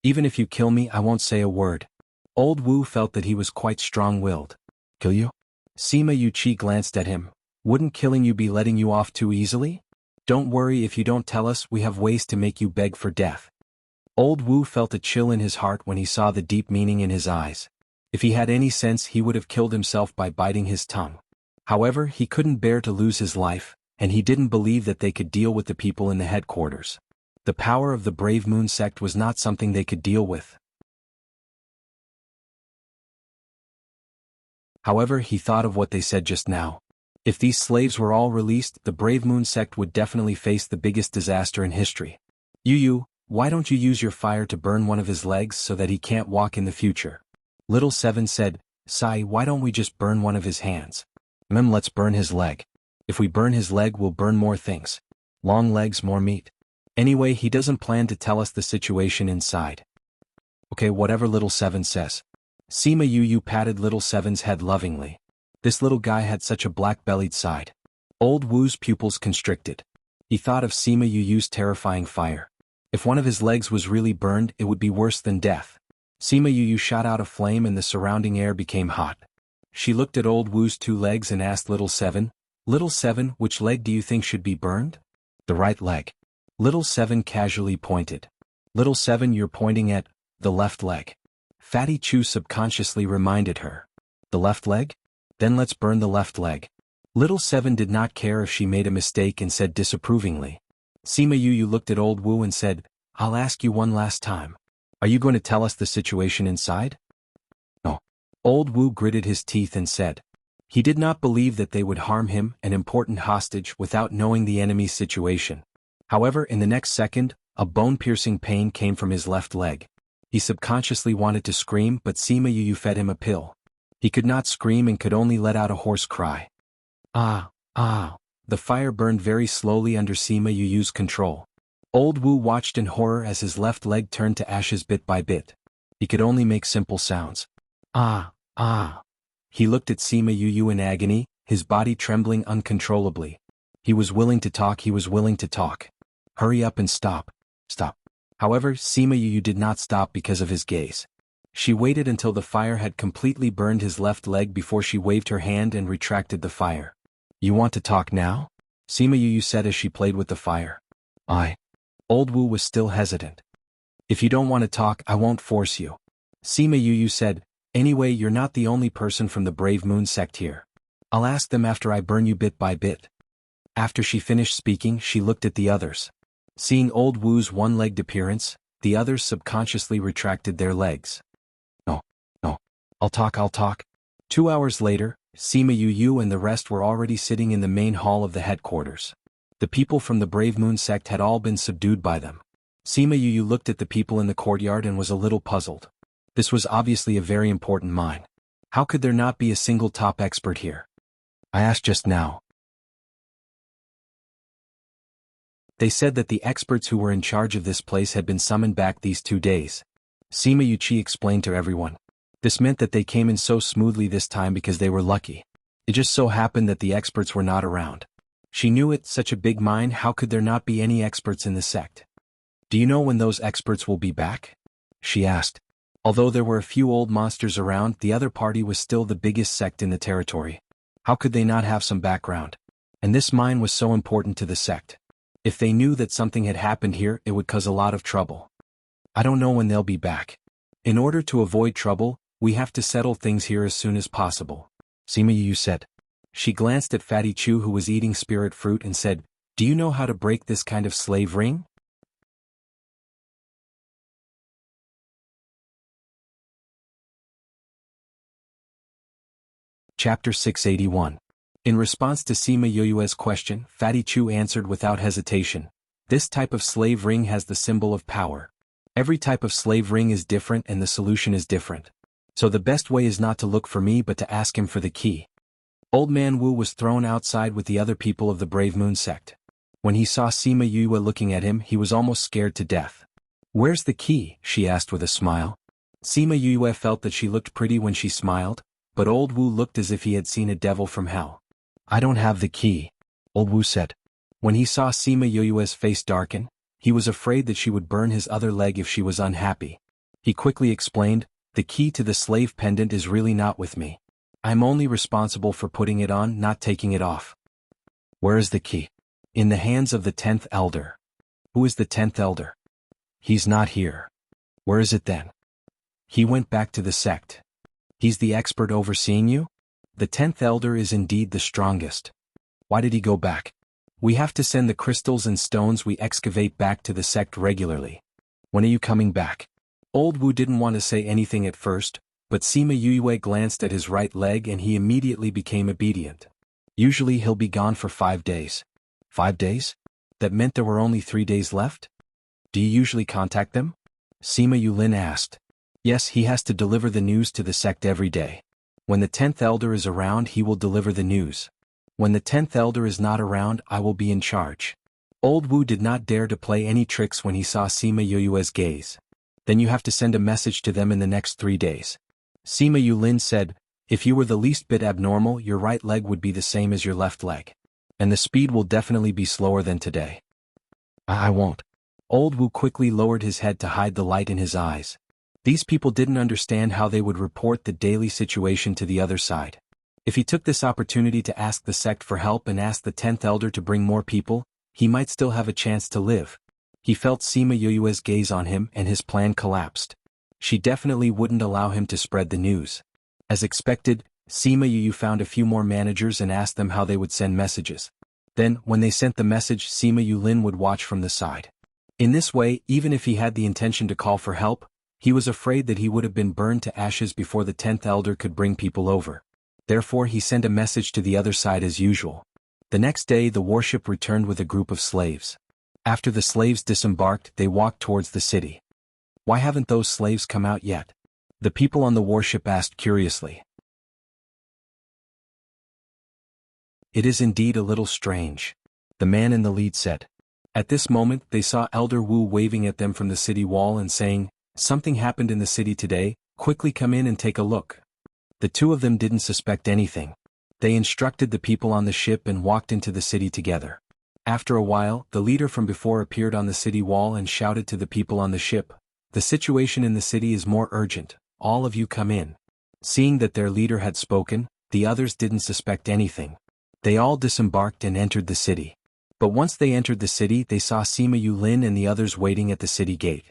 Even if you kill me, I won't say a word. Old Wu felt that he was quite strong-willed. Kill you? Sima Yuqi glanced at him. Wouldn't killing you be letting you off too easily? Don't worry, if you don't tell us, we have ways to make you beg for death. Old Wu felt a chill in his heart when he saw the deep meaning in his eyes. If he had any sense, he would have killed himself by biting his tongue. However, he couldn't bear to lose his life, and he didn't believe that they could deal with the people in the headquarters. The power of the Brave Moon sect was not something they could deal with. However, he thought of what they said just now. If these slaves were all released, the Brave Moon sect would definitely face the biggest disaster in history. Yu, why don't you use your fire to burn one of his legs so that he can't walk in the future? Little Seven said, Sai, why don't we just burn one of his hands? Let's burn his leg. If we burn his leg, we'll burn more things. Long legs, more meat. Anyway, he doesn't plan to tell us the situation inside. Okay, whatever Little Seven says. Sima Yu patted Little Seven's head lovingly. This little guy had such a black-bellied side. Old Wu's pupils constricted. He thought of Sima Yu's terrifying fire. If one of his legs was really burned, it would be worse than death. Sima Yu shot out a flame and the surrounding air became hot. She looked at Old Wu's 2 legs and asked Little Seven, Little Seven, which leg do you think should be burned? The right leg. Little Seven casually pointed. Little Seven, you're pointing at the left leg. Fatty Chu subconsciously reminded her. The left leg? Then let's burn the left leg. Little Seven did not care if she made a mistake and said disapprovingly. Sima Yu looked at Old Wu and said, I'll ask you one last time. Are you going to tell us the situation inside? No. Old Wu gritted his teeth and said. He did not believe that they would harm him, an important hostage, without knowing the enemy's situation. However, in the next second, a bone-piercing pain came from his left leg. He subconsciously wanted to scream, but Sima Yu fed him a pill. He could not scream and could only let out a hoarse cry. Ah, ah. The fire burned very slowly under Sima Yu's control. Old Wu watched in horror as his left leg turned to ashes bit by bit. He could only make simple sounds. Ah, ah. He looked at Sima Yu in agony, his body trembling uncontrollably. He was willing to talk, Hurry up and stop. Stop. However, Sima Yu did not stop because of his gaze. She waited until the fire had completely burned his left leg before she waved her hand and retracted the fire. You want to talk now? Sima Yu said as she played with the fire. Old Wu was still hesitant. If you don't want to talk, I won't force you. Sima Yu said, anyway, you're not the only person from the Brave Moon sect here. I'll ask them after I burn you bit by bit. After she finished speaking, she looked at the others. Seeing Old Wu's one-legged appearance, the others subconsciously retracted their legs. No. I'll talk. 2 hours later, Sima Yu and the rest were already sitting in the main hall of the headquarters. The people from the Brave Moon sect had all been subdued by them. Sima Yu looked at the people in the courtyard and was a little puzzled. This was obviously a very important mine. How could there not be a single top expert here? I asked just now. They said that the experts who were in charge of this place had been summoned back these 2 days. Sima Yuqi explained to everyone. This meant that they came in so smoothly this time because they were lucky. It just so happened that the experts were not around. She knew it, such a big mine, how could there not be any experts in the sect? Do you know when those experts will be back? She asked. Although there were a few old monsters around, the other party was still the biggest sect in the territory. How could they not have some background? And this mine was so important to the sect. If they knew that something had happened here, it would cause a lot of trouble. I don't know when they'll be back. In order to avoid trouble, we have to settle things here as soon as possible. Sima Yu said. She glanced at Fatty Chu, who was eating spirit fruit, and said, Do you know how to break this kind of slave ring? Chapter 681. In response to Sima Yu's question, Fatty Chu answered without hesitation. This type of slave ring has the symbol of power. Every type of slave ring is different and the solution is different. So the best way is not to look for me but to ask him for the key. Old Man Wu was thrown outside with the other people of the Brave Moon sect. When he saw Sima Yu looking at him, he was almost scared to death. Where's the key? She asked with a smile. Sima Yu felt that she looked pretty when she smiled, but Old Wu looked as if he had seen a devil from hell. I don't have the key, Old Wu said. When he saw Sima Yu's face darken, he was afraid that she would burn his other leg if she was unhappy. He quickly explained, "The key to the slave pendant is really not with me. I'm only responsible for putting it on, not taking it off." "Where is the key?" "In the hands of the 10th elder." "Who is the 10th elder?" "He's not here." "Where is it then?" "He went back to the sect." "He's the expert overseeing you?" "The 10th elder is indeed the strongest." "Why did he go back?" "We have to send the crystals and stones we excavate back to the sect regularly." "When are you coming back?" Old Wu didn't want to say anything at first, but Sima Yue glanced at his right leg and he immediately became obedient. "Usually he'll be gone for 5 days. 5 days? That meant there were only 3 days left? Do you usually contact them?" Sima Yulin asked. "Yes, he has to deliver the news to the sect every day. When the 10th elder is around, he will deliver the news. When the 10th elder is not around, I will be in charge." Old Wu did not dare to play any tricks when he saw Sima Yue's gaze. "Then you have to send a message to them in the next 3 days. Sima Yulin said, "If you were the least bit abnormal, your right leg would be the same as your left leg. And the speed will definitely be slower than today." "I won't." Old Wu quickly lowered his head to hide the light in his eyes. These people didn't understand how they would report the daily situation to the other side. If he took this opportunity to ask the sect for help and ask the 10th elder to bring more people, he might still have a chance to live. He felt Sima Yue's gaze on him and his plan collapsed. She definitely wouldn't allow him to spread the news. As expected, Sima Yu found a few more managers and asked them how they would send messages. Then, when they sent the message, Sima Yulin would watch from the side. In this way, even if he had the intention to call for help, he was afraid that he would have been burned to ashes before the 10th elder could bring people over. Therefore he sent a message to the other side as usual. The next day the warship returned with a group of slaves. After the slaves disembarked, they walked towards the city. "Why haven't those slaves come out yet?" the people on the warship asked curiously. "It is indeed a little strange," the man in the lead said. At this moment they saw Elder Wu waving at them from the city wall and saying, "Something happened in the city today, quickly come in and take a look." The two of them didn't suspect anything. They instructed the people on the ship and walked into the city together. After a while, the leader from before appeared on the city wall and shouted to the people on the ship, "The situation in the city is more urgent, all of you come in." Seeing that their leader had spoken, the others didn't suspect anything. They all disembarked and entered the city. But once they entered the city they saw Sima Yulin and the others waiting at the city gate.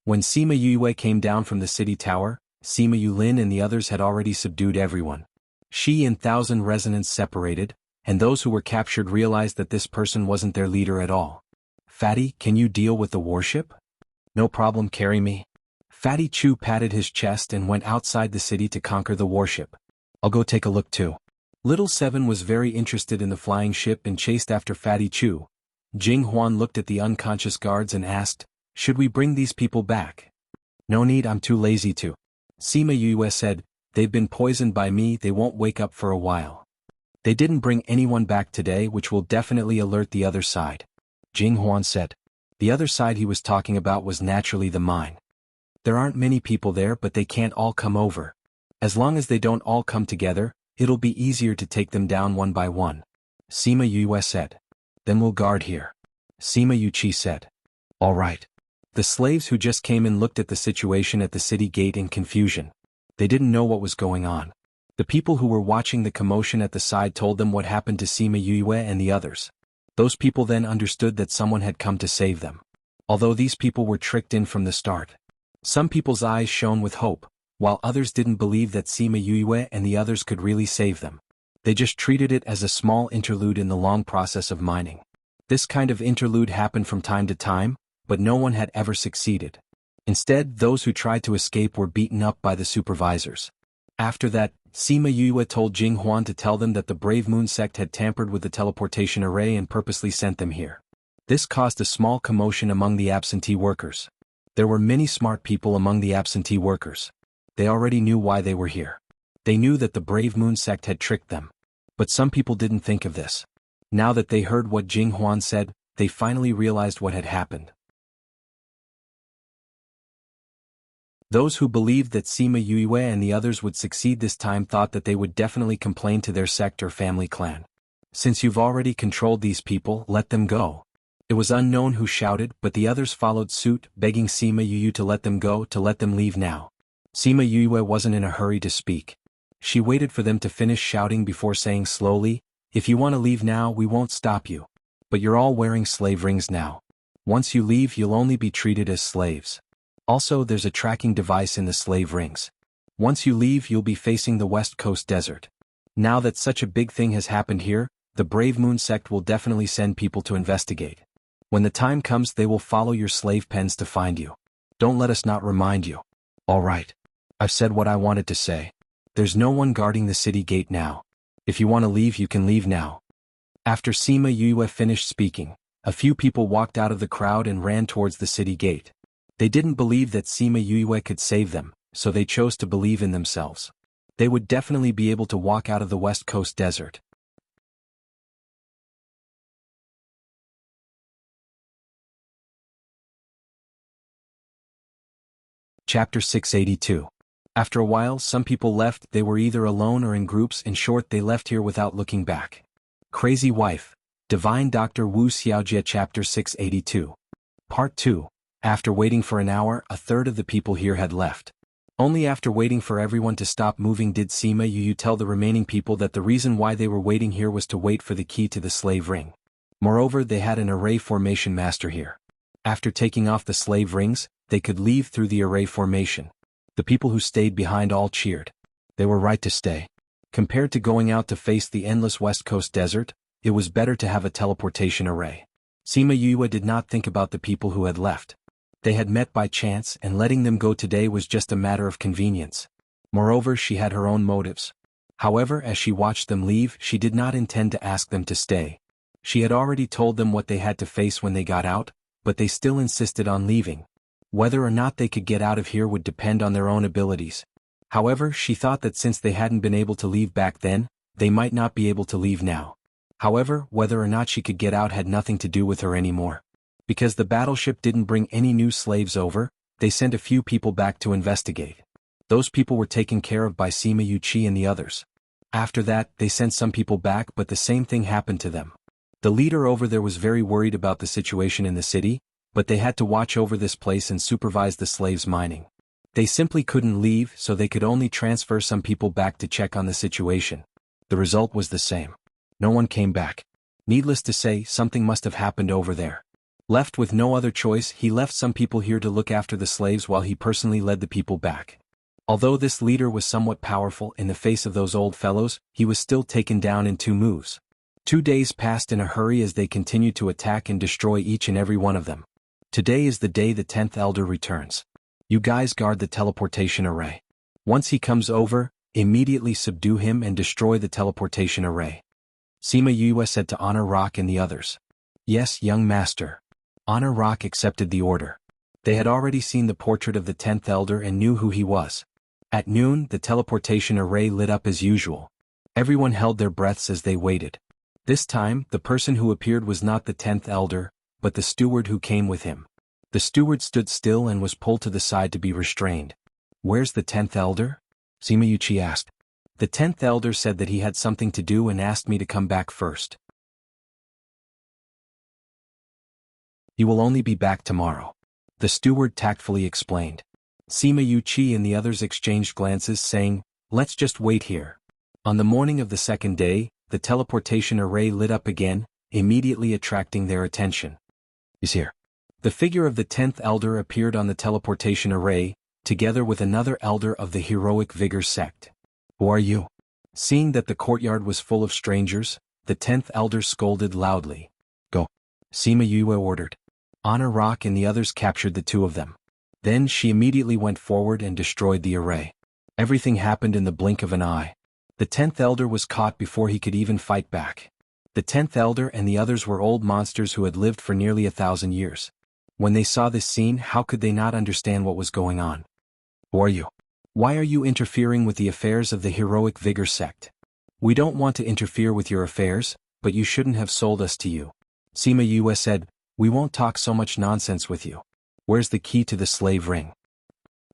When Sima Yue came down from the city tower, Sima Yulin and the others had already subdued everyone. She and 1,000 resonants separated, and those who were captured realized that this person wasn't their leader at all. "Fatty, can you deal with the warship?" "No problem, carry me." Fatty Chu patted his chest and went outside the city to conquer the warship. "I'll go take a look too." Little Seven was very interested in the flying ship and chased after Fatty Chu. Jing Huan looked at the unconscious guards and asked, "Should we bring these people back?" "No need, I'm too lazy to." Sima Yue said, "They've been poisoned by me, they won't wake up for a while." "They didn't bring anyone back today, which will definitely alert the other side," Jing Huan said. The other side he was talking about was naturally the mine. "There aren't many people there, but they can't all come over. As long as they don't all come together, it'll be easier to take them down one by one," Sima Yue said. "Then we'll guard here," Sima Yuchi said. "All right." The slaves who just came in looked at the situation at the city gate in confusion. They didn't know what was going on. The people who were watching the commotion at the side told them what happened to Sima Yue and the others. Those people then understood that someone had come to save them. Although these people were tricked in from the start. Some people's eyes shone with hope, while others didn't believe that Sima Yue and the others could really save them. They just treated it as a small interlude in the long process of mining. This kind of interlude happened from time to time, but no one had ever succeeded. Instead, those who tried to escape were beaten up by the supervisors. After that, Sima Yue told Jing Huan to tell them that the Brave Moon sect had tampered with the teleportation array and purposely sent them here. This caused a small commotion among the absentee workers. There were many smart people among the absentee workers. They already knew why they were here. They knew that the Brave Moon sect had tricked them. But some people didn't think of this. Now that they heard what Jing Huan said, they finally realized what had happened. Those who believed that Sima Yue and the others would succeed this time thought that they would definitely complain to their sect or family clan. "Since you've already controlled these people, let them go." It was unknown who shouted, but the others followed suit, begging Sima Yu to let them go, to let them leave now. Sima Yu wasn't in a hurry to speak. She waited for them to finish shouting before saying slowly, "If you want to leave now, we won't stop you. But you're all wearing slave rings now. Once you leave, you'll only be treated as slaves. Also, there's a tracking device in the slave rings. Once you leave, you'll be facing the West Coast desert. Now that such a big thing has happened here, the Brave Moon sect will definitely send people to investigate. When the time comes, they will follow your slave pens to find you. Don't let us not remind you." "All right. I've said what I wanted to say. There's no one guarding the city gate now. If you want to leave, you can leave now." After Sima Yu finished speaking, a few people walked out of the crowd and ran towards the city gate. They didn't believe that Sima Yu could save them, so they chose to believe in themselves. They would definitely be able to walk out of the West Coast desert. Chapter 682. After a while, some people left. They were either alone or in groups. In short, they left here without looking back. Crazy Wife, Divine Dr. Wu Xiaojie. Chapter 682. Part 2. After waiting for an hour, a third of the people here had left. Only after waiting for everyone to stop moving did Sima Yu tell the remaining people that the reason why they were waiting here was to wait for the key to the slave ring. Moreover, they had an array formation master here. After taking off the slave rings, they could leave through the array formation. The people who stayed behind all cheered. They were right to stay. Compared to going out to face the endless West Coast desert, it was better to have a teleportation array. Sima Yu did not think about the people who had left. They had met by chance, and letting them go today was just a matter of convenience. Moreover, she had her own motives. However, as she watched them leave, she did not intend to ask them to stay. She had already told them what they had to face when they got out, but they still insisted on leaving. Whether or not they could get out of here would depend on their own abilities. However, she thought that since they hadn't been able to leave back then, they might not be able to leave now. However, whether or not she could get out had nothing to do with her anymore. Because the battleship didn't bring any new slaves over, they sent a few people back to investigate. Those people were taken care of by Sima Yu and the others. After that, they sent some people back, but the same thing happened to them. The leader over there was very worried about the situation in the city, but they had to watch over this place and supervise the slaves mining. They simply couldn't leave, so they could only transfer some people back to check on the situation. The result was the same. No one came back. Needless to say, something must have happened over there. Left with no other choice, he left some people here to look after the slaves while he personally led the people back. Although this leader was somewhat powerful in the face of those old fellows, he was still taken down in 2 moves. 2 days passed in a hurry as they continued to attack and destroy each and every one of them. Today is the day the 10th Elder returns. You guys guard the teleportation array. Once he comes over, immediately subdue him and destroy the teleportation array. Sima Yu said to Honor Rock and the others. Yes, young master. Honor Rock accepted the order. They had already seen the portrait of the 10th Elder and knew who he was. At noon, the teleportation array lit up as usual. Everyone held their breaths as they waited. This time, the person who appeared was not the 10th Elder, but the steward who came with him. The steward stood still and was pulled to the side to be restrained. Where's the 10th Elder? Sima Yu asked. The 10th Elder said that he had something to do and asked me to come back first. He will only be back tomorrow. The steward tactfully explained. Sima Yu and the others exchanged glances saying, let's just wait here. On the morning of the second day, the teleportation array lit up again, immediately attracting their attention. He's here. The figure of the 10th Elder appeared on the teleportation array, together with another elder of the Heroic Vigor sect. Who are you? Seeing that the courtyard was full of strangers, the 10th Elder scolded loudly. Go. Sima Yu ordered. Honor Rock and the others captured the 2 of them. Then she immediately went forward and destroyed the array. Everything happened in the blink of an eye. The 10th Elder was caught before he could even fight back. The 10th Elder and the others were old monsters who had lived for nearly 1,000 years. When they saw this scene, how could they not understand what was going on? Who are you? Why are you interfering with the affairs of the Heroic Vigor sect? We don't want to interfere with your affairs, but you shouldn't have sold us to you. Sima Yu said, we won't talk so much nonsense with you. Where's the key to the slave ring?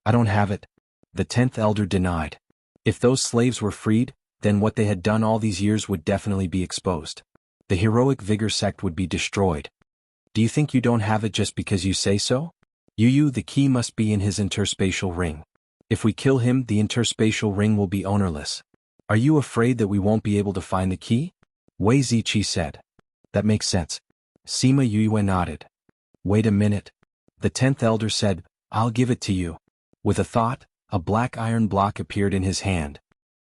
I don't have it. The 10th Elder denied. If those slaves were freed, then what they had done all these years would definitely be exposed. The Heroic Vigor sect would be destroyed. Do you think you don't have it just because you say so? Yu, the key must be in his interspatial ring. If we kill him, the interspatial ring will be ownerless. Are you afraid that we won't be able to find the key? Wei Ziqi said. That makes sense. Sima Yue nodded. Wait a minute. The 10th elder said, I'll give it to you. With a thought, a black iron block appeared in his hand.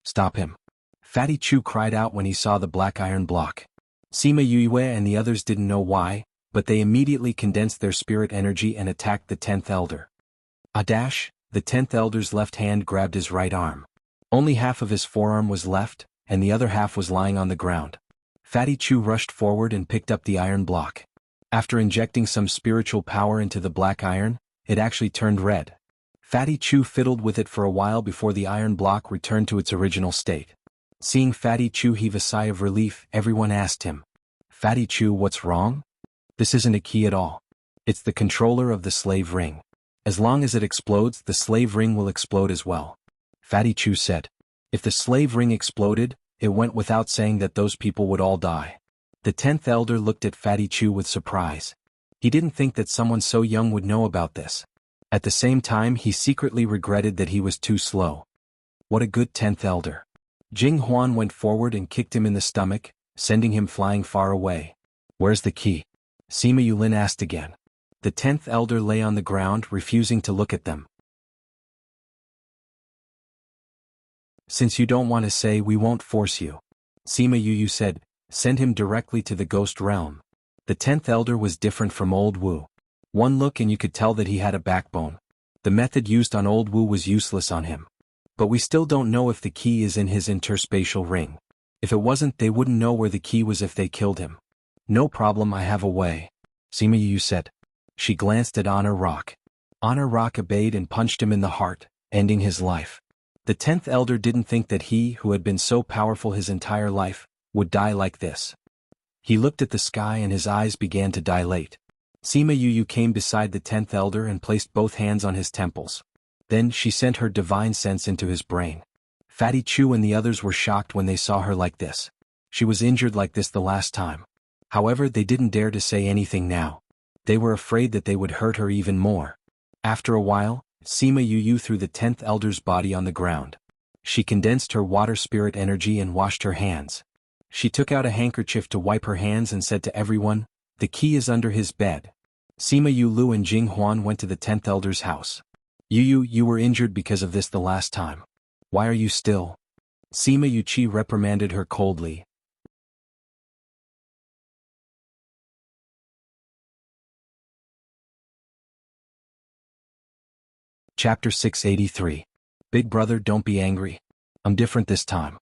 Stop him. Fatty Chu cried out when he saw the black iron block. Sima Yue and the others didn't know why, but they immediately condensed their spirit energy and attacked the 10th elder. A dash, the 10th elder's left hand grabbed his right arm. Only half of his forearm was left, and the other half was lying on the ground. Fatty Chu rushed forward and picked up the iron block. After injecting some spiritual power into the black iron, it actually turned red. Fatty Chu fiddled with it for a while before the iron block returned to its original state. Seeing Fatty Chu heave a sigh of relief, everyone asked him, Fatty Chu, what's wrong? This isn't a key at all. It's the controller of the slave ring. As long as it explodes, the slave ring will explode as well. Fatty Chu said. If the slave ring exploded, it went without saying that those people would all die. The 10th elder looked at Fatty Chu with surprise. He didn't think that someone so young would know about this. At the same time, he secretly regretted that he was too slow. What a good 10th elder. Jing Huan went forward and kicked him in the stomach, sending him flying far away. Where's the key? Sima Yulin asked again. The 10th elder lay on the ground, refusing to look at them. Since you don't want to say, we won't force you. Sima Yu said, send him directly to the ghost realm. The 10th elder was different from old Wu. One look and you could tell that he had a backbone. The method used on old Wu was useless on him. But we still don't know if the key is in his interspatial ring. If it wasn't, they wouldn't know where the key was if they killed him. No problem, I have a way. Sima Yu said. She glanced at Honor Rock. Honor Rock obeyed and punched him in the heart, ending his life. The 10th elder didn't think that he, who had been so powerful his entire life, would die like this. He looked at the sky and his eyes began to dilate. Sima Yu came beside the 10th elder and placed both hands on his temples. Then she sent her divine sense into his brain. Fatty Chu and the others were shocked when they saw her like this. She was injured like this the last time. However, they didn't dare to say anything now. They were afraid that they would hurt her even more. After a while, Sima Yu threw the 10th elder's body on the ground. She condensed her water spirit energy and washed her hands. She took out a handkerchief to wipe her hands and said to everyone, the key is under his bed. Sima Yu Lu and Jing Huan went to the 10th elder's house. You were injured because of this the last time. Why are you still? Sima Yu Chi reprimanded her coldly. Chapter 683. Big brother, don't be angry. I'm different this time.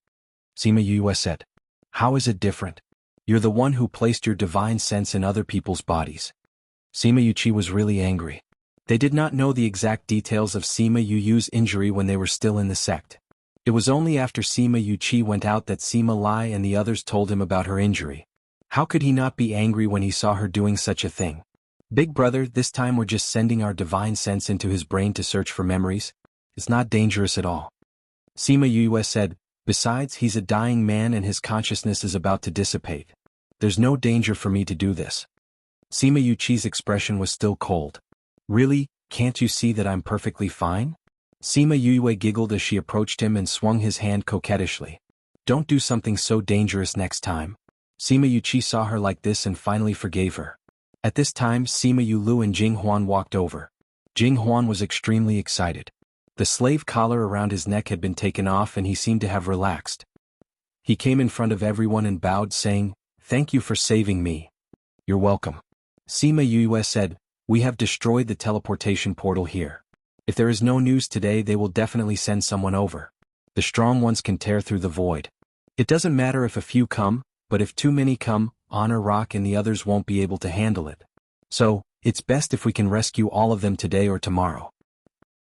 Sima Yu said. How is it different? You're the one who placed your divine sense in other people's bodies. Sima Yu Chi was really angry. They did not know the exact details of Sima Yu's injury when they were still in the sect. It was only after Sima Yu Chi went out that Sima Lai and the others told him about her injury. How could he not be angry when he saw her doing such a thing? Big brother, this time we're just sending our divine sense into his brain to search for memories. It's not dangerous at all. Sima Yu said, besides, he's a dying man and his consciousness is about to dissipate. There's no danger for me to do this. Sima Yu Chi's expression was still cold. Really, can't you see that I'm perfectly fine? Sima Yu giggled as she approached him and swung his hand coquettishly. Don't do something so dangerous next time. Sima Yu Chi saw her like this and finally forgave her. At this time, Sima Yu Lu and Jing Huan walked over. Jing Huan was extremely excited. The slave collar around his neck had been taken off and he seemed to have relaxed. He came in front of everyone and bowed, saying, thank you for saving me. You're welcome. Sima Yu said, we have destroyed the teleportation portal here. If there is no news today, they will definitely send someone over. The strong ones can tear through the void. It doesn't matter if a few come, but if too many come, Honor Rock and the others won't be able to handle it. So, it's best if we can rescue all of them today or tomorrow.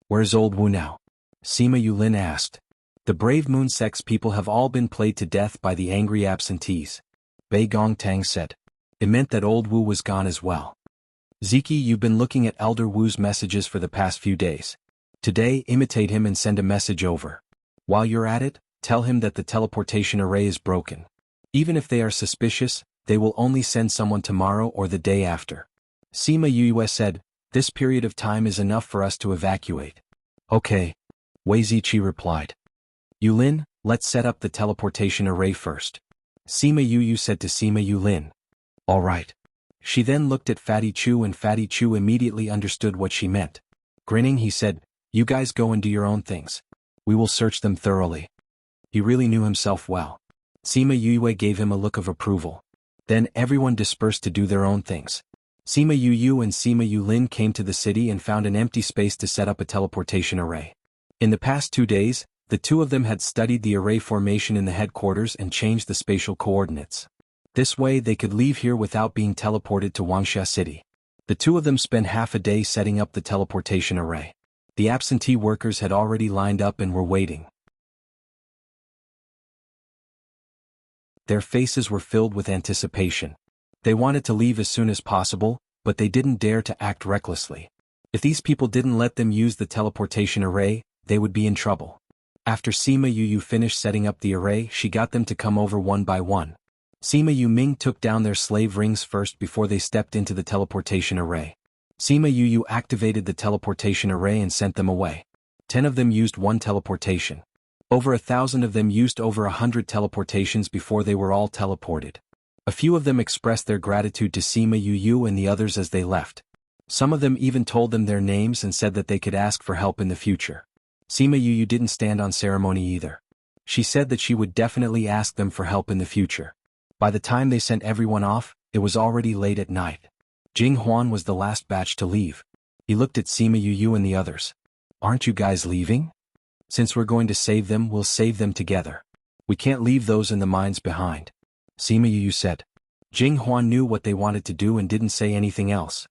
Where's old Wu now? Sima Yulin asked. The Brave Moon Sect's people have all been played to death by the angry absentees. Bei Gongtang said. It meant that old Wu was gone as well. Ziki, you've been looking at Elder Wu's messages for the past few days. Today, imitate him and send a message over. While you're at it, tell him that the teleportation array is broken. Even if they are suspicious, they will only send someone tomorrow or the day after. Sima Yue said, "This period of time is enough for us to evacuate." "Okay," Wei Ziqi replied. "Yulin, let's set up the teleportation array first." Sima Yu said to Sima Yulin. "All right." She then looked at Fatty Chu and Fatty Chu immediately understood what she meant. Grinning, he said, "You guys go and do your own things. We will search them thoroughly." He really knew himself well. Sima Yue gave him a look of approval. Then everyone dispersed to do their own things. Sima Yu and Sima Yulin came to the city and found an empty space to set up a teleportation array. In the past 2 days, the two of them had studied the array formation in the headquarters and changed the spatial coordinates. This way they could leave here without being teleported to Wuxia City. The two of them spent half a day setting up the teleportation array. The absentee workers had already lined up and were waiting. Their faces were filled with anticipation. They wanted to leave as soon as possible, but they didn't dare to act recklessly. If these people didn't let them use the teleportation array, they would be in trouble. After Sima Yu finished setting up the array, she got them to come over one by one. Sima Yu Ming took down their slave rings first before they stepped into the teleportation array. Sima Yu activated the teleportation array and sent them away. 10 of them used one teleportation. Over 1,000 of them used over 100 teleportations before they were all teleported. A few of them expressed their gratitude to Sima Yu and the others as they left. Some of them even told them their names and said that they could ask for help in the future. Sima Yu didn't stand on ceremony either. She said that she would definitely ask them for help in the future. By the time they sent everyone off, it was already late at night. Jing Huan was the last batch to leave. He looked at Sima Yu and the others. "Aren't you guys leaving? Since we're going to save them, we'll save them together. We can't leave those in the mines behind." Sima Yu said. Jing Huan knew what they wanted to do and didn't say anything else.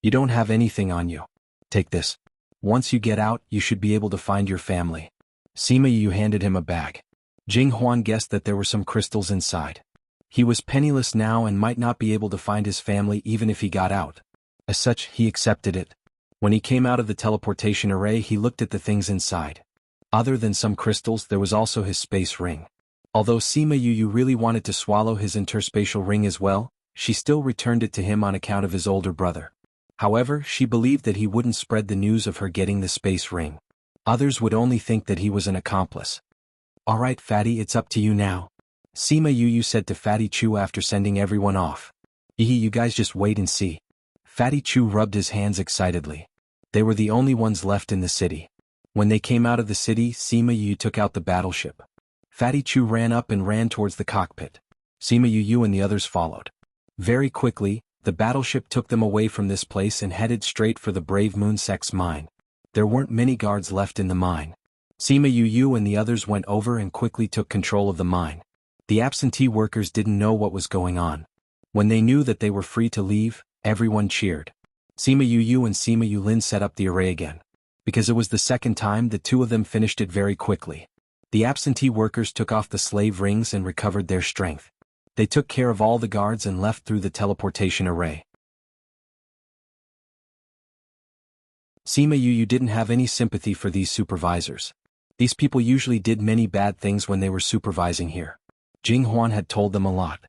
"You don't have anything on you. Take this. Once you get out, you should be able to find your family." Sima Yu handed him a bag. Jing Huan guessed that there were some crystals inside. He was penniless now and might not be able to find his family even if he got out. As such, he accepted it. When he came out of the teleportation array, he looked at the things inside. Other than some crystals, there was also his space ring. Although Sima Yu really wanted to swallow his interspatial ring as well, she still returned it to him on account of his older brother. However, she believed that he wouldn't spread the news of her getting the space ring. Others would only think that he was an accomplice. "All right, Fatty, it's up to you now," Sima Yu said to Fatty Chu after sending everyone off. You guys just wait and see." Fatty Chu rubbed his hands excitedly. They were the only ones left in the city. When they came out of the city, Sima Yu took out the battleship. Fatty Chu ran up and ran towards the cockpit. Sima Yu and the others followed. Very quickly, the battleship took them away from this place and headed straight for the Brave Moon Sect's mine. There weren't many guards left in the mine. Sima Yu and the others went over and quickly took control of the mine. The absentee workers didn't know what was going on. When they knew that they were free to leave, everyone cheered. Sima Yu and Sima Yulin set up the array again. Because it was the second time, the two of them finished it very quickly. The absentee workers took off the slave rings and recovered their strength. They took care of all the guards and left through the teleportation array. Sima Yu didn't have any sympathy for these supervisors. These people usually did many bad things when they were supervising here. Jing Huan had told them a lot.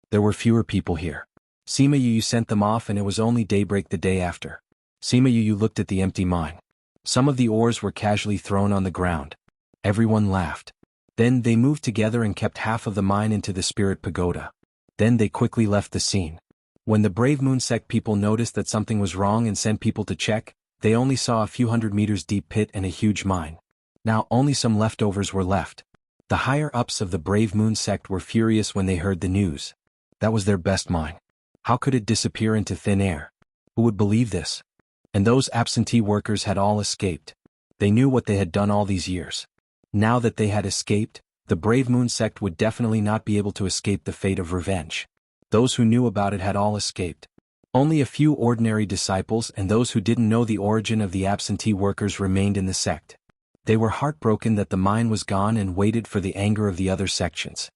There were fewer people here. Sima Yu sent them off and it was only daybreak the day after. Sima Yu looked at the empty mine. Some of the ores were casually thrown on the ground. Everyone laughed. Then they moved together and kept half of the mine into the spirit pagoda. Then they quickly left the scene. When the Brave Moon Sect people noticed that something was wrong and sent people to check, they only saw a few hundred meters deep pit and a huge mine. Now only some leftovers were left. The higher-ups of the Brave Moon Sect were furious when they heard the news. That was their best mine. How could it disappear into thin air? Who would believe this? And those absentee workers had all escaped. They knew what they had done all these years. Now that they had escaped, the Brave Moon Sect would definitely not be able to escape the fate of revenge. Those who knew about it had all escaped. Only a few ordinary disciples and those who didn't know the origin of the absentee workers remained in the sect. They were heartbroken that the mine was gone and waited for the anger of the other sections.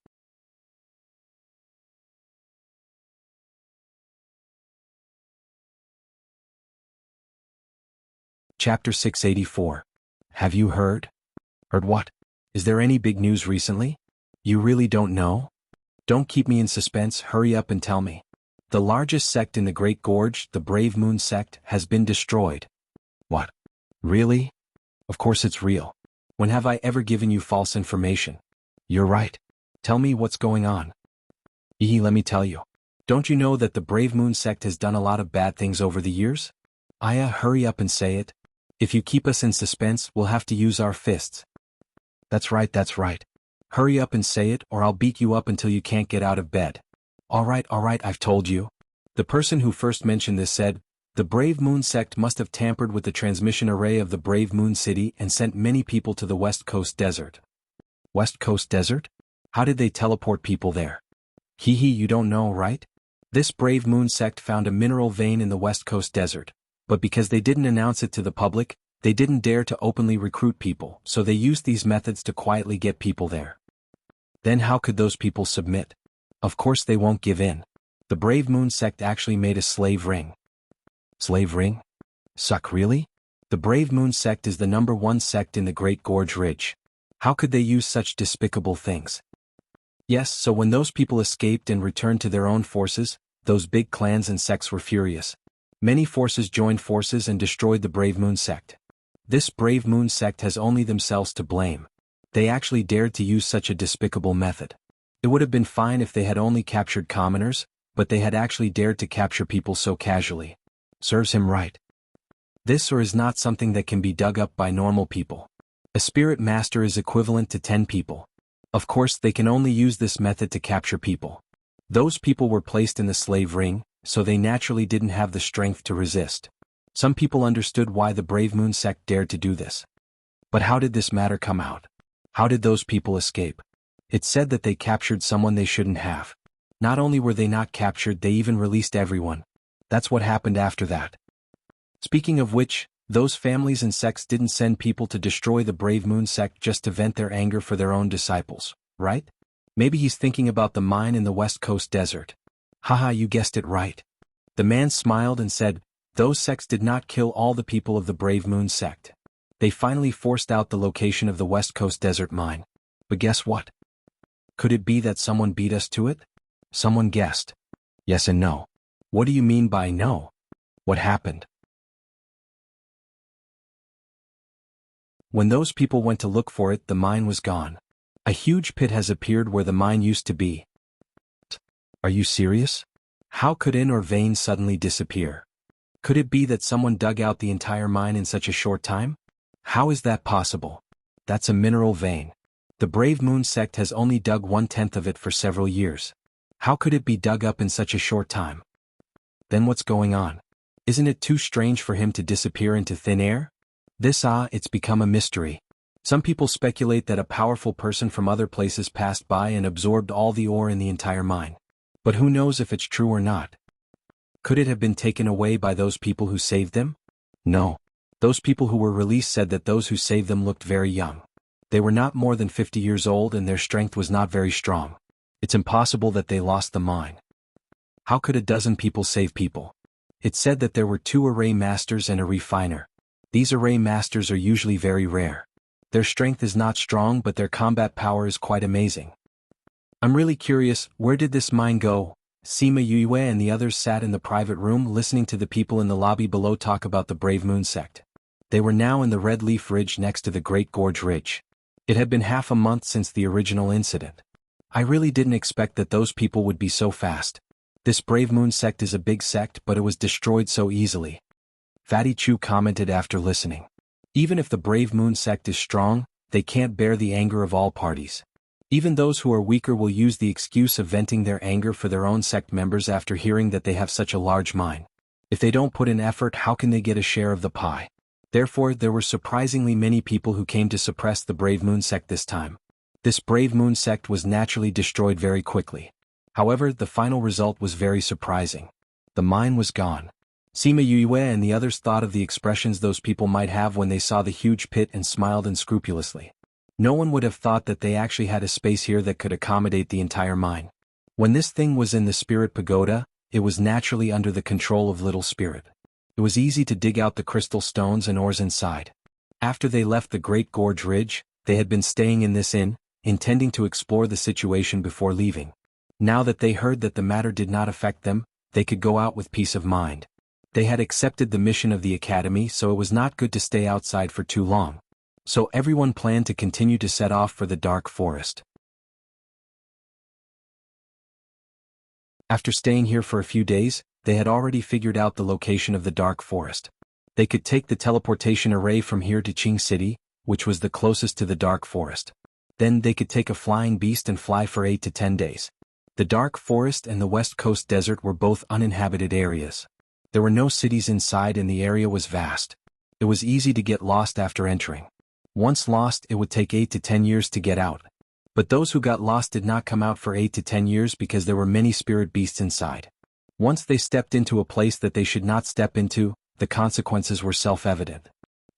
Chapter 684. Have you heard? Heard what? Is there any big news recently? You really don't know? Don't keep me in suspense, hurry up and tell me. The largest sect in the Great Gorge, the Brave Moon sect, has been destroyed. What? Really? Of course it's real. When have I ever given you false information? You're right. Tell me what's going on. Let me tell you. Don't you know that the Brave Moon sect has done a lot of bad things over the years? Aya, hurry up and say it. If you keep us in suspense, we'll have to use our fists. That's right, that's right. Hurry up and say it, or I'll beat you up until you can't get out of bed. All right, I've told you. The person who first mentioned this said, the Brave Moon sect must have tampered with the transmission array of the Brave Moon City and sent many people to the West Coast Desert. West Coast Desert? How did they teleport people there? You don't know, right? This Brave Moon sect found a mineral vein in the West Coast Desert, but because they didn't announce it to the public, they didn't dare to openly recruit people, so they used these methods to quietly get people there. Then how could those people submit? Of course they won't give in. The Brave Moon sect actually made a slave ring. Slave ring? Suck, really? The Brave Moon sect is the #1 sect in the Great Gorge Ridge. How could they use such despicable things? Yes, so when those people escaped and returned to their own forces, those big clans and sects were furious. Many forces joined forces and destroyed the Brave Moon sect. This Brave Moon sect has only themselves to blame. They actually dared to use such a despicable method. It would have been fine if they had only captured commoners, but they had actually dared to capture people so casually. Serves him right. This or is not something that can be dug up by normal people. A spirit master is equivalent to 10 people. Of course, they can only use this method to capture people. Those people were placed in the slave ring, so they naturally didn't have the strength to resist. Some people understood why the Brave Moon sect dared to do this. But how did this matter come out? How did those people escape? It said that they captured someone they shouldn't have. Not only were they not captured, they even released everyone. That's what happened after that. Speaking of which, those families and sects didn't send people to destroy the Brave Moon sect just to vent their anger for their own disciples, right? Maybe he's thinking about the mine in the West Coast Desert. Haha, you guessed it right. The man smiled and said, those sects did not kill all the people of the Brave Moon sect. They finally forced out the location of the West Coast Desert mine. But guess what? Could it be that someone beat us to it? Someone guessed. Yes and no. What do you mean by no? What happened? When those people went to look for it, the mine was gone. A huge pit has appeared where the mine used to be. Are you serious? How could in or vein suddenly disappear? Could it be that someone dug out the entire mine in such a short time? How is that possible? That's a mineral vein. The Brave Moon sect has only dug 1/10 of it for several years. How could it be dug up in such a short time? Then what's going on? Isn't it too strange for him to disappear into thin air? It's become a mystery. Some people speculate that a powerful person from other places passed by and absorbed all the ore in the entire mine. But who knows if it's true or not? Could it have been taken away by those people who saved them? No. Those people who were released said that those who saved them looked very young. They were not more than 50 years old and their strength was not very strong. It's impossible that they lost the mine. How could a dozen people save people? It said that there were 2 array masters and a refiner. These array masters are usually very rare. Their strength is not strong, but their combat power is quite amazing. I'm really curious, where did this mine go? Sima Yue and the others sat in the private room listening to the people in the lobby below talk about the Brave Moon sect. They were now in the Red Leaf Ridge next to the Great Gorge Ridge. It had been half a month since the original incident. I really didn't expect that those people would be so fast. This Brave Moon sect is a big sect, but it was destroyed so easily. Fatty Chu commented after listening. Even if the Brave Moon sect is strong, they can't bear the anger of all parties. Even those who are weaker will use the excuse of venting their anger for their own sect members after hearing that they have such a large mine. If they don't put in effort, how can they get a share of the pie? Therefore, there were surprisingly many people who came to suppress the Brave Moon sect this time. This Brave Moon sect was naturally destroyed very quickly. However, the final result was very surprising. The mine was gone. Sima Yue and the others thought of the expressions those people might have when they saw the huge pit and smiled unscrupulously. No one would have thought that they actually had a space here that could accommodate the entire mine. When this thing was in the Spirit Pagoda, it was naturally under the control of Little Spirit. It was easy to dig out the crystal stones and ores inside. After they left the Great Gorge Ridge, they had been staying in this inn, intending to explore the situation before leaving. Now that they heard that the matter did not affect them, they could go out with peace of mind. They had accepted the mission of the academy, so it was not good to stay outside for too long. So everyone planned to continue to set off for the dark forest. After staying here for a few days, they had already figured out the location of the dark forest. They could take the teleportation array from here to Qing City, which was the closest to the dark forest. Then they could take a flying beast and fly for 8 to 10 days. The dark forest and the West Coast desert were both uninhabited areas. There were no cities inside and the area was vast. It was easy to get lost after entering. Once lost, it would take 8 to 10 years to get out. But those who got lost did not come out for 8 to 10 years because there were many spirit beasts inside. Once they stepped into a place that they should not step into, the consequences were self-evident.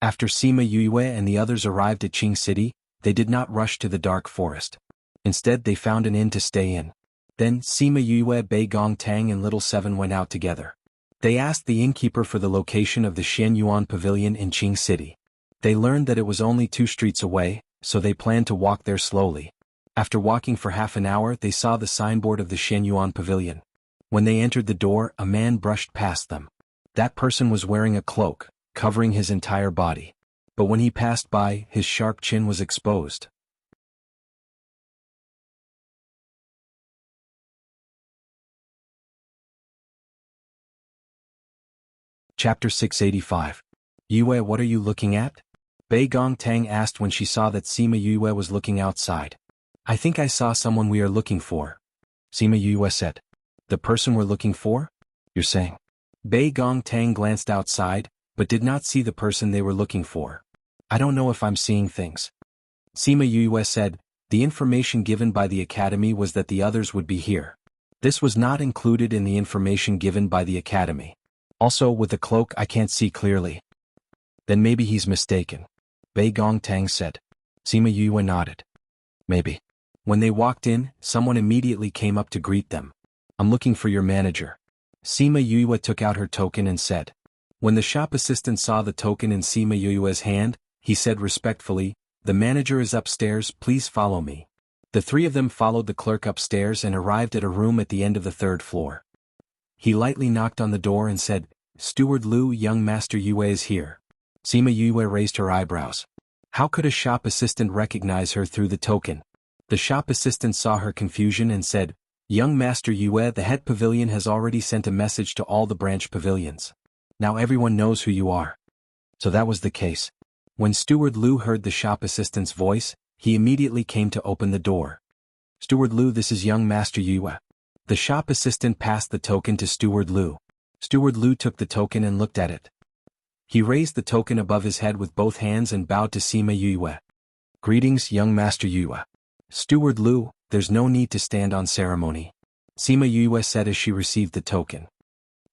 After Sima Yue and the others arrived at Qing City, they did not rush to the dark forest. Instead, they found an inn to stay in. Then Sima Yue, Bei Gong Tang and Little Seven went out together. They asked the innkeeper for the location of the Xianyuan Pavilion in Qing City. They learned that it was only 2 streets away, so they planned to walk there slowly. After walking for half an hour, they saw the signboard of the Xianyuan Pavilion. When they entered the door, a man brushed past them. That person was wearing a cloak, covering his entire body. But when he passed by, his sharp chin was exposed. Chapter 685. Yue, what are you looking at? Bei Gong Tang asked when she saw that Sima Yue was looking outside. I think I saw someone we are looking for. Sima Yue said. The person we're looking for? You're saying? Bei Gong Tang glanced outside, but did not see the person they were looking for. I don't know if I'm seeing things. Sima Yue said, the information given by the academy was that the others would be here. This was not included in the information given by the academy. Also, with the cloak I can't see clearly. Then maybe he's mistaken. Bei Gong Tang said. Sima Yue nodded. Maybe. When they walked in, someone immediately came up to greet them. I'm looking for your manager. Sima Yue took out her token and said. When the shop assistant saw the token in Sima Yue's hand, he said respectfully, the manager is upstairs, please follow me. The 3 of them followed the clerk upstairs and arrived at a room at the end of the 3rd floor. He lightly knocked on the door and said, Steward Liu, young Master Yue is here. Sima Yue raised her eyebrows. How could a shop assistant recognize her through the token? The shop assistant saw her confusion and said, Young Master Yue, the head pavilion has already sent a message to all the branch pavilions. Now everyone knows who you are. So that was the case. When Steward Liu heard the shop assistant's voice, he immediately came to open the door. Steward Liu, this is young Master Yue. The shop assistant passed the token to Steward Liu. Steward Liu took the token and looked at it. He raised the token above his head with both hands and bowed to Sima Yue. Greetings, young Master Yue. Steward Liu, there's no need to stand on ceremony. Sima Yue said as she received the token.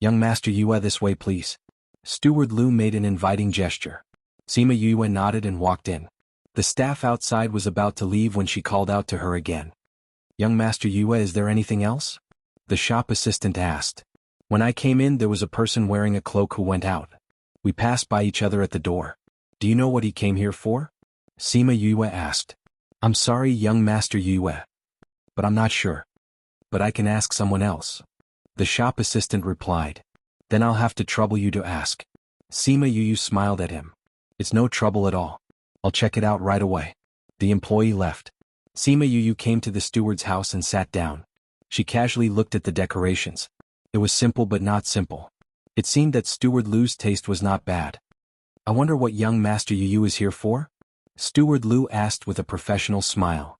Young Master Yue, this way please. Steward Liu made an inviting gesture. Sima Yue nodded and walked in. The staff outside was about to leave when she called out to her again. Young Master Yue, is there anything else? The shop assistant asked. When I came in, there was a person wearing a cloak who went out. We passed by each other at the door. Do you know what he came here for? Sima Yue asked. I'm sorry, young Master Yue. But I'm not sure. But I can ask someone else. The shop assistant replied. Then I'll have to trouble you to ask. Sima Yue smiled at him. It's no trouble at all. I'll check it out right away. The employee left. Sima Yue came to the steward's house and sat down. She casually looked at the decorations. It was simple but not simple. It seemed that Steward Liu's taste was not bad. I wonder what young Master Yue is here for? Steward Liu asked with a professional smile.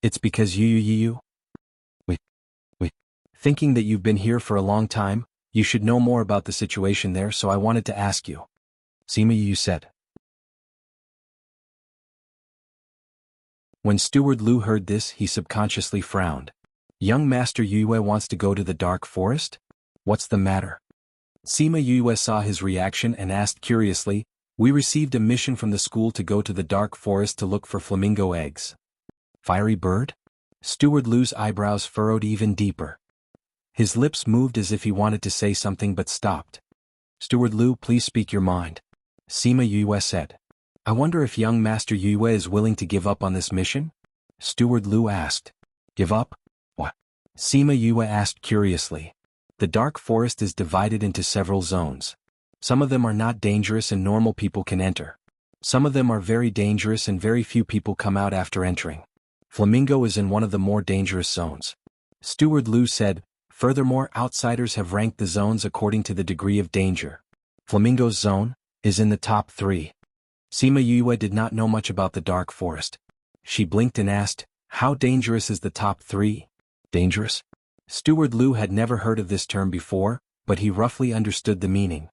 It's because Yue. Wait. Thinking that you've been here for a long time, you should know more about the situation there, so I wanted to ask you. Sima Yue said. When Steward Liu heard this, he subconsciously frowned. Young Master Yue wants to go to the dark forest? What's the matter? Sima Yue saw his reaction and asked curiously, we received a mission from the school to go to the dark forest to look for flamingo eggs. Fiery bird? Steward Liu's eyebrows furrowed even deeper. His lips moved as if he wanted to say something but stopped. Steward Liu, please speak your mind. Sima Yue said. I wonder if young Master Yue is willing to give up on this mission? Steward Liu asked. Give up? What? Sima Yue asked curiously. The dark forest is divided into several zones. Some of them are not dangerous and normal people can enter. Some of them are very dangerous and very few people come out after entering. Flamingo is in one of the more dangerous zones. Steward Liu said, furthermore, outsiders have ranked the zones according to the degree of danger. Flamingo's zone is in the top 3. Sima Yue did not know much about the dark forest. She blinked and asked, how dangerous is the top 3? Dangerous? Steward Liu had never heard of this term before, but he roughly understood the meaning.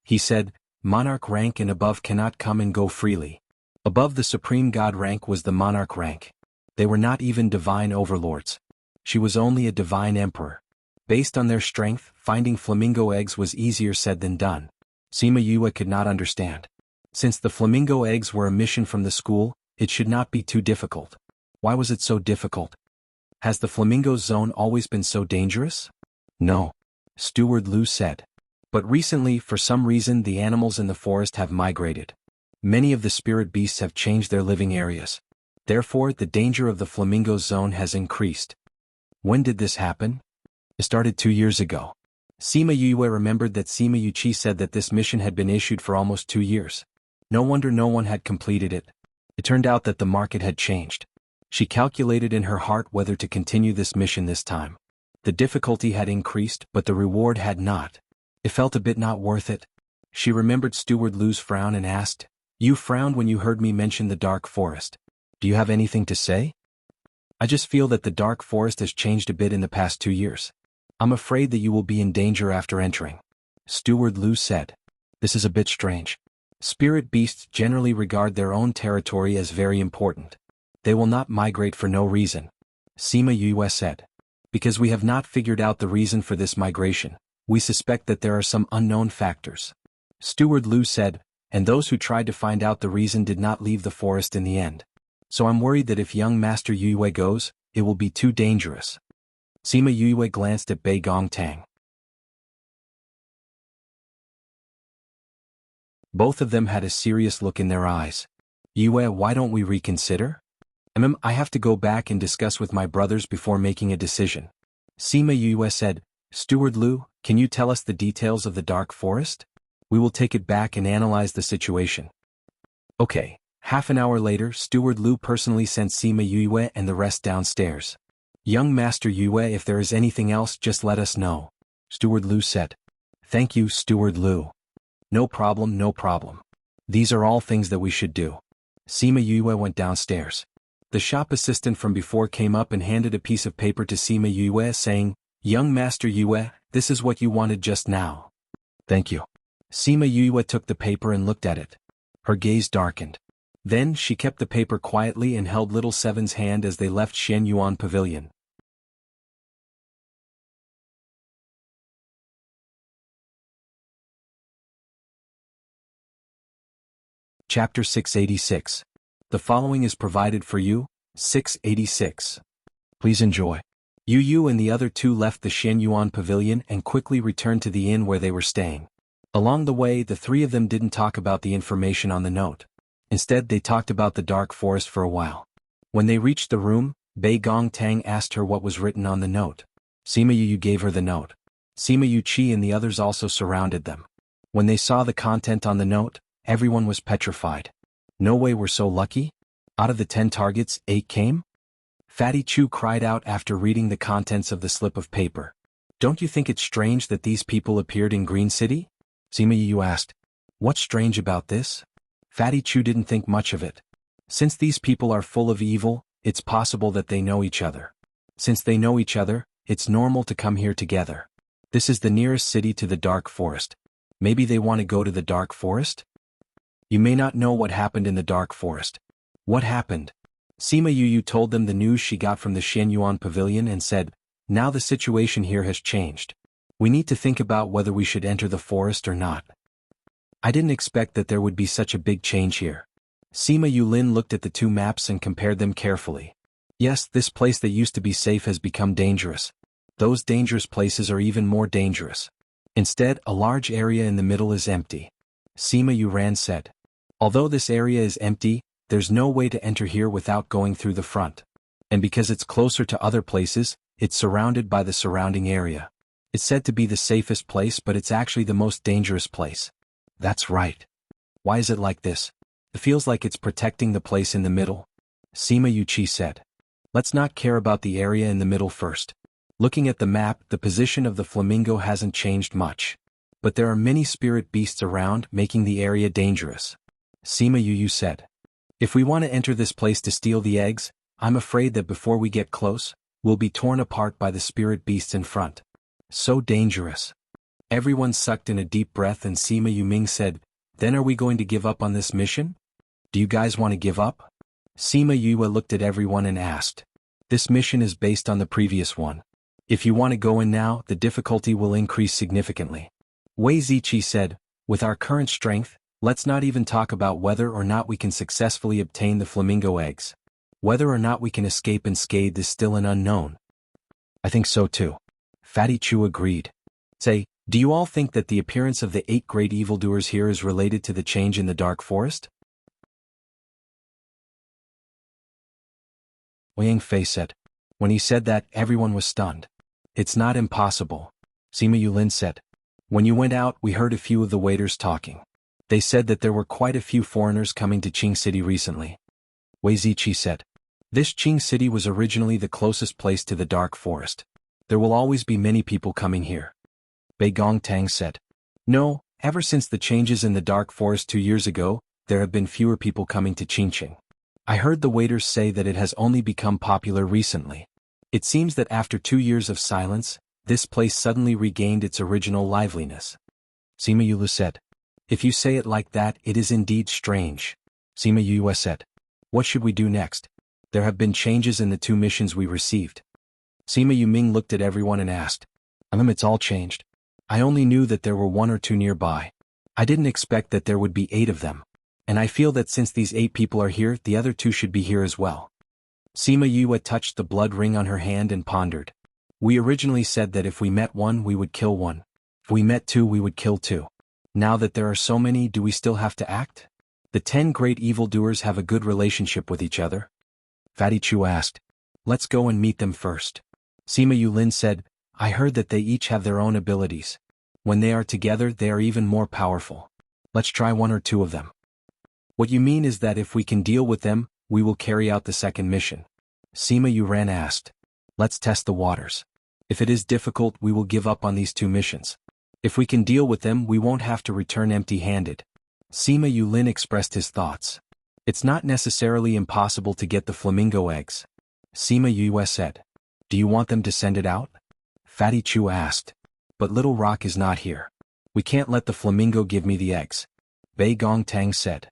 He said, monarch rank and above cannot come and go freely. Above the supreme god rank was the monarch rank. They were not even divine overlords. She was only a divine emperor. Based on their strength, finding flamingo eggs was easier said than done. Sima Yue could not understand. Since the flamingo eggs were a mission from the school, it should not be too difficult. Why was it so difficult? Has the flamingo zone always been so dangerous? No. Steward Liu said. But recently, for some reason, the animals in the forest have migrated. Many of the spirit beasts have changed their living areas. Therefore, the danger of the flamingo zone has increased. When did this happen? It started 2 years ago. Sima Yue remembered that Sima Yuqi said that this mission had been issued for almost 2 years. No wonder no one had completed it. It turned out that the market had changed. She calculated in her heart whether to continue this mission this time. The difficulty had increased, but the reward had not. It felt a bit not worth it. She remembered Steward Liu's frown and asked, you frowned when you heard me mention the dark forest. Do you have anything to say? I just feel that the dark forest has changed a bit in the past 2 years. I'm afraid that you will be in danger after entering. Steward Liu said. This is a bit strange. Spirit beasts generally regard their own territory as very important. They will not migrate for no reason. Sima Yue said. Because we have not figured out the reason for this migration, we suspect that there are some unknown factors. Steward Liu said, and those who tried to find out the reason did not leave the forest in the end. So I'm worried that if young Master Yue goes, it will be too dangerous. Sima Yue glanced at Bei Gongtang. Both of them had a serious look in their eyes. Yue, why don't we reconsider? I have to go back and discuss with my brothers before making a decision. Sima Yue said, Steward Liu, can you tell us the details of the dark forest? We will take it back and analyze the situation. Okay. Half an hour later, Steward Liu personally sent Sima Yue and the rest downstairs. Young Master Yue, if there is anything else, just let us know. Steward Liu said. Thank you, Steward Liu. No problem, no problem. These are all things that we should do. Sima Yue went downstairs. The shop assistant from before came up and handed a piece of paper to Sima Yue saying, Young Master Yue, this is what you wanted just now. Thank you. Sima Yue took the paper and looked at it. Her gaze darkened. Then she kept the paper quietly and held Little Seven's hand as they left Shen Yuan Pavilion. Chapter 686. The following is provided for you, 686. Please enjoy. Yu and the other two left the Shen Yuan Pavilion and quickly returned to the inn where they were staying. Along the way, the three of them didn't talk about the information on the note. Instead, they talked about the dark forest for a while. When they reached the room, Bei Gongtang asked her what was written on the note. Sima Yu gave her the note. Sima Yuqi and the others also surrounded them. When they saw the content on the note, everyone was petrified. No way we're so lucky? Out of the 10 targets, 8 came? Fatty Chu cried out after reading the contents of the slip of paper. Don't you think it's strange that these people appeared in Green City? Sima Yu asked. What's strange about this? Fatty Chu didn't think much of it. Since these people are full of evil, it's possible that they know each other. Since they know each other, it's normal to come here together. This is the nearest city to the dark forest. Maybe they want to go to the dark forest? You may not know what happened in the dark forest. What happened? Sima Yu told them the news she got from the Shen Yuan Pavilion and said, now the situation here has changed. We need to think about whether we should enter the forest or not. I didn't expect that there would be such a big change here. Sima Yulin looked at the two maps and compared them carefully. Yes, this place that used to be safe has become dangerous. Those dangerous places are even more dangerous. Instead, a large area in the middle is empty. Sima Yuran said. Although this area is empty, there's no way to enter here without going through the front. And because it's closer to other places, it's surrounded by the surrounding area. It's said to be the safest place, but it's actually the most dangerous place. That's right. Why is it like this? It feels like it's protecting the place in the middle. Sima Yuchi said. Let's not care about the area in the middle first. Looking at the map, the position of the flamingo hasn't changed much. But there are many spirit beasts around, making the area dangerous. Sima Yu said. If we want to enter this place to steal the eggs, I'm afraid that before we get close, we'll be torn apart by the spirit beasts in front. So dangerous. Everyone sucked in a deep breath and Sima Yuming said, Then are we going to give up on this mission? Do you guys want to give up? Sima Yue looked at everyone and asked. This mission is based on the previous one. If you want to go in now, the difficulty will increase significantly. Wei Ziqi said, With our current strength, let's not even talk about whether or not we can successfully obtain the flamingo eggs. Whether or not we can escape unscathed is still an unknown. I think so too. Fatty Chu agreed. Say, do you all think that the appearance of the 8 great evildoers here is related to the change in the dark forest? Wang Fei said. When he said that, everyone was stunned. It's not impossible. Sima Yulin said. When you went out, we heard a few of the waiters talking. They said that there were quite a few foreigners coming to Qing City recently. Wei Ziqi said. This Qing City was originally the closest place to the dark forest. There will always be many people coming here. Bei Gongtang said. No, ever since the changes in the dark forest 2 years ago, there have been fewer people coming to Qingqing. I heard the waiters say that it has only become popular recently. It seems that after 2 years of silence, this place suddenly regained its original liveliness. Sima Yulu said. If you say it like that, it is indeed strange. Sima Yue said. What should we do next? There have been changes in the 2 missions we received. Sima Yuming looked at everyone and asked. It's all changed. I only knew that there were 1 or 2 nearby. I didn't expect that there would be 8 of them. And I feel that since these 8 people are here, the other 2 should be here as well. Sima Yue touched the blood ring on her hand and pondered. We originally said that if we met 1, we would kill 1. If we met 2, we would kill 2. Now that there are so many, do we still have to act? The 10 great evildoers have a good relationship with each other. Fatty Chu asked. Let's go and meet them first. Sima Yulin said, I heard that they each have their own abilities. When they are together, they are even more powerful. Let's try 1 or 2 of them. What you mean is that if we can deal with them, we will carry out the second mission. Sima Yuran asked. Let's test the waters. If it is difficult, we will give up on these 2 missions. If we can deal with them, we won't have to return empty-handed. Sima Yulin expressed his thoughts. It's not necessarily impossible to get the flamingo eggs. Sima Yue said. Do you want them to send it out? Fatty Chu asked. But Little Rock is not here. We can't let the flamingo give me the eggs. Bei Gongtang said.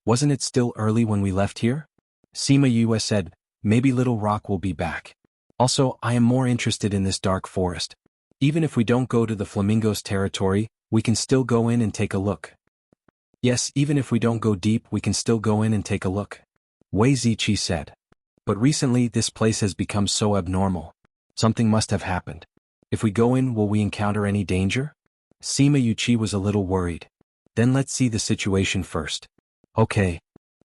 Wasn't it still early when we left here? Sima Yue said, maybe Little Rock will be back. Also, I am more interested in this dark forest. Even if we don't go to the flamingo's territory, we can still go in and take a look. Yes, even if we don't go deep, we can still go in and take a look. Wei Ziqi said. But recently this place has become so abnormal. Something must have happened. If we go in, will we encounter any danger? Sima Yuchi was a little worried. Then let's see the situation first. Okay.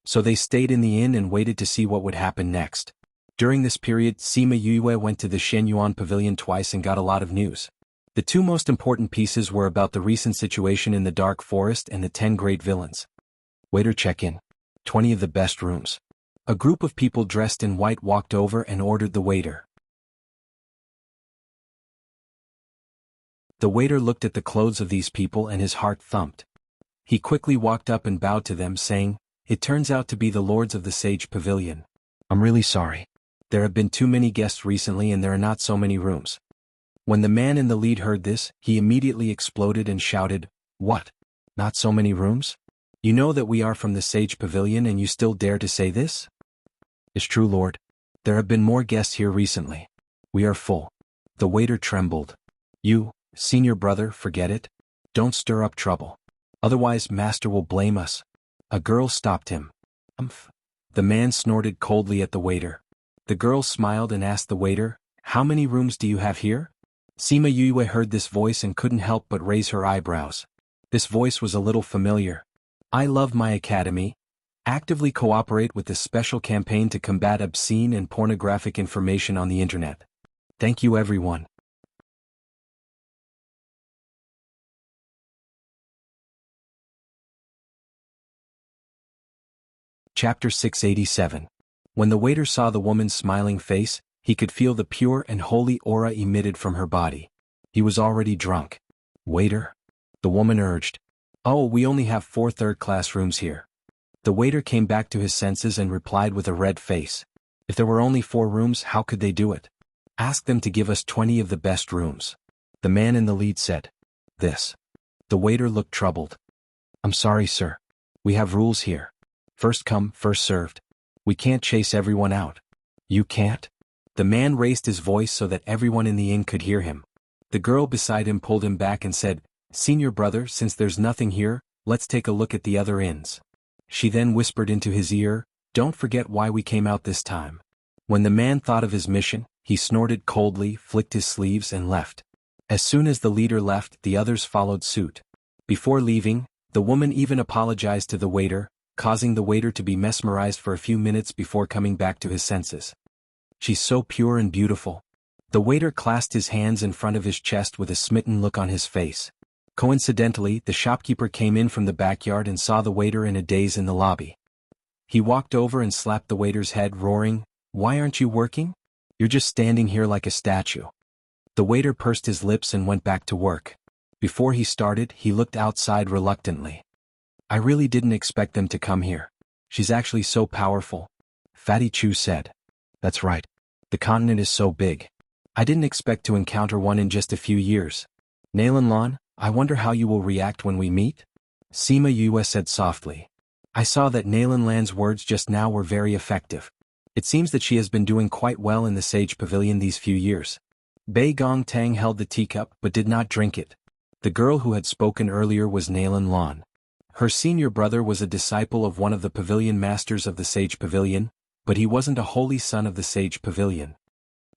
So they stayed in the inn and waited to see what would happen next. During this period, Sima Yue went to the Shenyuan Pavilion twice and got a lot of news. The 2 most important pieces were about the recent situation in the dark forest and the 10 great villains. Waiter check-in. 20 of the best rooms. A group of people dressed in white walked over and ordered the waiter. The waiter looked at the clothes of these people and his heart thumped. He quickly walked up and bowed to them, saying, It turns out to be the lords of the Sage Pavilion. I'm really sorry. There have been too many guests recently and there are not so many rooms. When the man in the lead heard this, he immediately exploded and shouted, What? Not so many rooms? You know that we are from the Sage Pavilion and you still dare to say this? It's true, Lord. There have been more guests here recently. We are full. The waiter trembled. You, senior brother, forget it. Don't stir up trouble. Otherwise, master will blame us. A girl stopped him. The man snorted coldly at the waiter. The girl smiled and asked the waiter, How many rooms do you have here? Sima Yue heard this voice and couldn't help but raise her eyebrows. This voice was a little familiar. I love my academy. Actively cooperate with this special campaign to combat obscene and pornographic information on the internet. Thank you everyone. Chapter 687. When the waiter saw the woman's smiling face, he could feel the pure and holy aura emitted from her body. He was already drunk. "Waiter?" the woman urged. "Oh, we only have 4 third-class rooms here." The waiter came back to his senses and replied with a red face. "If there were only 4 rooms, how could they do it? Ask them to give us 20 of the best rooms." The man in the lead said. "This." The waiter looked troubled. "I'm sorry, sir. We have rules here. First come, first served. We can't chase everyone out." "You can't?" The man raised his voice so that everyone in the inn could hear him. The girl beside him pulled him back and said, "Senior brother, since there's nothing here, let's take a look at the other inns." She then whispered into his ear, "Don't forget why we came out this time." When the man thought of his mission, he snorted coldly, flicked his sleeves and left. As soon as the leader left, the others followed suit. Before leaving, the woman even apologized to the waiter, causing the waiter to be mesmerized for a few minutes before coming back to his senses. "She's so pure and beautiful." The waiter clasped his hands in front of his chest with a smitten look on his face. Coincidentally, the shopkeeper came in from the backyard and saw the waiter in a daze in the lobby. He walked over and slapped the waiter's head, roaring, "Why aren't you working? You're just standing here like a statue." The waiter pursed his lips and went back to work. Before he started, he looked outside reluctantly. "I really didn't expect them to come here. She's actually so powerful," Fatty Chu said. "That's right. The continent is so big. I didn't expect to encounter one in just a few years. Nalan Lan, I wonder how you will react when we meet?" Sima Yue said softly. "I saw that Nalan Lan's words just now were very effective. It seems that she has been doing quite well in the Sage Pavilion these few years." Bei Gong Tang held the teacup but did not drink it. The girl who had spoken earlier was Nalan Lan. Her senior brother was a disciple of one of the pavilion masters of the Sage Pavilion, but he wasn't a holy son of the Sage Pavilion.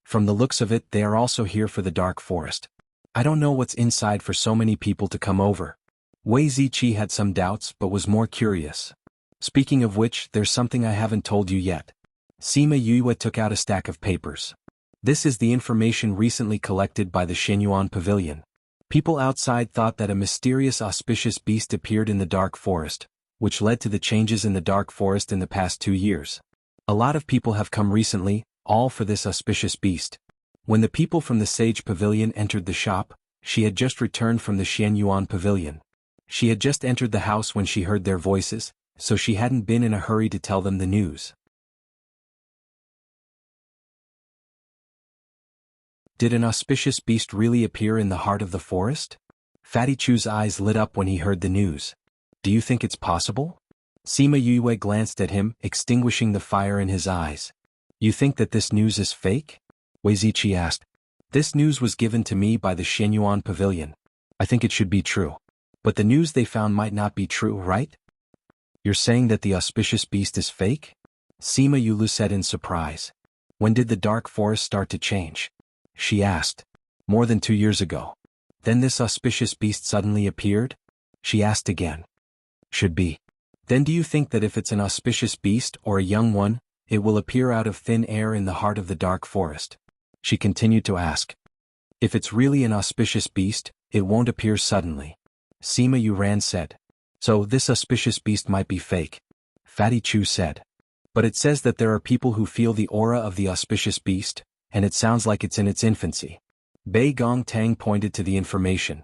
From the looks of it, they are also here for the Dark Forest. I don't know what's inside for so many people to come over. Wei Ziqi had some doubts but was more curious. "Speaking of which, there's something I haven't told you yet." Sima Yue took out a stack of papers. "This is the information recently collected by the Xinyuan Pavilion. People outside thought that a mysterious auspicious beast appeared in the Dark Forest, which led to the changes in the Dark Forest in the past 2 years. A lot of people have come recently, all for this auspicious beast. When the people from the Sage Pavilion entered the shop, she had just returned from the Xianyuan Pavilion. She had just entered the house when she heard their voices, so she hadn't been in a hurry to tell them the news." Did an auspicious beast really appear in the heart of the forest? Fatty Chu's eyes lit up when he heard the news. "Do you think it's possible?" Sima Yue glanced at him, extinguishing the fire in his eyes. "You think that this news is fake?" Wei Ziqi asked. "This news was given to me by the Xianyuan Pavilion. I think it should be true. But the news they found might not be true, right?" "You're saying that the auspicious beast is fake?" Sima Yue said in surprise. "When did the Dark Forest start to change?" she asked. "More than 2 years ago. Then this auspicious beast suddenly appeared?" she asked again. "Should be. Then do you think that if it's an auspicious beast or a young one, it will appear out of thin air in the heart of the Dark Forest?" she continued to ask. "If it's really an auspicious beast, it won't appear suddenly," Sima Yuran said. "So this auspicious beast might be fake," Fatty Chu said. "But it says that there are people who feel the aura of the auspicious beast, and it sounds like it's in its infancy." Bei Gong Tang pointed to the information.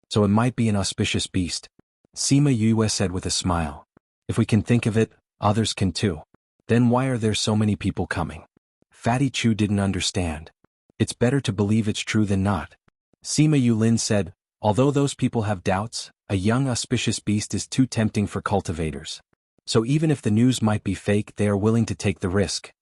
"So it might be an auspicious beast," Sima Yue said with a smile. "If we can think of it, others can too. Then why are there so many people coming?" Fatty Chu didn't understand. "It's better to believe it's true than not," Sima Yulin said. "Although those people have doubts, a young auspicious beast is too tempting for cultivators. So even if the news might be fake, they are willing to take the risk.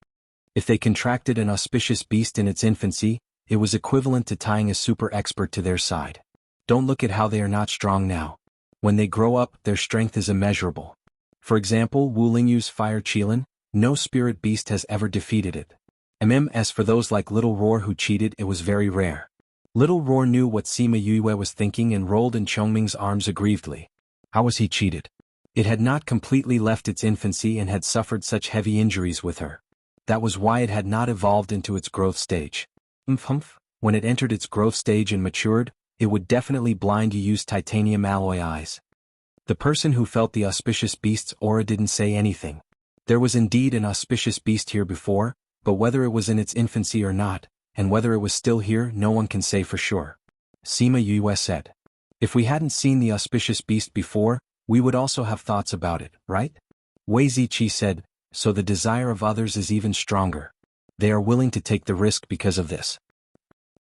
If they contracted an auspicious beast in its infancy, it was equivalent to tying a super expert to their side. Don't look at how they are not strong now. When they grow up, their strength is immeasurable. For example, Wu Lingyu's fire Qilin, no spirit beast has ever defeated it. As for those like Little Roar who cheated, it was very rare." Little Roar knew what Sima Yue was thinking and rolled in Chongming's arms aggrievedly. How was he cheated? It had not completely left its infancy and had suffered such heavy injuries with her. That was why it had not evolved into its growth stage. When it entered its growth stage and matured, it would definitely blind Yu's titanium alloy eyes. The person who felt the auspicious beast's aura didn't say anything. There was indeed an auspicious beast here before, but whether it was in its infancy or not, and whether it was still here, no one can say for sure. Sima Yue said. If we hadn't seen the auspicious beast before, we would also have thoughts about it, right? Wei Ziqi said, so the desire of others is even stronger. They are willing to take the risk because of this.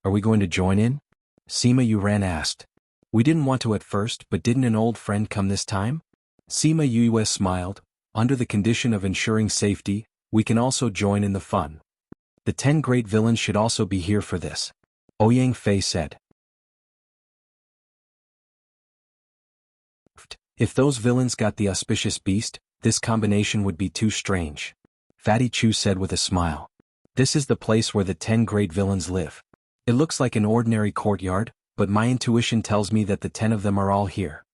Are we going to join in? Sima Yuran asked. We didn't want to at first, but didn't an old friend come this time? Sima Yue smiled. Under the condition of ensuring safety, we can also join in the fun. The 10 great villains should also be here for this. Ouyang Fei said. If those villains got the auspicious beast, this combination would be too strange. Fatty Chu said with a smile. This is the place where the 10 great villains live. It looks like an ordinary courtyard, but my intuition tells me that the 10 of them are all here.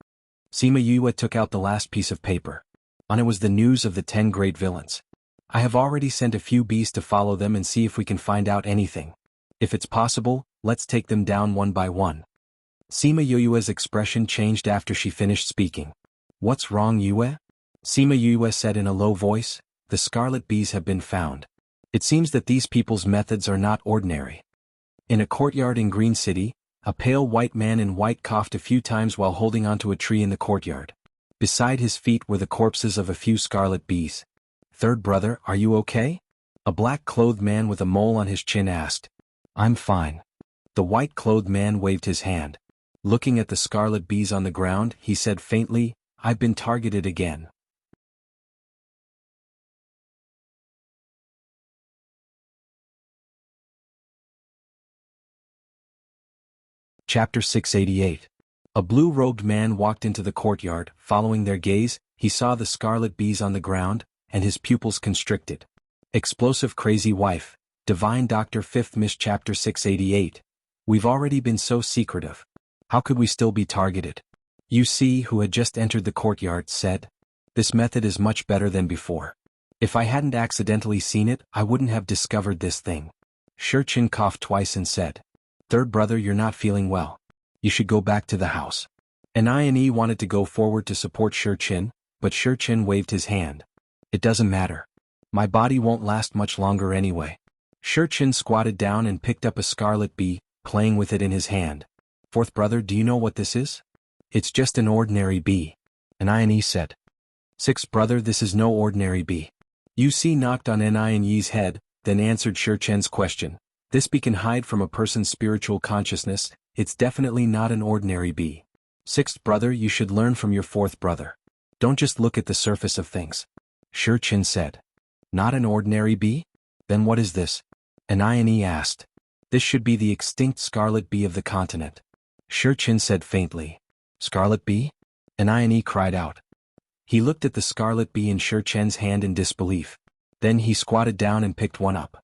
Sima Yue took out the last piece of paper. On it was the news of the 10 great villains. I have already sent a few bees to follow them and see if we can find out anything. If it's possible, let's take them down one by one. Sima Yue's expression changed after she finished speaking. What's wrong, Yue? Sima Yue said in a low voice, the scarlet bees have been found. It seems that these people's methods are not ordinary. In a courtyard in Green City, a pale white man in white coughed a few times while holding onto a tree in the courtyard. Beside his feet were the corpses of a few scarlet bees. Third brother, are you okay? A black-clothed man with a mole on his chin asked. I'm fine. The white-clothed man waved his hand. Looking at the scarlet bees on the ground, he said faintly, I've been targeted again. Chapter 688. A blue-robed man walked into the courtyard. Following their gaze, he saw the scarlet bees on the ground, and his pupils constricted. Explosive crazy wife. Divine Doctor 5th Miss Chapter 688. We've already been so secretive. How could we still be targeted? Yu Si, who had just entered the courtyard, said. This method is much better than before. If I hadn't accidentally seen it, I wouldn't have discovered this thing. Shi Qin coughed twice and said. Third brother, you're not feeling well. You should go back to the house. Ine wanted to go forward to support Shi Qin, but Shi Qin waved his hand. It doesn't matter. My body won't last much longer anyway. Shi Qin squatted down and picked up a scarlet bee, playing with it in his hand. Fourth brother, do you know what this is? It's just an ordinary bee. Ine said. Sixth brother, this is no ordinary bee. Yu Si knocked on Ni's head, then answered Shi Qin's question. This bee can hide from a person's spiritual consciousness. It's definitely not an ordinary bee. Sixth brother, you should learn from your fourth brother. Don't just look at the surface of things. Shi Qin said. Not an ordinary bee? Then what is this? Ine asked. This should be the extinct scarlet bee of the continent. Shi Qin said faintly. Scarlet bee? Ine cried out. He looked at the scarlet bee in Shi Qin's hand in disbelief. Then he squatted down and picked one up.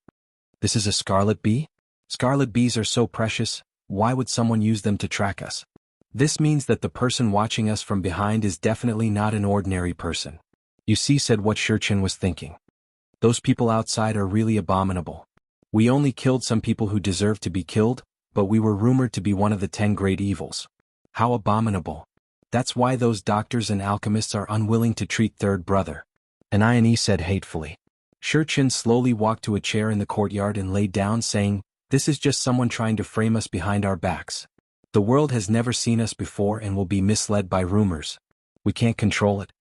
This is a scarlet bee? Scarlet bees are so precious, why would someone use them to track us? This means that the person watching us from behind is definitely not an ordinary person. Yu Si said what Shi Qin was thinking. Those people outside are really abominable. We only killed some people who deserved to be killed, but we were rumored to be one of the 10 great evils. How abominable. That's why those doctors and alchemists are unwilling to treat third brother. Ine said hatefully. Shi Qin slowly walked to a chair in the courtyard and lay down saying, this is just someone trying to frame us behind our backs. The world has never seen us before and will be misled by rumors. We can't control it.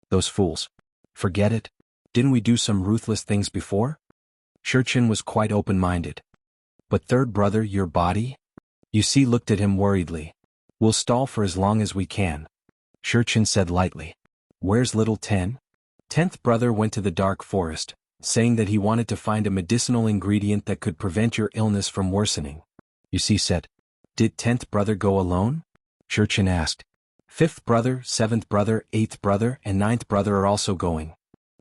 Those fools. Forget it. Didn't we do some ruthless things before? Shi Qin was quite open-minded. But third brother, your body? Yu Si looked at him worriedly. We'll stall for as long as we can. Shi Qin said lightly. Where's little 10? 10th brother went to the dark forest, saying that he wanted to find a medicinal ingredient that could prevent your illness from worsening. Yu Si said. Did 10th brother go alone? Shi Qin asked. 5th brother, 7th brother, 8th brother, and 9th brother are also going.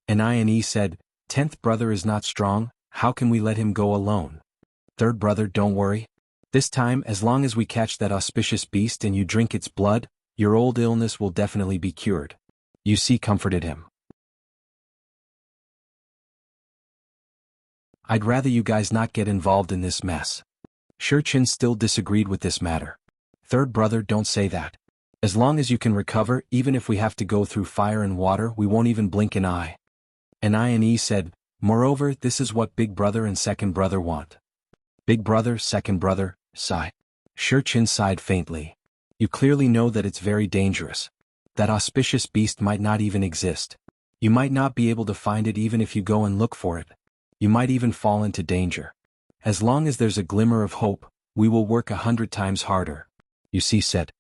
Ine said, 10th brother is not strong, how can we let him go alone? Third brother, don't worry. This time, as long as we catch that auspicious beast and you drink its blood, your old illness will definitely be cured. Yu Si comforted him. I'd rather you guys not get involved in this mess. Shi Qin still disagreed with this matter. Third brother, don't say that. As long as you can recover, even if we have to go through fire and water, we won't even blink an eye. And I said, moreover, this is what big brother and second brother want. Big brother, second brother, sigh. Shurchin sighed faintly. You clearly know that it's very dangerous. That auspicious beast might not even exist. You might not be able to find it even if you go and look for it. You might even fall into danger. As long as there's a glimmer of hope, we will work 100 times harder. You see, said.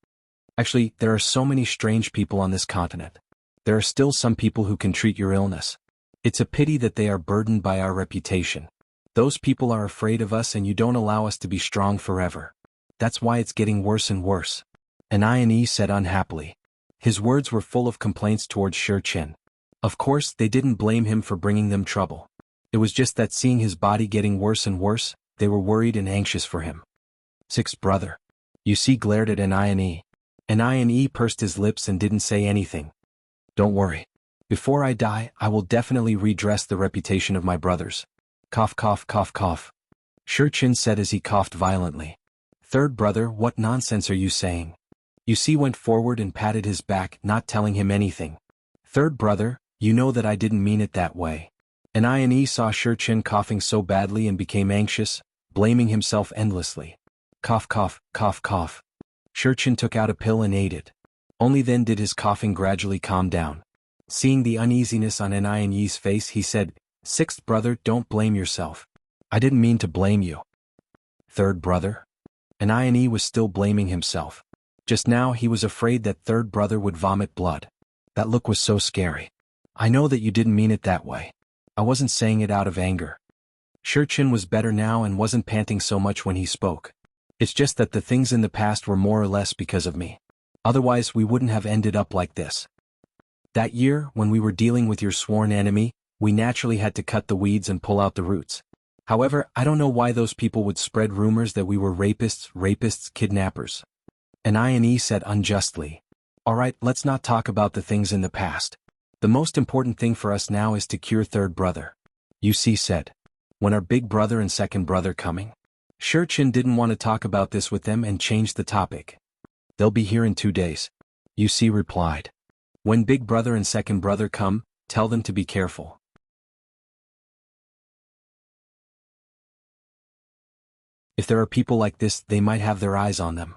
Actually, there are so many strange people on this continent. There are still some people who can treat your illness. It's a pity that they are burdened by our reputation. Those people are afraid of us and you don't allow us to be strong forever. That's why it's getting worse and worse. And I said unhappily. His words were full of complaints towards Shurchin. Of course, they didn't blame him for bringing them trouble. It was just that seeing his body getting worse and worse, they were worried and anxious for him. Sixth brother. You see glared at An. And pursed his lips and didn't say anything. Don't worry. Before I die, I will definitely redress the reputation of my brothers. Cough cough cough cough. Shurchin said as he coughed violently. Third brother, what nonsense are you saying? You see went forward and patted his back, not telling him anything. Third brother, you know that I didn't mean it that way. And saw Shurchin coughing so badly and became anxious, blaming himself endlessly. Cough cough, cough cough. Shurchin took out a pill and ate it. Only then did his coughing gradually calm down. Seeing the uneasiness on An's face, he said, Sixth brother, don't blame yourself. I didn't mean to blame you. Third brother? And was still blaming himself. Just now he was afraid that third brother would vomit blood. That look was so scary. I know that you didn't mean it that way. I wasn't saying it out of anger. Shurchin was better now and wasn't panting so much when he spoke. It's just that the things in the past were more or less because of me. Otherwise we wouldn't have ended up like this. That year, when we were dealing with your sworn enemy, we naturally had to cut the weeds and pull out the roots. However, I don't know why those people would spread rumors that we were rapists, kidnappers. And said unjustly. Alright, let's not talk about the things in the past. The most important thing for us now is to cure third brother. You see, said. When are big brother and second brother coming? Shurchin didn't want to talk about this with them and changed the topic. They'll be here in 2 days. You see replied. When big brother and second brother come, tell them to be careful. If there are people like this, they might have their eyes on them.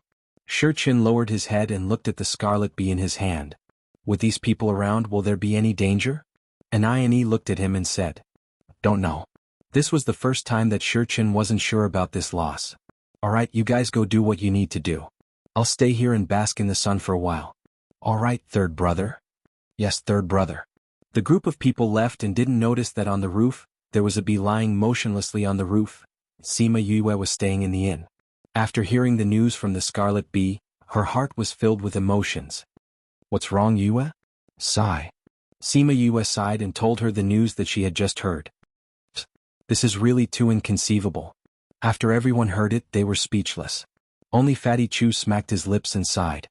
Shurchin lowered his head and looked at the scarlet bee in his hand. With these people around, will there be any danger? And looked at him and said. Don't know. This was the first time that Shurchin wasn't sure about this loss. Alright, you guys go do what you need to do. I'll stay here and bask in the sun for a while. Alright, third brother? Yes, third brother. The group of people left and didn't notice that on the roof, there was a bee lying motionlessly on the roof. Sima Yue was staying in the inn. After hearing the news from the scarlet bee, her heart was filled with emotions. What's wrong, Yue? Sigh. Sima Yue sighed and told her the news that she had just heard. This is really too inconceivable. After everyone heard it, they were speechless. Only Fatty Chu smacked his lips and sighed.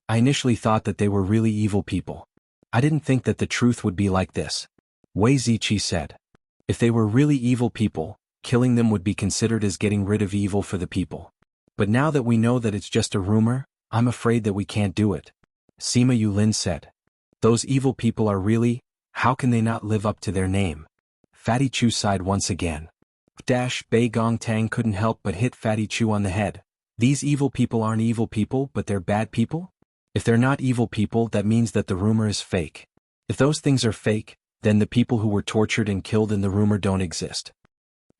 I initially thought that they were really evil people. I didn't think that the truth would be like this. Wei Ziqi said. If they were really evil people, killing them would be considered as getting rid of evil for the people. But now that we know that it's just a rumor, I'm afraid that we can't do it. Sima Yulin said. Those evil people are really, how can they not live up to their name? Fatty Chu sighed once again. Bei Gong Tang couldn't help but hit Fatty Chu on the head. These evil people aren't evil people, but they're bad people? If they're not evil people, that means that the rumor is fake. If those things are fake, then the people who were tortured and killed in the rumor don't exist.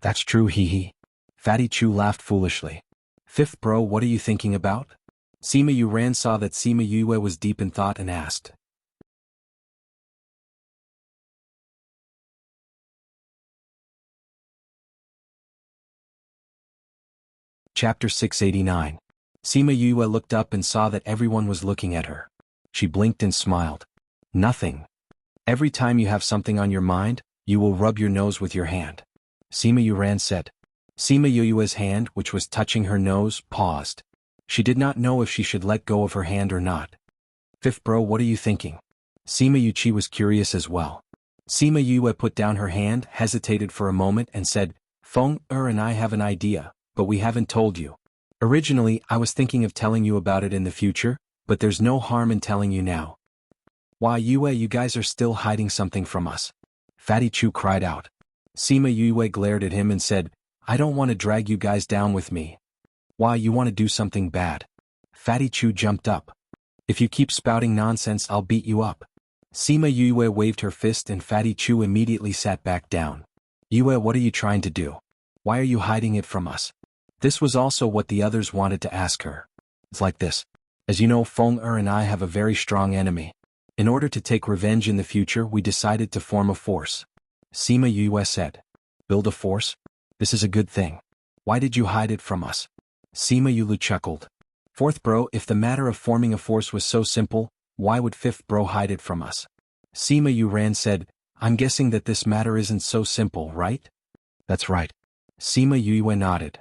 That's true, hee. Fatty Chu laughed foolishly. Fifth bro, what are you thinking about? Sima Yuran saw that Sima Yue was deep in thought and asked. Chapter 689. Sima Yue looked up and saw that everyone was looking at her. She blinked and smiled. Nothing. Every time you have something on your mind, you will rub your nose with your hand. Sima Yuran said. Sima Yue's hand, which was touching her nose, paused. She did not know if she should let go of her hand or not. Fifth bro, what are you thinking? Sima Yuchi was curious as well. Sima Yue put down her hand, hesitated for a moment and said, Feng and I have an idea, but we haven't told you. Originally, I was thinking of telling you about it in the future, but there's no harm in telling you now. Why Yue, you guys are still hiding something from us? Fatty Chu cried out. Sima Yue glared at him and said, I don't want to drag you guys down with me. Why, you want to do something bad? Fatty Chu jumped up. If you keep spouting nonsense, I'll beat you up. Sima Yue waved her fist and Fatty Chu immediately sat back down. Yue, what are you trying to do? Why are you hiding it from us? This was also what the others wanted to ask her. It's like this. As you know, Feng Er and I have a very strong enemy. In order to take revenge in the future, we decided to form a force. Sima Yue said. Build a force? This is a good thing. Why did you hide it from us? Sima Yue chuckled. Fourth bro, if the matter of forming a force was so simple, why would fifth bro hide it from us? Sima Yuran said, I'm guessing that this matter isn't so simple, right? That's right. Sima Yue nodded.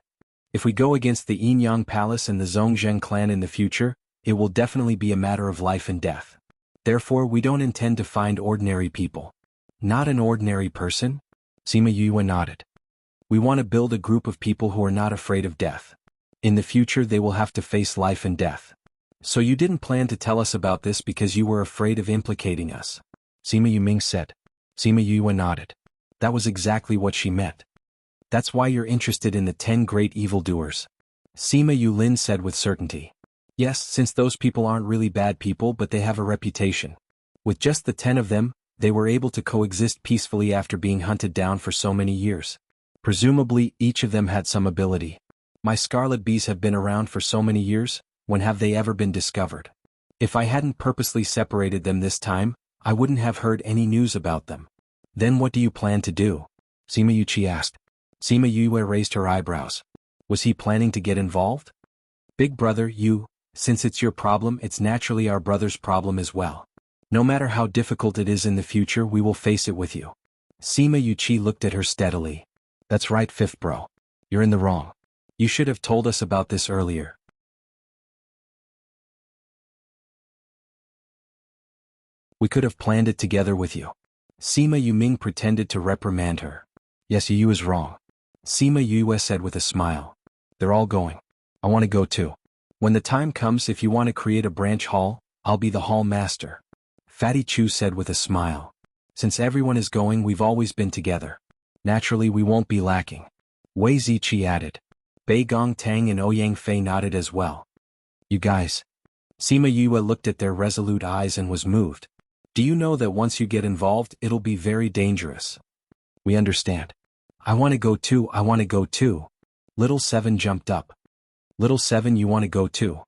If we go against the Yin Yang Palace and the Zhongzheng clan in the future, it will definitely be a matter of life and death. Therefore, we don't intend to find ordinary people. Not an ordinary person? Sima Yue nodded. We want to build a group of people who are not afraid of death. In the future they will have to face life and death. So you didn't plan to tell us about this because you were afraid of implicating us? Sima Yuming said. Sima Yue nodded. That was exactly what she meant. That's why you're interested in the 10 great evildoers. Sima Yulin said with certainty. Yes, since those people aren't really bad people but they have a reputation. With just the 10 of them, they were able to coexist peacefully after being hunted down for so many years. Presumably, each of them had some ability. My scarlet bees have been around for so many years, when have they ever been discovered? If I hadn't purposely separated them this time, I wouldn't have heard any news about them. Then what do you plan to do? Sima Yuchi asked. Sima Yue raised her eyebrows. Was he planning to get involved? Big brother, since it's your problem, it's naturally our brother's problem as well. No matter how difficult it is in the future, we will face it with you. Sima Yuchi looked at her steadily. That's right, fifth bro. You're in the wrong. You should have told us about this earlier. We could have planned it together with you. Sima Yuming pretended to reprimand her. Yes, you is wrong. Sima Yue said with a smile. They're all going. I want to go too. When the time comes, if you want to create a branch hall, I'll be the hall master. Fatty Chu said with a smile. Since everyone is going, we've always been together. Naturally, we won't be lacking. Wei Ziqi added. Bei Gong Tang and Ouyang Fei nodded as well. You guys. Sima Yue looked at their resolute eyes and was moved. Do you know that once you get involved, it'll be very dangerous? We understand. I want to go too, I want to go too. Little Seven jumped up. Little Seven, you want to go too?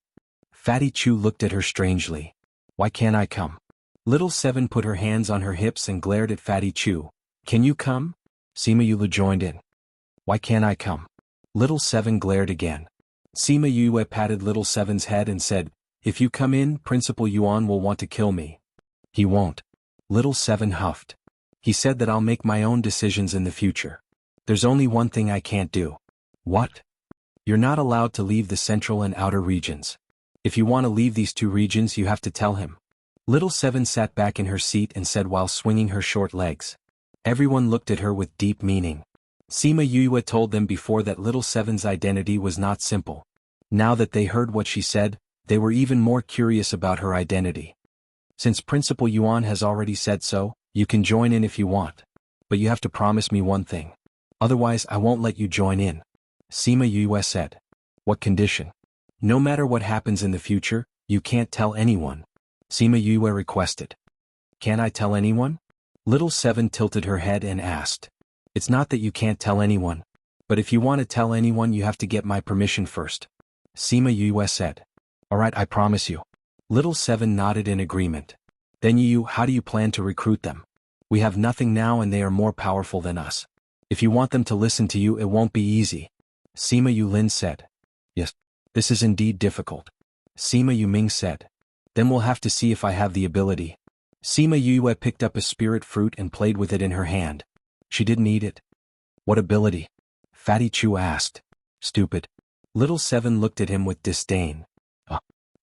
Fatty Chu looked at her strangely. Why can't I come? Little Seven put her hands on her hips and glared at Fatty Chu. Can you come? Sima Yue joined in. Why can't I come? Little Seven glared again. Sima Yue patted Little Seven's head and said, If you come in, Principal Yuan will want to kill me. He won't. Little Seven huffed. He said that I'll make my own decisions in the future. There's only one thing I can't do. What? You're not allowed to leave the central and outer regions. If you want to leave these two regions, you have to tell him. Little Seven sat back in her seat and said while swinging her short legs. Everyone looked at her with deep meaning. Sima Yue told them before that Little Seven's identity was not simple. Now that they heard what she said, they were even more curious about her identity. Since Principal Yuan has already said so, you can join in if you want. But you have to promise me one thing. Otherwise I won't let you join in. Sima Yue said. What condition? No matter what happens in the future, you can't tell anyone. Sima Yue requested. Can't I tell anyone? Little Seven tilted her head and asked. It's not that you can't tell anyone. But if you want to tell anyone, you have to get my permission first. Sima Yue said. Alright, I promise you. Little Seven nodded in agreement. Then how do you plan to recruit them? We have nothing now and they are more powerful than us. If you want them to listen to you, it won't be easy. Sima Yulin said. Yes, this is indeed difficult. Sima Yuming said. Then we'll have to see if I have the ability. Sima Yue picked up a spirit fruit and played with it in her hand. She didn't eat it. What ability? Fatty Chu asked. Stupid. Little Seven looked at him with disdain.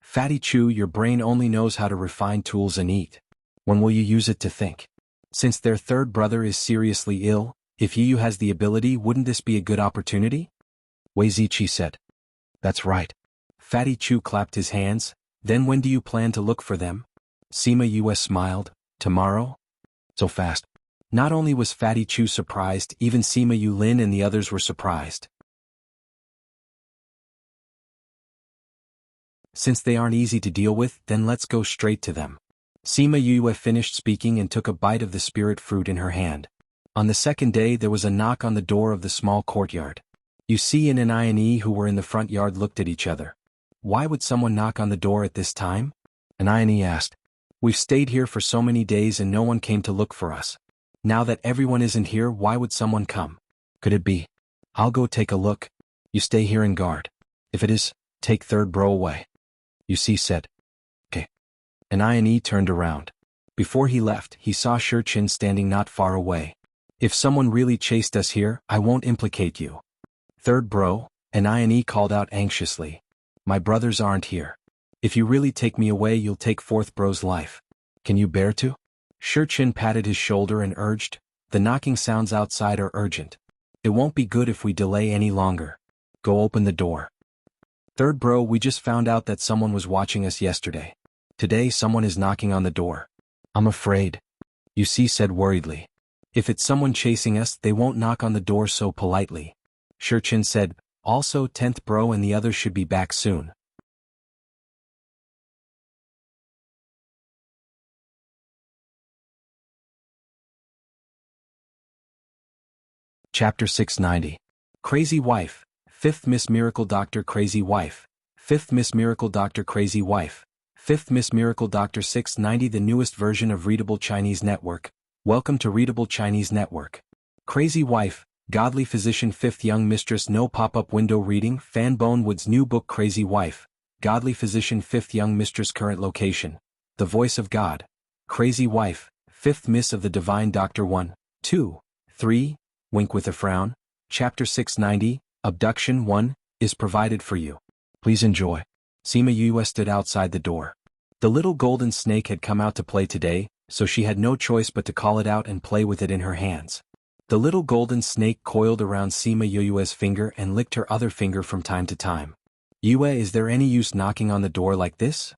Fatty Chu, your brain only knows how to refine tools and eat. When will you use it to think? Since their third brother is seriously ill, if Yu has the ability, wouldn't this be a good opportunity? Wei Ziqi said. That's right. Fatty Chu clapped his hands. Then when do you plan to look for them? Sima Yue smiled. Tomorrow? So fast. Not only was Fatty Chu surprised, even Sima Yulin and the others were surprised. Since they aren't easy to deal with, then let's go straight to them. Sima Yue finished speaking and took a bite of the spirit fruit in her hand. On the second day there was a knock on the door of the small courtyard. Wuxia and Annie who were in the front yard looked at each other. Why would someone knock on the door at this time? Annie asked. We've stayed here for so many days and no one came to look for us. Now that everyone isn't here, why would someone come? Could it be? I'll go take a look. You stay here and guard. If it is, take third bro away. Wuxia said. Okay. Annie turned around. Before he left, he saw Shurchin standing not far away. If someone really chased us here, I won't implicate you. Third bro, Annie called out anxiously. My brothers aren't here. If you really take me away, you'll take fourth bro's life. Can you bear to? Shurchin patted his shoulder and urged, the knocking sounds outside are urgent. It won't be good if we delay any longer. Go open the door. Third bro, we just found out that someone was watching us yesterday. Today someone is knocking on the door. I'm afraid. Wuxia said worriedly. If it's someone chasing us, they won't knock on the door so politely. Shurchin said, also 10th bro and the others should be back soon. Chapter 690. Crazy Wife, 5th Miss Miracle Doctor Crazy Wife, 5th Miss Miracle Doctor Crazy Wife, 5th Miss Miracle Doctor 690. The newest version of Readable Chinese Network. Welcome to Readable Chinese Network. Crazy Wife, Godly Physician 5th Young Mistress No Pop-Up Window Reading Fan Bonewood's new book Crazy Wife, Godly Physician 5th Young Mistress Current Location, The Voice of God, Crazy Wife, 5th Miss of the Divine Doctor 1, 2, 3, Wink with a Frown, Chapter 690, Abduction 1, is provided for you. Please enjoy. Sima Yue stood outside the door. The little golden snake had come out to play today, so she had no choice but to call it out and play with it in her hands. The little golden snake coiled around Sima Yue's finger and licked her other finger from time to time. Yue, is there any use knocking on the door like this?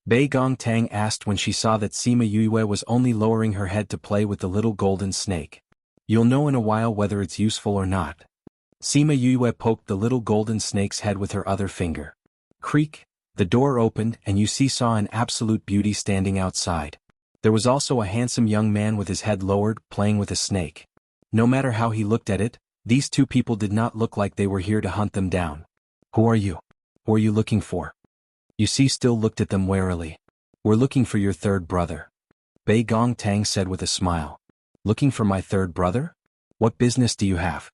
Bei Gong Tang asked when she saw that Sima Yue was only lowering her head to play with the little golden snake. You'll know in a while whether it's useful or not. Sima Yue poked the little golden snake's head with her other finger. Creak, the door opened and Wuxia saw an absolute beauty standing outside. There was also a handsome young man with his head lowered, playing with a snake. No matter how he looked at it, these two people did not look like they were here to hunt them down. Who are you? Who are you looking for? Wuxia still looked at them warily. We're looking for your third brother. Bei Gong Tang said with a smile. Looking for my third brother? What business do you have?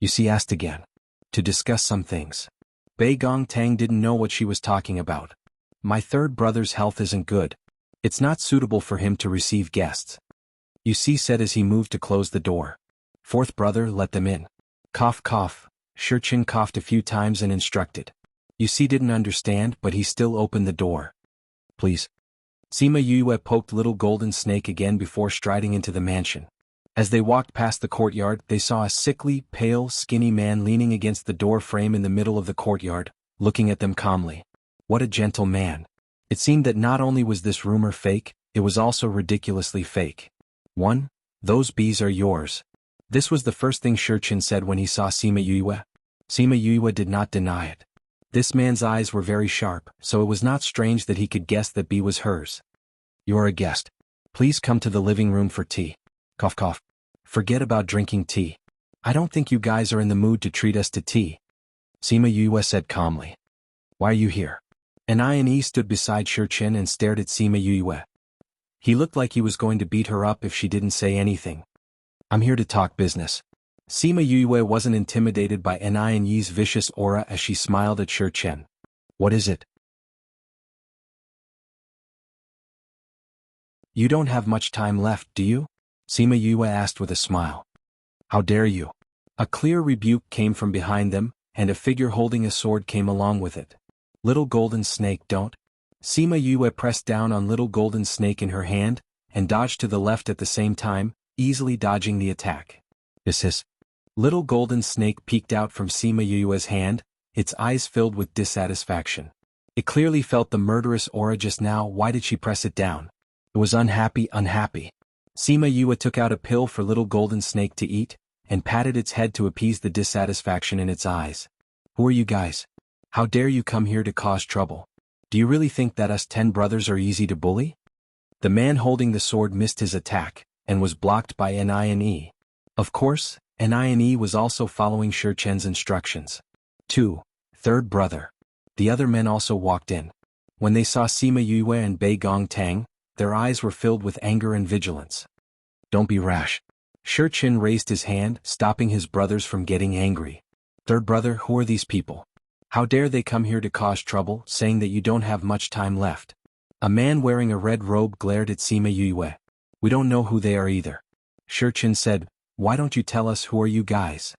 Wuxia asked again. To discuss some things. Bei Gong Tang didn't know what she was talking about. My third brother's health isn't good. It's not suitable for him to receive guests. Wuxia said as he moved to close the door. Fourth brother, let them in. Cough cough. Shurchin coughed a few times and instructed. Wuxia didn't understand, but he still opened the door. Please. Sima Yue poked little golden snake again before striding into the mansion. As they walked past the courtyard, they saw a sickly, pale, skinny man leaning against the door frame in the middle of the courtyard, looking at them calmly. What a gentle man. It seemed that not only was this rumor fake, it was also ridiculously fake. 1. Those bees are yours. This was the first thing Shurchin said when he saw Sima Yue. Sima Yue did not deny it. This man's eyes were very sharp, so it was not strange that he could guess that bee was hers. You're a guest. Please come to the living room for tea. Cough cough. Forget about drinking tea. I don't think you guys are in the mood to treat us to tea. Sima Yue said calmly. Why are you here? Annie stood beside Shurchin and stared at Sima Yue. He looked like he was going to beat her up if she didn't say anything. I'm here to talk business. Sima Yue wasn't intimidated by Annie's vicious aura as she smiled at Shurchin. What is it? You don't have much time left, do you? Sima Yue asked with a smile. How dare you? A clear rebuke came from behind them, and a figure holding a sword came along with it. Little golden snake, don't. Sima Yue pressed down on little golden snake in her hand, and dodged to the left at the same time, easily dodging the attack. Hiss. Little golden snake peeked out from Sima Yue's hand, its eyes filled with dissatisfaction. It clearly felt the murderous aura just now. Why did she press it down? It was unhappy. Sima Yue took out a pill for little golden snake to eat, and patted its head to appease the dissatisfaction in its eyes. Who are you guys? How dare you come here to cause trouble? Do you really think that us 10 brothers are easy to bully? The man holding the sword missed his attack, and was blocked by Nine. Of course, Nine was also following Shi Chen's instructions. 2. Third brother. The other men also walked in. When they saw Sima Yue and Bei Gong Tang, their eyes were filled with anger and vigilance. Don't be rash. Shi Chen raised his hand, stopping his brothers from getting angry. Third brother, who are these people? How dare they come here to cause trouble, saying that you don't have much time left? A man wearing a red robe glared at Sima Yue. We don't know who they are either. Shi Chen said, why don't you tell us who are you guys?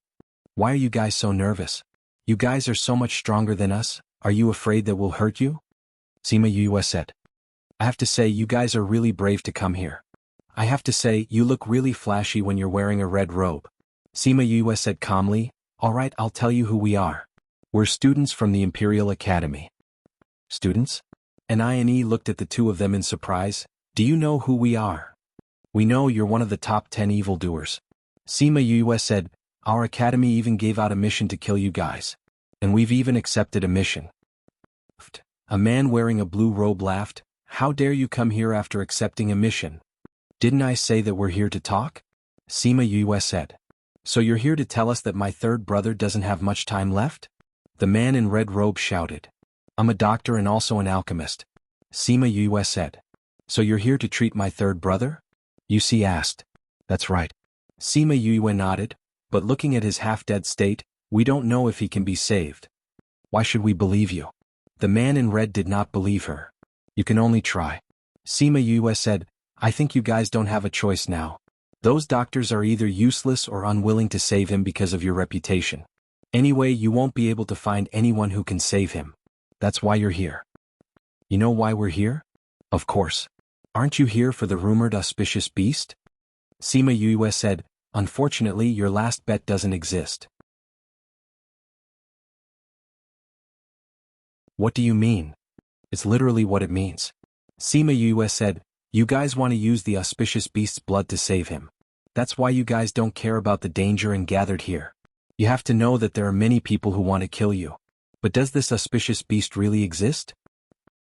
Why are you guys so nervous? You guys are so much stronger than us, are you afraid that we'll hurt you? Sima Yue said. I have to say you guys are really brave to come here. I have to say you look really flashy when you're wearing a red robe. Sima Yue said calmly, alright, I'll tell you who we are. We're students from the Imperial Academy. Students? Nine looked at the two of them in surprise. Do you know who we are? We know you're one of the top 10 evildoers. Sima Yue said, our academy even gave out a mission to kill you guys. And we've even accepted a mission. A man wearing a blue robe laughed. How dare you come here after accepting a mission? Didn't I say that we're here to talk? Sima Yue said. So you're here to tell us that my third brother doesn't have much time left? The man in red robe shouted. I'm a doctor and also an alchemist. Sima Yue said. So you're here to treat my third brother? Yusi asked. That's right. Sima Yue nodded, but looking at his half-dead state, we don't know if he can be saved. Why should we believe you? The man in red did not believe her. You can only try. Sima Yue said, I think you guys don't have a choice now. Those doctors are either useless or unwilling to save him because of your reputation. Anyway, you won't be able to find anyone who can save him. That's why you're here. You know why we're here? Of course. Aren't you here for the rumored auspicious beast? Sima Yue said, unfortunately your last bet doesn't exist. What do you mean? It's literally what it means. Sima Yue said, you guys want to use the auspicious beast's blood to save him. That's why you guys don't care about the danger and gathered here. You have to know that there are many people who want to kill you. But does this auspicious beast really exist?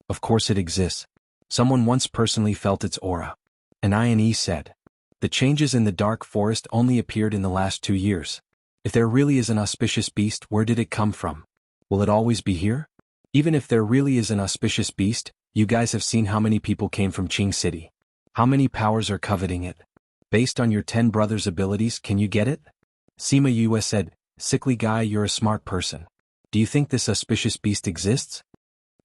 Of course it exists. Someone once personally felt its aura. Nine said. The changes in the dark forest only appeared in the last 2 years. If there really is an auspicious beast, where did it come from? Will it always be here? Even if there really is an auspicious beast, you guys have seen how many people came from Qing City. How many powers are coveting it? Based on your 10 brothers' abilities, can you get it? Sima Yue said, sickly guy, you're a smart person. Do you think this auspicious beast exists?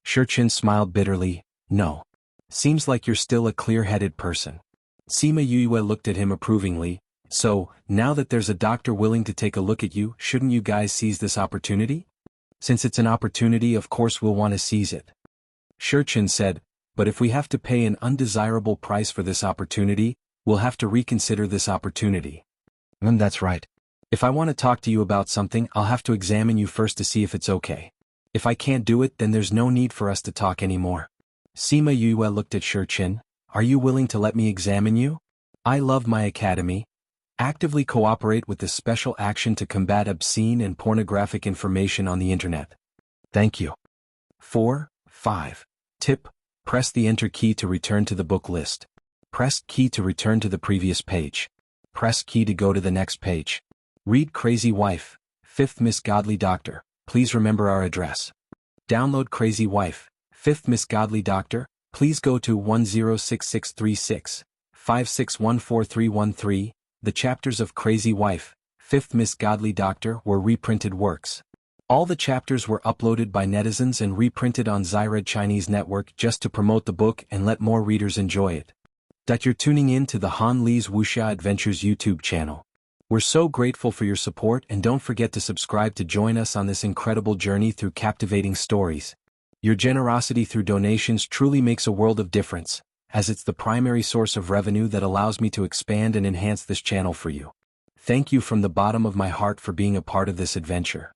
Shi Chen smiled bitterly, no. Seems like you're still a clear-headed person. Sima Yue looked at him approvingly, so, now that there's a doctor willing to take a look at you, shouldn't you guys seize this opportunity? Since it's an opportunity, of course we'll want to seize it. Shi Chen said, but if we have to pay an undesirable price for this opportunity, we'll have to reconsider this opportunity. That's right. If I want to talk to you about something, I'll have to examine you first to see if it's okay. If I can't do it, then there's no need for us to talk anymore. Sima Yue looked at Shi Chen. Are you willing to let me examine you? I love my academy. Actively cooperate with the special action to combat obscene and pornographic information on the internet. Thank you. 4. 5. Tip. Press the Enter key to return to the book list. Press key to return to the previous page. Press key to go to the next page. Read Crazy Wife, 5th Miss Godly Doctor. Please remember our address. Download Crazy Wife, 5th Miss Godly Doctor. Please go to 106636 5614313. The chapters of Crazy Wife, 5th Miss Godly Doctor were reprinted works. All the chapters were uploaded by netizens and reprinted on Zyred Chinese Network just to promote the book and let more readers enjoy it. You're tuning in to the Han Li's Wuxia Adventures YouTube channel. We're so grateful for your support, and don't forget to subscribe to join us on this incredible journey through captivating stories. Your generosity through donations truly makes a world of difference, as it's the primary source of revenue that allows me to expand and enhance this channel for you. Thank you from the bottom of my heart for being a part of this adventure.